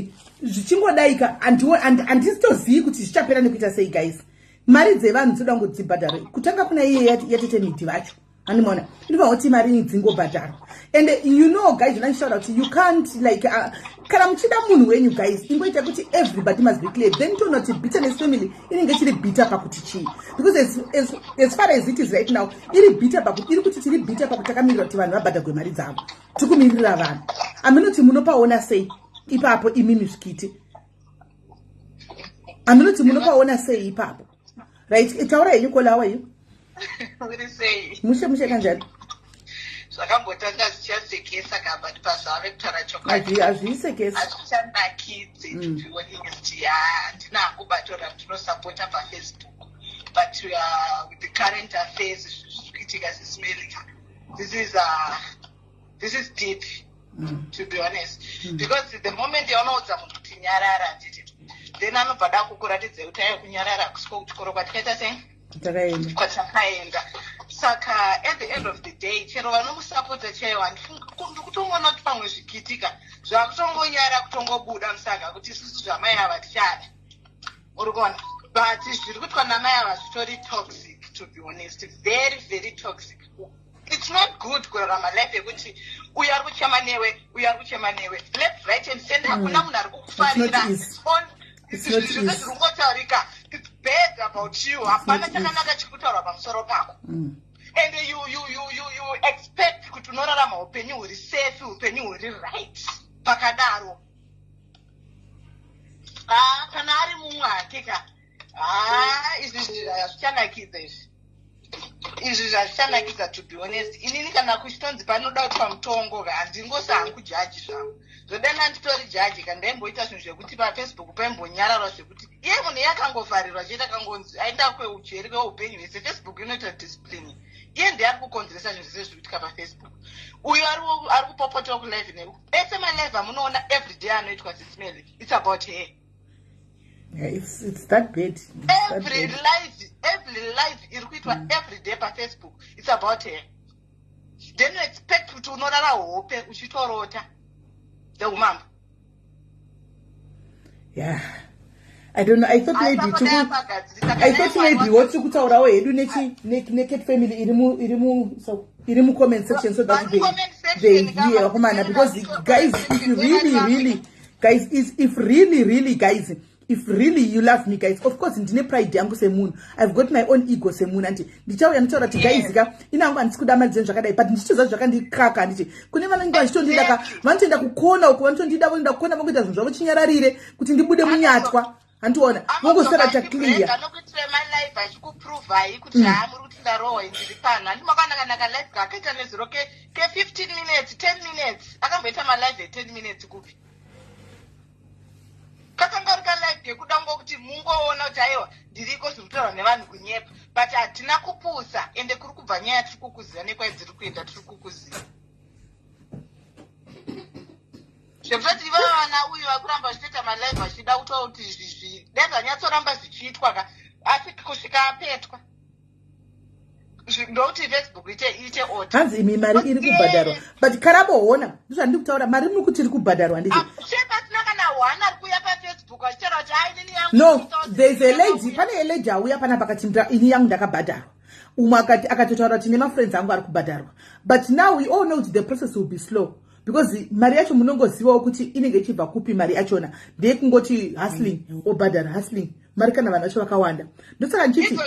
Speaker 1: zvichingodaika handitozivi kuti zvichapera nekuita sei guys. Mari dzevanhu dzoda kungodzibhadhara kutanga kuna iye yatete midhi vacho Animona. You know what mari idzingo bhadharwa. And you know guys, when I shout out, you can't like kana muchida munhu wenyu guys, ingoita kuti everybody must be clear. Then to not bitterness family inenge chiri bitter pakuti chi. Because as far as it is right now, iri bitter pakuti iri kuti chiri bitter pakuti takamirira kuti vanhu vabhadharwe mari dzavo. Tikumirira vanhu. Aminoti munopaona sei ipapo imimi zvikiti. Aminoti munopaona sei ipapo. Right? Taura yenyu kola wayo.
Speaker 3: Uri sei?
Speaker 1: Mushe kanjani?
Speaker 3: Zvakambotanga zvichasekesa kabati pazvave kutaura chokwadi.
Speaker 1: Hazvisekesa.
Speaker 3: Hazvichanakidze to be honest. Handina kubatora tinosapota paFacebook. But with the current affairs zvikuitika zviSmelly, this is deep, to be honest. Because the moment yaunoudza munhu kuti nyarara handiti, then anobva da kukuratidza kuti aiva kunyarara kusvika kuchikoro kwatikaita sei? Kwatakaenda. Saka at the end of the day, chero vanomusapota chaiwo ndikutongoona kuti pamwe zvikiitika zvakutongonyara kutongobuda musaka kuti isusu zvamai ava tichada. Uri kuona? But zviri kuitwa namai ava zvitori toxic, to be honest. Very, very toxic. It's not good kurarama life yekuti uyu ari kuchema newe, uyu ari kuchema newe. Left, right and center hakuna munhu ari kukufarira. Zviringotaurika. It's bad about you. Hapana chakanaka chikutaura pamusoro pako. And you expect kuti unorarama upenyu huri safe, upenyu huri right. Pakadaro. Kana ari mumwakika. Izvi hazvichanakidza izvi. Izvi hazvichanakidza, to be honest. Inini kana kuchitonzi panoda kuti pamutongo handingosi hangu kujaji zvangu. Zvodana nditori jaji kandaimboita zvinhu zvekuti paFacebook paimbonyararwa zvekuti iye munhu yakangofarirwa chete akangonzi aenda kweucheri kweupenyu hwese. Facebook inoita discipline. Iye ndiye ari kukonzeresa zvinhu zvese zvikuitika paFacebook. Uyu ari kupopota kulive neku. Ese malive amunoona everyday anoitwa zviSmelly. It's about her.
Speaker 1: Yeah, it's that bad.
Speaker 3: Every life iri kuitwa every day paFacebook. It's about her. Then you expect kuti unorara hope uchitorota. The woman.
Speaker 1: Yeah. I don't know. I thought maybe what you could tell away, do naked family irimu comment section so that they hear Humana, because guys, if you really guys, if really you love me guys, of course ndine pride yangu semunhu. I've got my own ego semunhu anti ndichauya nditaura kuti guys inangu handisikuda dzenyu zvakadai, but ndichizva zvakandikaka nditi kune vanenge vachitondida vanotoenda kukona uko vanotondida voenda kukona vangoita zvinhu zvavo chinyararire kuti ndibude munyatwa. Handiona vongosara clear
Speaker 3: anokuitire malive achikupruvai kuti haamuri kuti ndarohwa ndiri pano. Handimakanaka live akaita nezuro ke 15 minutes 10 minutes akamboita malive 10 minutes kupi kakanga rika live yekuda ngokuti mungoona kuti aiwa ndiriko zviri kutaurwa nevanhu kunyepa, but hatina kupusa ende kuri kubva nyaya tiri kukuziva nekwai dziri kuenda tiri kukuziva. Zvekutoti ivava vana uyu vakuramba vachiita malive vachida kutaura kuti izvi dai zvanyatsoramba zvichiitwa ka, asi kusvika apetwa ndokuti Facebook ite order.
Speaker 1: Hanzi imi mari iri kubhadharwa, but karaboona ndizvandiri kutaura mari muri kuti iri kubhadharwa ndizvo.
Speaker 3: Pasina kana hwana ari kuuya paFacebook achitaura kuti ai nini yangu.
Speaker 1: No, there's a lady, pane a lady auya pana pakati ini yangu ndakabhadharwa. Umwe akatotaura kuti nemafriends angu ari kubhadharwa. But now we all know the process will be slow. Because mari yacho munongozivawo kuti inenge ichibva kupi mari yachona. Ndeye kungoti hustling, obhadhara hustling. Mari kana vanhu vacho vakawanda. Ndosaka ndichiti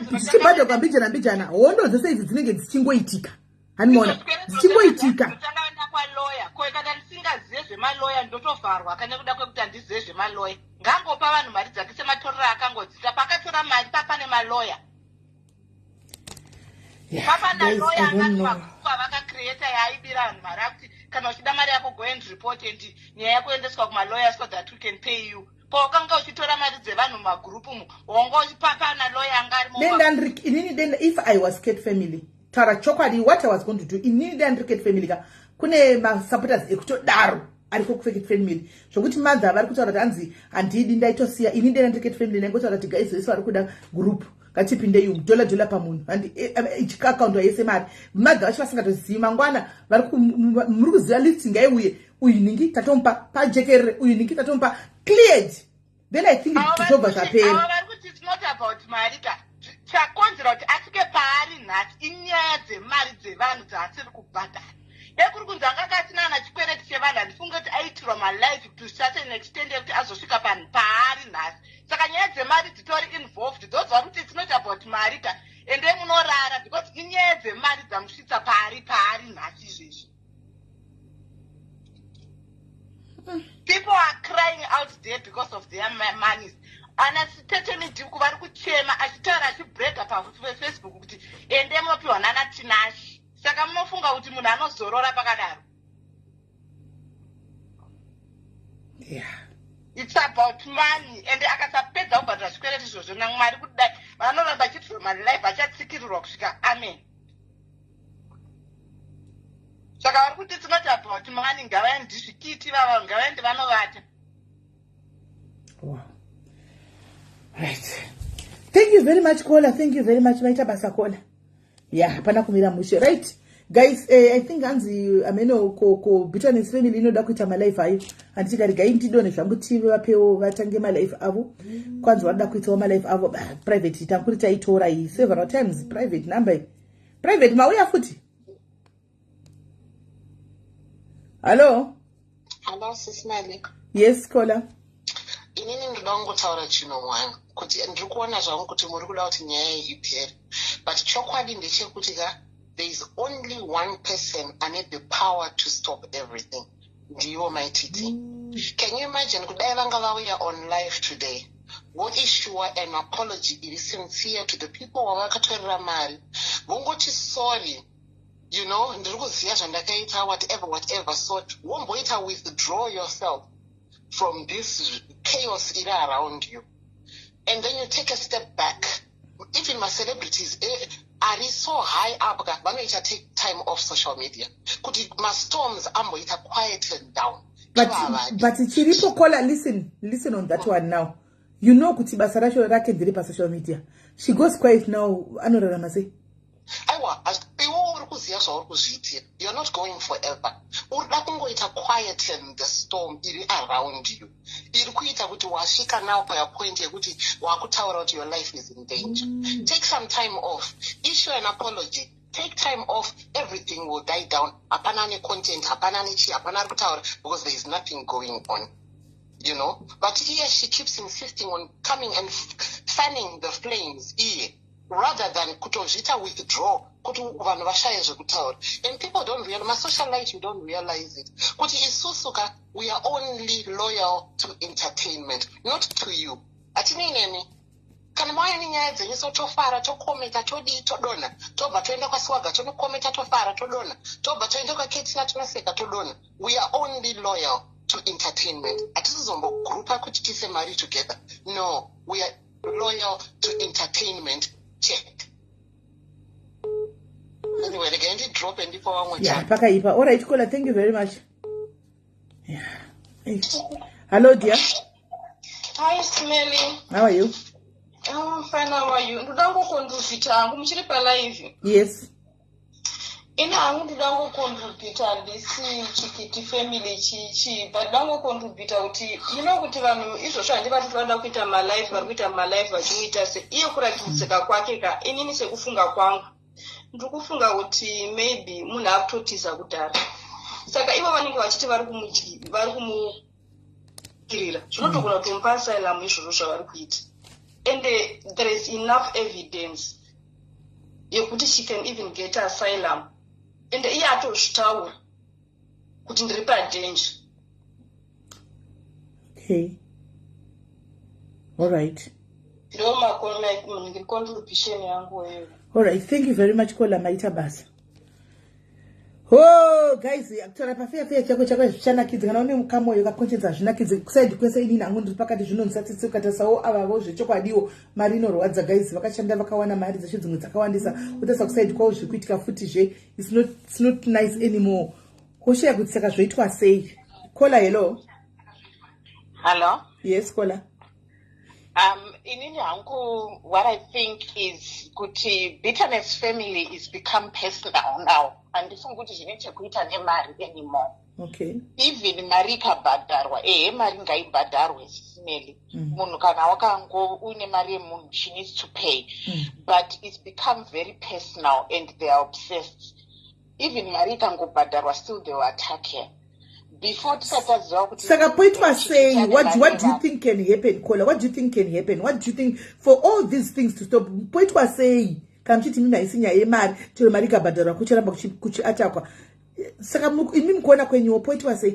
Speaker 1: zvichibhadharwa mbijana hondo dzese idzi dzinenge dzichingoitika. Handimaona dzichingoitika.
Speaker 3: Ndakaenda kwaloya, kana ndisingazive zvemaloya ndotovharwa kana kuda kwekuti handizive zvemaloya. Ngangopa vanhu mari dzake sematorero akangodzita pakatora mari papane maloya. Papa na lawyer akatimakupa vakacreata yaibira vanhu mari akuti kana uchida mari yako go and report and nyaya yako endeswa kumalawyer so that we can pay you. Pokanganga uchitora mari dzevanhu magrupu mu wongo uchipapa na lawyer angari
Speaker 1: then if I was Kate family tara chokwadi what I was going to do inini then Kate family ka kune ma supporters ekutodaro ariko kufake family zvokuti madza vari kutaura kuti hanzi handidi ndaitosiya inini then Kate family nengotaura kuti guys vese vari kuda group katipinde yu dola pamunhu and ichikaccount yese mari madza vacho vasingatozivi mangwana vari muri kuziva listing ngaiuye uyu ningi tatompa pajekerere uyu ningi tatompa cleared. Then I think it's over zvapera.
Speaker 3: It's not about marika. chakonzera kuti asvike paari nhasi inyaya dzemari dzevanhu dzaasiri kubhadhara. Ekuri kunzi anga kasinana chikwereti chevanhu handifunge kuti aitirwa malife to such an extent yekuti azosvika paari nhasi. Saka nyaya dzemari dzitori involved. Those vari kuti it's not about mari ka ende munorara because inyaya dzemari dzamusvitsa paari nhasi izvezvi. People are crying out there because of their monies. Ana siteteni dhiku vari kuchema achitaura achibhrega pafacebook kuti ende mopiwa nana tinashi. Saka munofunga kuti munhu anozorora pakadaro.
Speaker 1: Yeah.
Speaker 3: It's about money. And akasapedza kubhadhara zvikwereti izvozvo naMwari kudai vanoramba achitirwa malife achatsikirirwa kusvika amen. Saka vari kuti it's not about money. Ngavaende zvikiti vava ngavaende vanovata.
Speaker 1: Wow. Right. Thank you very much, caller. Thank you very much, Maita Basa caller. Yeah, hapana kumira mushe. Right. Guys, I think Anzi ameno ko bitterness family inoda kuita my life ayo. Andika rigai ndidone zvangu TV vapeo vatange my life avo. Kwanza wada kuita my life avo private itakurita itora several times private number. Private mauya futi. Hello?
Speaker 11: Hello, SIS MELLY.
Speaker 1: Yes, caller.
Speaker 11: Inini ndoda kungotaura chinhu mwanga kuti ndiri kuona zvangu kuti muri kuda kuti nyaya iyi ipere, but chokwadi ndechekuti there is only one person ane the power to stop everything. Ndiwo maititi. Can you imagine kudai vanga vauya on live today voissue an apology iri sincere to the people wavakatorera mari vongoti sorry, you know, ndiri kuziva zvandakaita whatever, so womboita withdraw yourself from this chaos around you, and then you take a step back. Even my celebrities are so high up that vanoita take time off social media kuti my storms amboita quieted down.
Speaker 1: But chiripo caller, listen on that one now. You know kuti basa racho rake ndiri pa social media. She goes quiet now. Anorarama sei?
Speaker 11: Aiwa, iwo uri kuziva zvauri kuzviitira. You're not going forever. Urida kungoita quieten the storm iri around you. Iri kuita kuti wasvika now payapoint yekuti wakutaura kuti your life is in danger. Take some time off. Issue an apology. Take time off. Everything will die down. Hapana ne content, hapana ne chi, hapana kutaura, because there is nothing going on. You know? But here she keeps insisting on coming and fanning the flames here, rather than kutozvita withdraw. And people don't realize, my social life, you don't realize it. Kuti isusuka, we are only loyal to entertainment, not to you. Atini neni, kana mwaya ni nyaya zenye so tofara, tokometa, todi, todona, toba tuenda kwa swaga, tokometa, tofara, todona, toba tuenda kwa ketina, tunaseka, todona. We are only loyal to entertainment. Atisi zombo grupa kuchikise mari together. No, we are loyal to entertainment. Check. Anyway, again, did drop and before I went.
Speaker 1: Yeah, Pakaipa. All right, caller. Thank you very much. Yeah. Hey. Hello, dear.
Speaker 4: Hi, Smelly.
Speaker 1: How are you?
Speaker 4: I'm fine. How are you? Ndudango kontribute angu mchiri pa live.
Speaker 1: Yes.
Speaker 4: Ina angu ndudango kontribute ndisi chikiti family chichi. But ndudango kontribute uti. You know kuti vanu iso sho andi vatu vanda kuita ma live, vari kuita ma live vachimuita se. Iyo kurakisika kwake ka inini sekufunga kwangu. Ndikufunga kuti maybe munhu akutotiza kudhara. Saka ivo vanenge vachiti vari kumukirira. Zvinotogona kumupa asylum izvozvo zvavari kuita. And there is enough evidence yekuti she can even get asylum. And iye atozvitaura kuti ndiri padanger.
Speaker 1: Okay. All right.
Speaker 4: Ndo contribution yangu wewe.
Speaker 1: All right, thank you very much, caller Maita Basa. Oh, guys, aktora pafia chako zvichana kids kana une mukamo yakakonchenza zvina kids kuside kwese ini nangu ndiri pakati zvinonsatsitsuka tasawo avavo zvechokwadiwo mari inorwadza guys vakashanda vakawana mari dzeshe dzimwe dzakawandisa utasa kuside kwawo zvikuitika futi zve it's not nice anymore. Kosheya kuti saka zvoitwa sei? Caller, hello.
Speaker 3: Hello.
Speaker 1: Yes, caller.
Speaker 3: Inini hangu, what I think is kuti bitterness family is become personal now. And this kuti zvine chekuita nemari anymore.
Speaker 1: Okay.
Speaker 3: Even mari ikabhadharwa, mari ngaibhadharwe. Melly. Munhu kana wakango une mari yemunhu, she needs to pay. But it's become very personal and they are obsessed. Even mari ikangobhadharwa, still they will attack her. Before tisataziva kuti
Speaker 1: saka poitwa say what do you think can happen, Kola? What do you think can happen? What do you think for all these things to stop? Poitwa say kamchiti mimi isinya yemari chero mari kabhadharwa kuchiramba kuchiatakwa. Saka imimi kuona kwenyu poitwa say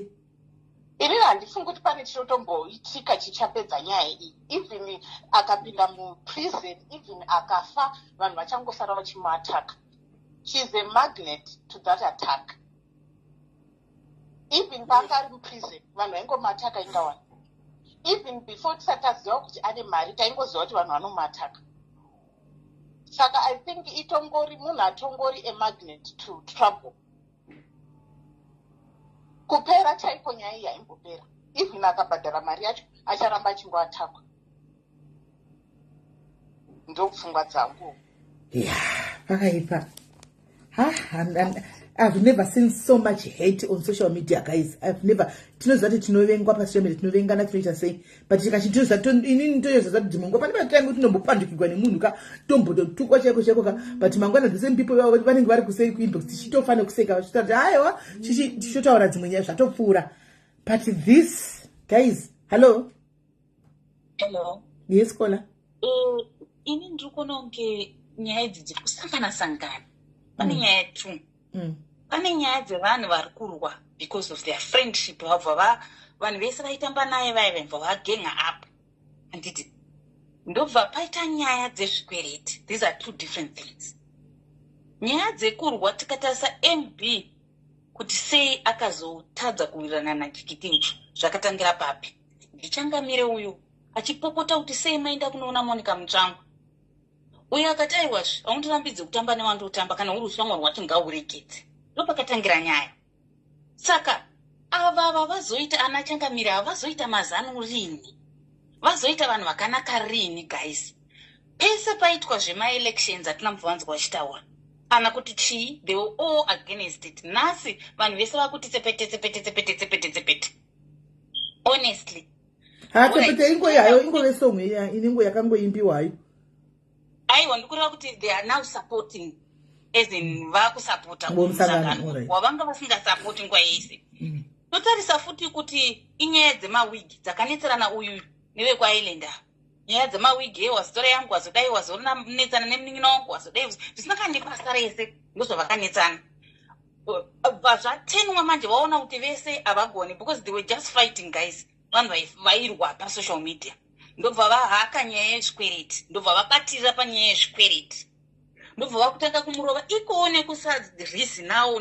Speaker 3: ini handifungi kuti pane chinotomboitika chichapedza nyaya iyi. Even akapinda muprison, even akafa, vanhu vachangosara vachimuataka. She's a magnet to that attack. Even panga ari muprison, vanhu vaingomuataka ingawani. Even before tisataziva kuti ane mari, taingoziva kuti vanhu vanomuataka. Saka I think itongori, munhu atongori a magnet to trouble. Kupera chaiko nyaya iyi haimbopera. Even akabhadhara mari yacho, acharamba achingoatakwa. Ndopfungwa dzangu.
Speaker 1: Yeah, pakaipa. I've never seen so much hate on social media, guys. I've never. Tinozati tinovengwa pa social media, tinovengana tinoita sei. But tikachituza inini ntoyo zati dimongo pane batangu tinombopandukirwa nemunhu ka tombotukwa cheko ka. But mangwana the same people vanenge vari kusei kuinbox tichitofana kuseka vachitati haiwa tichitotaura dzimwe nyaya zvatopfuura. But this, guys, hello. Yes, Kola.
Speaker 12: Ini ndiri kuona kunge nyaya idzi dziri kusangana. Pane nyaya tu. Pane nyaya dzevanhu vari kurwa because of their friendship. Vanhu vese vaitamba naye vaibva vagenga up. Handiti ndobva paita nyaya dzezvikwereti. These are two different things. Nyaya dzekurwa tikatarisa MB kuti sei akazotadza kuwirirana nachikitincho zvakatangira papi. Ndichangamire uyu achipopota kuti sei maenda kunoona Monica Mutsvangu. Uyu akati aiwazve haundorambidze kutamba newandotamba kana uri ushamwari wacho ngaurekete. Ndopakatangira nyaya. Saka ava vazoita ana Changamire vazoita mazano rini? Vazoita vanhu vakanaka rini, guys? Pese paitwa zvema-elections atina mubvanzwa vachitaura. Kana kuti chii, they were all against it. Nasi vanhu vese vakuti tsepete. Honestly.
Speaker 1: Tsepete ingo yayo ingo vesomwe inengo yakangoimbiwa hayo.
Speaker 12: Aiwa ndikureva kuti they are now supporting, as in vakusapota musangano wavanga vasingasapoti nguva yese. Totarisa futi kuti inyaya dzemawigi dzakanetserana uyu nevekwaIslander. Nyaya dzemawigi wazidora yangu wazodai wazonetsana nemunin'ina wangu wazodai zvisina kandi basa rese ndozvavakanetsana. Zvatenwa manje vaona kuti vese havagoni because they were just fighting, guys. Vanhu vairwa pasocial media. Ndobva vahaka nyaya yezvikwereti, ndobva vabatira panyaya yezvikwereti, ndobva vakutanga kumurova ikowo nekusadhirisi nawo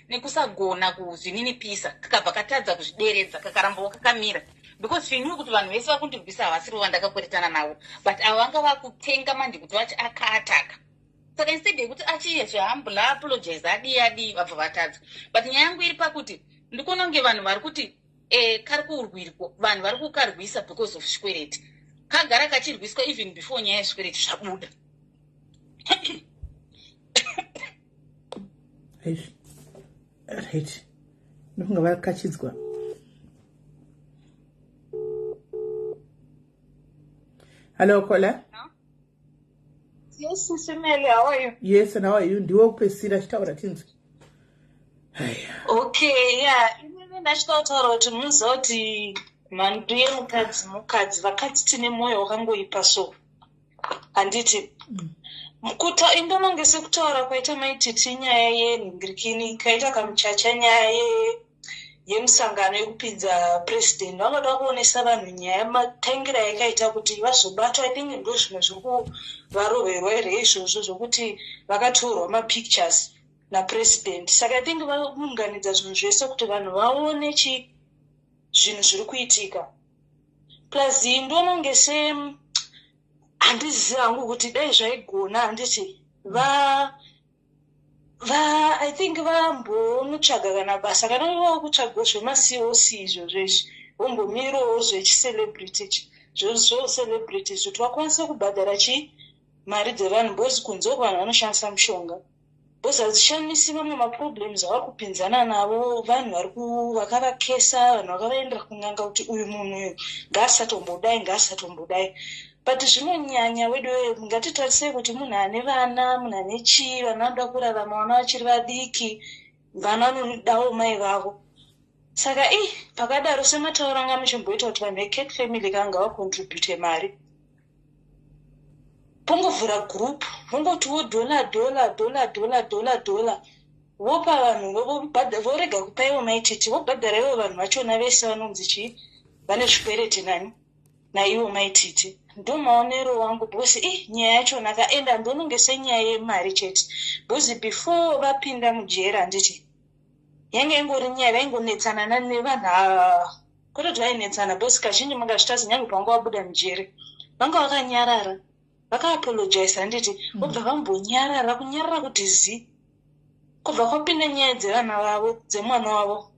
Speaker 12: nekusagona kuzvininipisa kakabva katadza kuzvideredza kakarambawo kakamira because zvinyu kuti vanhu vese vakundibvisa havasiri vandakakweretana navo but avanga vakutenga manje kuti vachi akaataka. Saka instead yekuti achiyezvehambula apologize adii vabva vatadza. But nyaya yangu iri pakuti ndikuona kunge vanhu vari kuti kari kuurwirwa vanhu vari kukarwisa because of zvikwereti. Kagara kachirwiswa even before nyaya yezvikwereti zvabuda.
Speaker 1: Right. Ndokunga vakachidzwa. Hello, Kola.
Speaker 7: Yes, Sister Melly, how are you?
Speaker 1: Yes, and how are you? Ndiwo kupesira chitaura tinzi.
Speaker 7: Okay, yeah. Ndachitaura kuti muzoti mhandu yemukadzi vakati tine mwoyo wakangoipa so. Handiti. Mukuta indononge sekutaura kwaita maititi nyaya yenhingirikini kaita kamuchacha nyaya yemusangano yekupinza president. Vanoda kuonesa vanhu nyaya yematangira yakaita kuti vazobatwa. I think ndo zvimwe zviri kuvaroverwa here izvozvo zvokuti vakatorwa mapictures napresident. Saka I think vaunganidza zvinhu zvese kuti vanhu vaone zvinhu zviri kuitika. Plus ndononge handizivi hangu kuti dai zvaigona handiti I think vambonotsvaga kana basa kana vava kutsvagwa zvemaCOC izvo zveshe vombomirawo zvechicelebrity zvocelebrity kuti vakwanise kubhadhara mari dzevanhu bozi kunze vanhu vanoshandisa mushonga.
Speaker 12: because hazishamisi vamwe maproblems avari kupinzana navo, vanhu vakavakesa, vanhu vakavaendera kun'anga kuti uyu munhu uyu ngaasatombodai. But zvinonyanya wedu ngatitarisei kuti munhu ane vana, munhu ane chii, vana vanoda kurarama, vana vachiri vadiki, vana vanodawo mai vavo. Saka pakadaro sematauro anga muchimboita kuti vanhu vecake family kanga vacontribute mari. Pongovhura group, vongotiwo $, vopa vanhu vorega kupaiwo maititi, vobhadhara ivo vanhu vachona vese vanonzi chii, vane zvikwereti nani naivo maititi. Ndo maonero wangu because nyaya yachona akaenda ndononge senyaya yemari chete. Because before vapinda mujera handiti yange ingori nyaya vaingonetsana nevanhu kutoti vainetsana because kazhinji mangazvitazi nyange pangu vabuda mujere vanga vakanyarara vakaapologize handiti vobva vambonyarara kunyarara kuti zi kubva kwapinda nyaya dzevana vavo dzemwana wavo.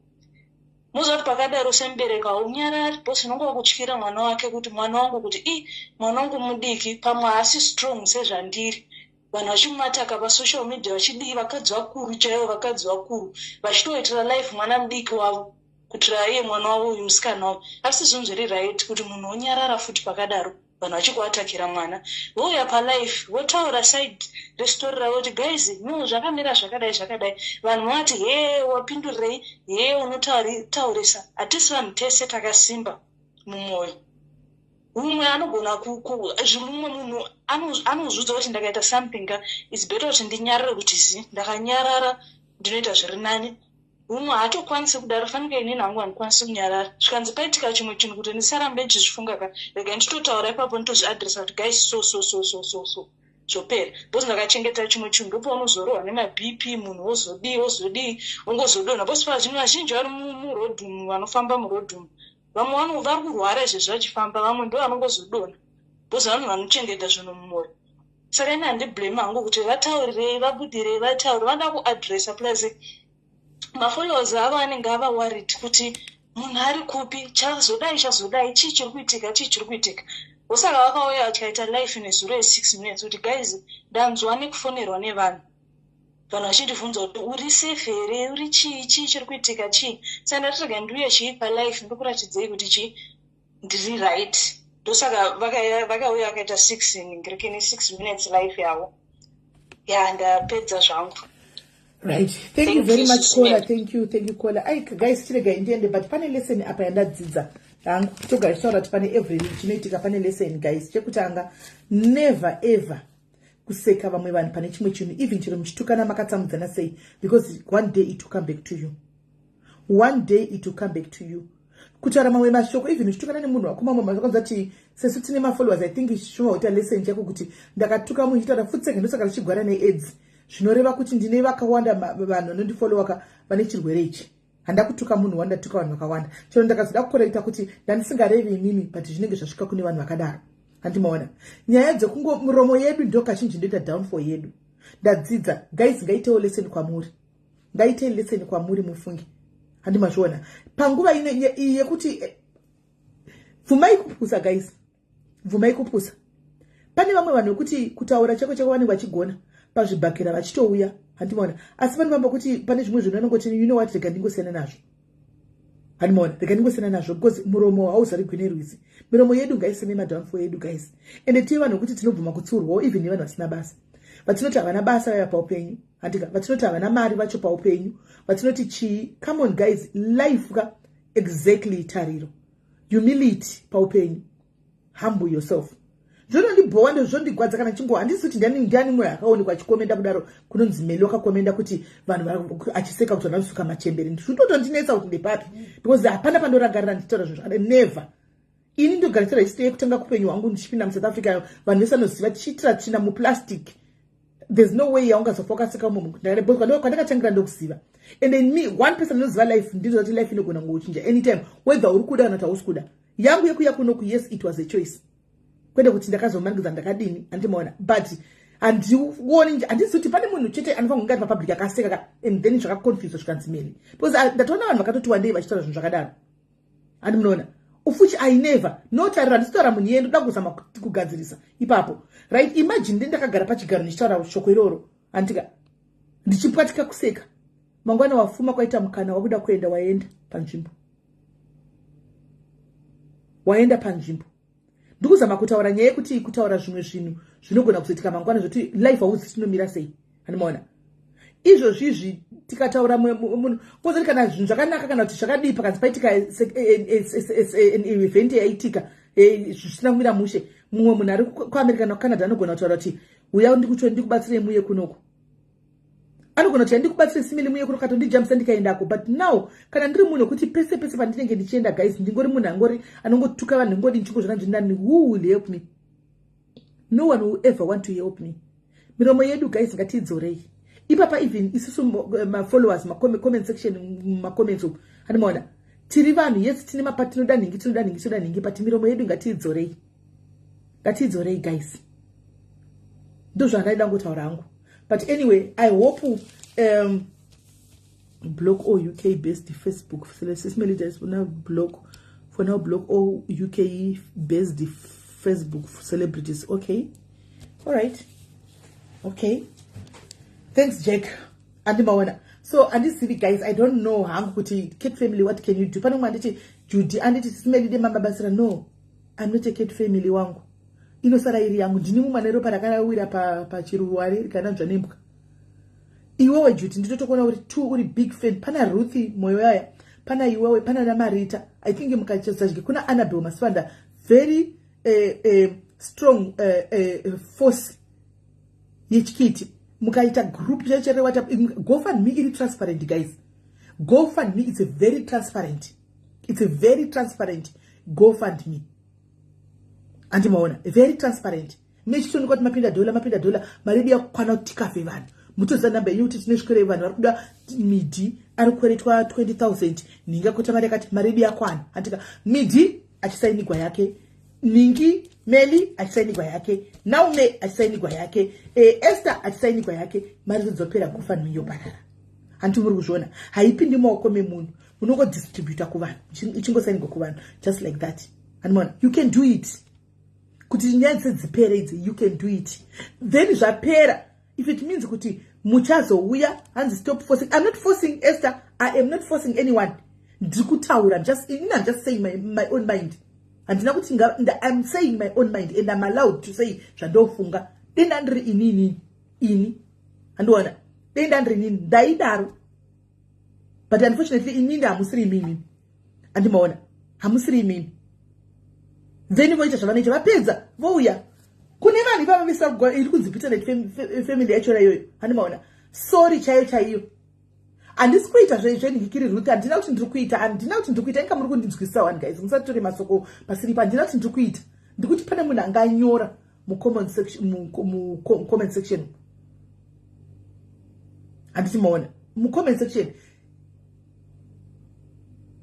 Speaker 12: Muzoti pakadaro semubereki haunyarari because unonge wakutyira mwana wake kuti mwana wangu kuti mwana wangu mudiki pamwe haasi strong sezvandiri. Vanhu vachimumataka pasocial media vachidii vakadzi vakuru chaivo, vakadzi vakuru vachitoitira life mwana mudiki wavo kutira iye mwana wavo uyu musikana wavo. Asi zvinhu zviri right kuti munhu onyarara futi pakadaro vanhu vachikuatakira mwana. Vouya palife votaura side restori ravo kuti guys no zvakamira zvakadai. Vanhu vati wapindurei, unotaurisa. Hatisi vanhu tese takasimba mumwoyo. Umwe anogona zvimwe munhu anozvudza kuti ndakaita something it's better kuti ndinyarare kuti ndakanyarara ndinoita zviri nani. Umwe haatokwanisi kudaro, fanika inini hangu handikwanisi kunyarara. Zvikanzi paitika chimwe chinhu kuti ndisarambe ndichizvifunga rega nditotaura ipapo nditozviadresa kuti guys so zvopera. Because ndakachengeta chimwe chinhu ndipo unozorohwa nemabp, munhu wozodii ungozodonha. Because pazvinhu vazhinji vari murodhumu, vanofamba murodhumu vamwe vari kurwara izvezvi vachifamba, vamwe ndo vanongozodonha because vanhu vanochengeta zvinhu mumwoyo. Saka ine handiblame hangu kuti vataurirei, vabudirei, vataure, vanoda kuadresa plus mafollowers avo anenge ava worried kuti munhu ari kupi, chazodai, chii chiri kuitika. Osaka vakauya tikaita life nezuro ye6 minutes kuti guys ndanzwa nekufonerwa nevanhu vachindibvunza kuti uri safe here, uri chii chiri kuitika chii. Saka ndatirega ndiuye chii palife ndokuratidzei kuti chii ndiri right. Ndosaka vakauya vakaita 6 minutes life yavo. Ndapedza zvangu.
Speaker 1: Right. Thank you very much, Kola. Thank you, Kola. Guys, chirega indiende, but pane lesson apa yandadzidza. Togara taura kuti pane every week chinoitika pane lesson, guys. Chekutanga, never ever kuseka vamwe vanhu pane chimwe chinhu, even chero muchitukana makatsamudzana sei, because one day it will come back to you. Kutaura mamwe mashoko, even uchitukana nemunhu wako mamwe mashoko kuti sesu tine mafollowers, I think ishinoita lesson chako kuti ndakatuka munhu chitaura futi second ndosaka richigwara neAIDS. Zvinoreva kuti ndine vakawanda vanhu vanondifollowa vane chirwere ichi. Handakutuka munhu wandatuka vanhu vakawanda. Chero ndakazoda kukorekta kuti ndandisingarevi inini but zvinenge zvasvika kune vanhu vakadaro. Handimaona. Nyaya dzekungo muromo yedu ndo kazhinji ndoita downfall yedu. Ndadzidza guys, ngaitewo lesson kwamuri. Ngaite lesson kwamuri mufungi. Handimazviona. Panguva ine yekuti vhumai kupusa guys. Vhumai kupusa. Pane vamwe vanhu vekuti kutaura chako vanenge vachigona pazvibhakira vachitouya. Handimaona. Asi panovamba kuti pane zvimwe zvinhu vanongoti you know what, rega ndingosiyana nazvo. Handimaona, rega ndingosiyana nazvo because muromo hauzari gwinerwisi. Miromo yedu ngaiseme madownfall yedu guys. Ende tive vanhu kuti tinobvuma kutsurwawo even nevanhu vasina basa. Vatinoti havana basa vaya paupenyu. Handika, vatinoti havana mari vacho paupenyu. Vatinoti chii. Come on guys, life exactly tariro. Humility paupenyu. Humble yourself. Zvono ndibhowa ndozvondigwadza kana chingo handisi kuti ndiani mwe akaonekwa achikomenda kudaro kunonzi Melly wakakomenda kuti vanhu achiseka kuti vanasuka machembere. Nditotondinetsa kuti ndepapi because hapana pandoragarira nditaura zvinhu never. Ini ndogarisira history yekutanga kupenyu wangu ndichipinda muSouth Africa vanhu vese vanoziva tichitira tichina muplastic. There's no way yaungazofokasika mumunhu kwandakatangira ndokuziva. And in me, one person knows life ndizo kuti life inogona ngochinja anytime whether uri kuda kana kuti hausi kuda. Yangu yekuya kunoku, yes, it was a choice. Kwenda kuti ndakazomanikiza ndakadini handimaona but handioni handisi kuti pane munhu chete anofanira kunge ari papublic akaseka and then zvakaconfuse zvikanzi Melly because ndatoona vanhu vakatoti one day vachitaura zvinhu zvakadaro handimunoona ufuchi I never notarira ndisitaura munhu yenu ndoda kuzama kugadzirisa ipapo right. Imagine ndakagara pachigaro ndichitaura shoko iroro handika ndichipwatika kuseka mangwana wafuma kwaita mukana wakuda kuenda waenda panzvimbo ndikuzama kutaura nyaya yekuti kutaura zvimwe zvinhu zvinogona kuzoitika mangwana zvoti life hauzi tinomira sei handimaona izvozvizvi tikataura munhu kozoti kana zvinhu zvakanaka kana kuti zvakadii pakanzi paitika event yaitika zvisina kumira mushe mumwe munhu ari kuamerica nakucanada anogona kutaura kuti uya ndikubatsirei muye kunoko anogona kuti ndikubatsire simili muye kuno katondijamisa ndikaendako but now kana ndiri munhu kuti pese pandinenge ndichienda guys ndingori munhu angori anongotuka vanhu ngodi ndichingozvana ndinani who will help me? No one will ever want to help me. Miromo yedu guys ngatidzorei ipapa even isusu followers comment section comments handimaona tiri vanhu yes tine mapatinoda ningi but miromo yedu ngatidzorei guys ndo zvandaida ngotaura hangu. But anyway, I hope block all UK based Facebook. So let's just maybe just block all UK based Facebook celebrities. Okay, all right, okay. Thanks, Jack. So and this city guys, I don't know how kuti Kate family. What can you do? Pano manditi Judy and it is smelly de mama basira. No, I'm not a Kate family wangu. Inosara iri yangu ndini mumanero parakawira pa chiruwari kana zvanembuka iwewe Judy nditotokona uri tu uri big fan pana Ruthi moyo yaya pana iwewe pana na Marita I think mukachezazvike kuna Annabelle Maswanda very strong force yechikiti mukaita group chechere WhatsApp GoFundMe iri transparent guys. GoFundMe is a very transparent GoFundMe andimaona very transparent mechitoni kwati mapinda dola maridi yakwana kutika fe vanhu mutoza namba yuti tinezvikore vanhu vari kuda midi ari kweretwa 20,000 ninga kuti mari yakati maridi yakwana antika midi achisainigwa yake ningi Melly achisainigwa yake Naume achisainigwa yake Esther achisainigwa yake mari dzopera GoFundMe yoparara anti muri kuzviona haipindi maoko memunhu munongo distributa kuvanhu ichingosainigwa kuvanhu just like that andimaona you can do it kuti nyaya dzipere idzi you can do it then zvapera if it means kuti muchazouya hanzi stop forcing. I'm not forcing Esther, I am not forcing anyone. Ndikutaura I'm just saying my own mind andina kuti I'm saying my own mind and I'm allowed to say zvandofunga denda ndiri ini andiona denda ndiri inini ndaidaro but unfortunately inini hamusiri mimi andimaona hamusiri mimi then voita zvavanoita vapedza vouya kune vanhu ivava vesagwa iri kunzipita family yacho iyoyo handimaona sorry chaiyo handisi kuita zvenhikiri Ruth handina kuti ndiri kuita inga muri kundinzwisisa one guys musatore masoko pasiripa handina kuti ndiri kuita ndikuti pane munhu anganyora mucomment section handiti maona mucomment section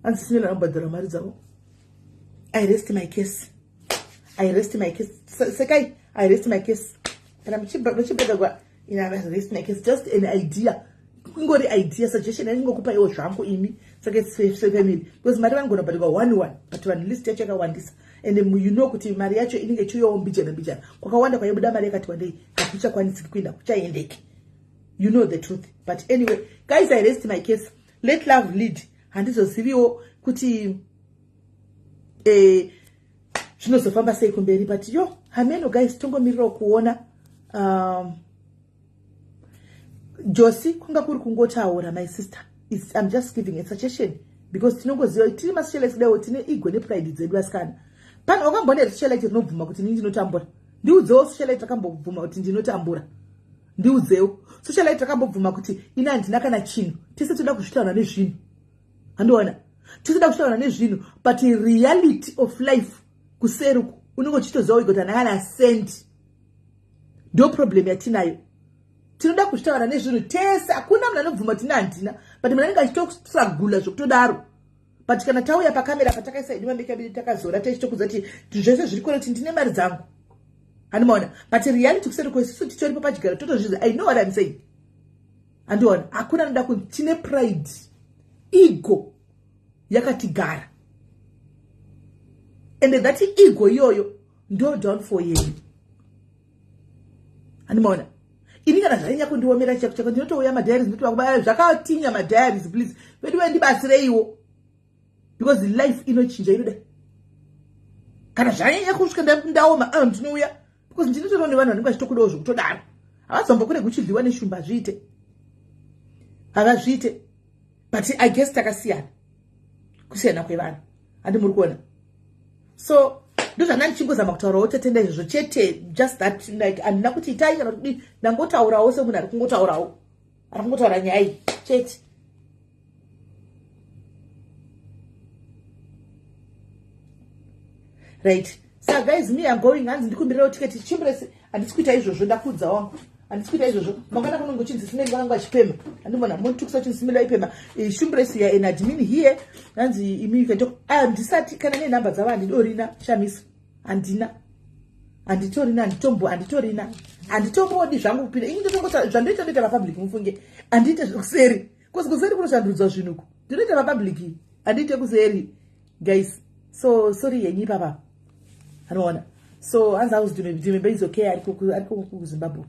Speaker 1: handisimela nobhadhara mari dzavo I rest my case. Sekai, I rest my case. And I'm cheap, but I rest my case. Just an idea. You got the idea, suggestion, and you go kupa yo shanko imi. So get safe family. Because Madame gonna but go 1-1. But to list check one this. And then you know kuti mariacho ininge chuyo ombija. Kwa wanda kwa yobuda mareka to one day. Hakucha kwa nisikwinda. Kucha yendeki. You know the truth. But anyway, guys, I rest my case. Let love lead. And this was civil kuti zvinozofamba sei kumberi but yo hameno guys tongomirira kuona Josie kunga kuri kungotaura my sister I'm just giving a suggestion because tinongoziva tiri masocialite leo tine ego ne pride dzedu asikana pano wakambona socialite rinobvuma kuti nini ndinotambura ndiudzewo socialite rakambobvuma kuti ndinotambura ndiudzewo socialite rakambobvuma kuti ina handina kana chinhu tese toda kuzvitaura nezvinhu handiona toda kuzvitaura nezvinhu but reality of life kuseruku unongo chitozawo igota nakana sent ndo problem yatinayo tinoda kuzvitaura nezvinhu tese hakuna munhu anobvuma tina handina but munhu anenge achitostragula zvokutodaro but kana tauya pakamera patakaisa idima mekabidi takazora tachitokuza kuti zvese zviri kore kuti ndine mari dzangu handimaona but reality kuseruku isusu titoripo pachigaro totozviza I know what I'm saying handiona hakuna anoda kuti tine pride ego yakatigara and that ego yoyo ndo downfall yedu handimaona ini kana zvainya kundiomera chako ndinotouya madiaries ndoti vakubaya zvakatinya madiaries please vedu vendibatsireiwo because life inochinja inoda kana zvainya kusvika ndaoma ndinouya because ndinotoona nevanhu vanenge vachitokudawo zvokutodaro havazombokude kuchidliwa neshumba zviite havazviite but I guess takasiyana kusiyana kwevanhu handi muri kuona so ndozvanga ndichingozama kutaurawo tetenda izvozvo chete just that like handina kuti itai kana kuti ndangotaurawo semunhu ari kungotaura nyaya iyi chete right so guys me I'm going hanzi ndikumbirirawo tiketi chimbresi handisi kuita izvozvo ndakudza wangu handisi kuita izvozvo mangana kunongo chinzi sinenge vangu vachipema handimona monitukusa chinsimila ipema shumbresi ya en admin here hanzi imi ukento ndisati kana nenhamba dzavo handidorina shamisa handitorina handitombodi zvangu kupinda ini ndotongota zvandoita ndoita vapublic mufunge handiite kuseri kuseri kunoshandudzwa zvinhuku ndinoita vapublic handiite kuseri guys so sorry yenyi papa anoona so hanzi auzi dimembe is okay ariko kuzimbabwe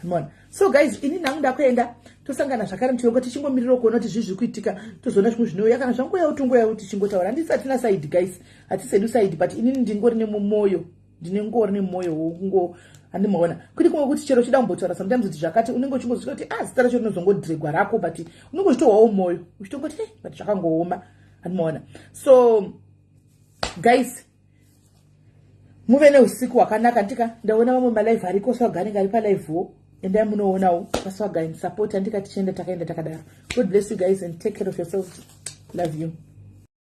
Speaker 1: anoona so guys ini nangu ndakuenda tosangana zvakare muchirongwa tichingomirira kuona kuti zvizvi kuitika tozoona zvimwe zvinouya kana zvangoya utongoya kuti chingotaura handisi hatina side guys hatisedu side but inini ndingori nemumwoyo ndinengori nemwoyo wokungo handimaona kuti kumwe kuti chero chida kumbotaura sometimes kuti zvakati unenge uchingozvika kuti zita racho rinozongodhiregwa rako but unenge uchitohwawo mwoyo uchitongoti but zvakangooma handimaona so guys muve neusiku hwakanaka ndika ndaona mamwe malive ariko swaganenge ari palivewo endai munoonawo paswagani support andika tichienda takaenda takadaro. God bless you guys and take care of yourselves. Love you.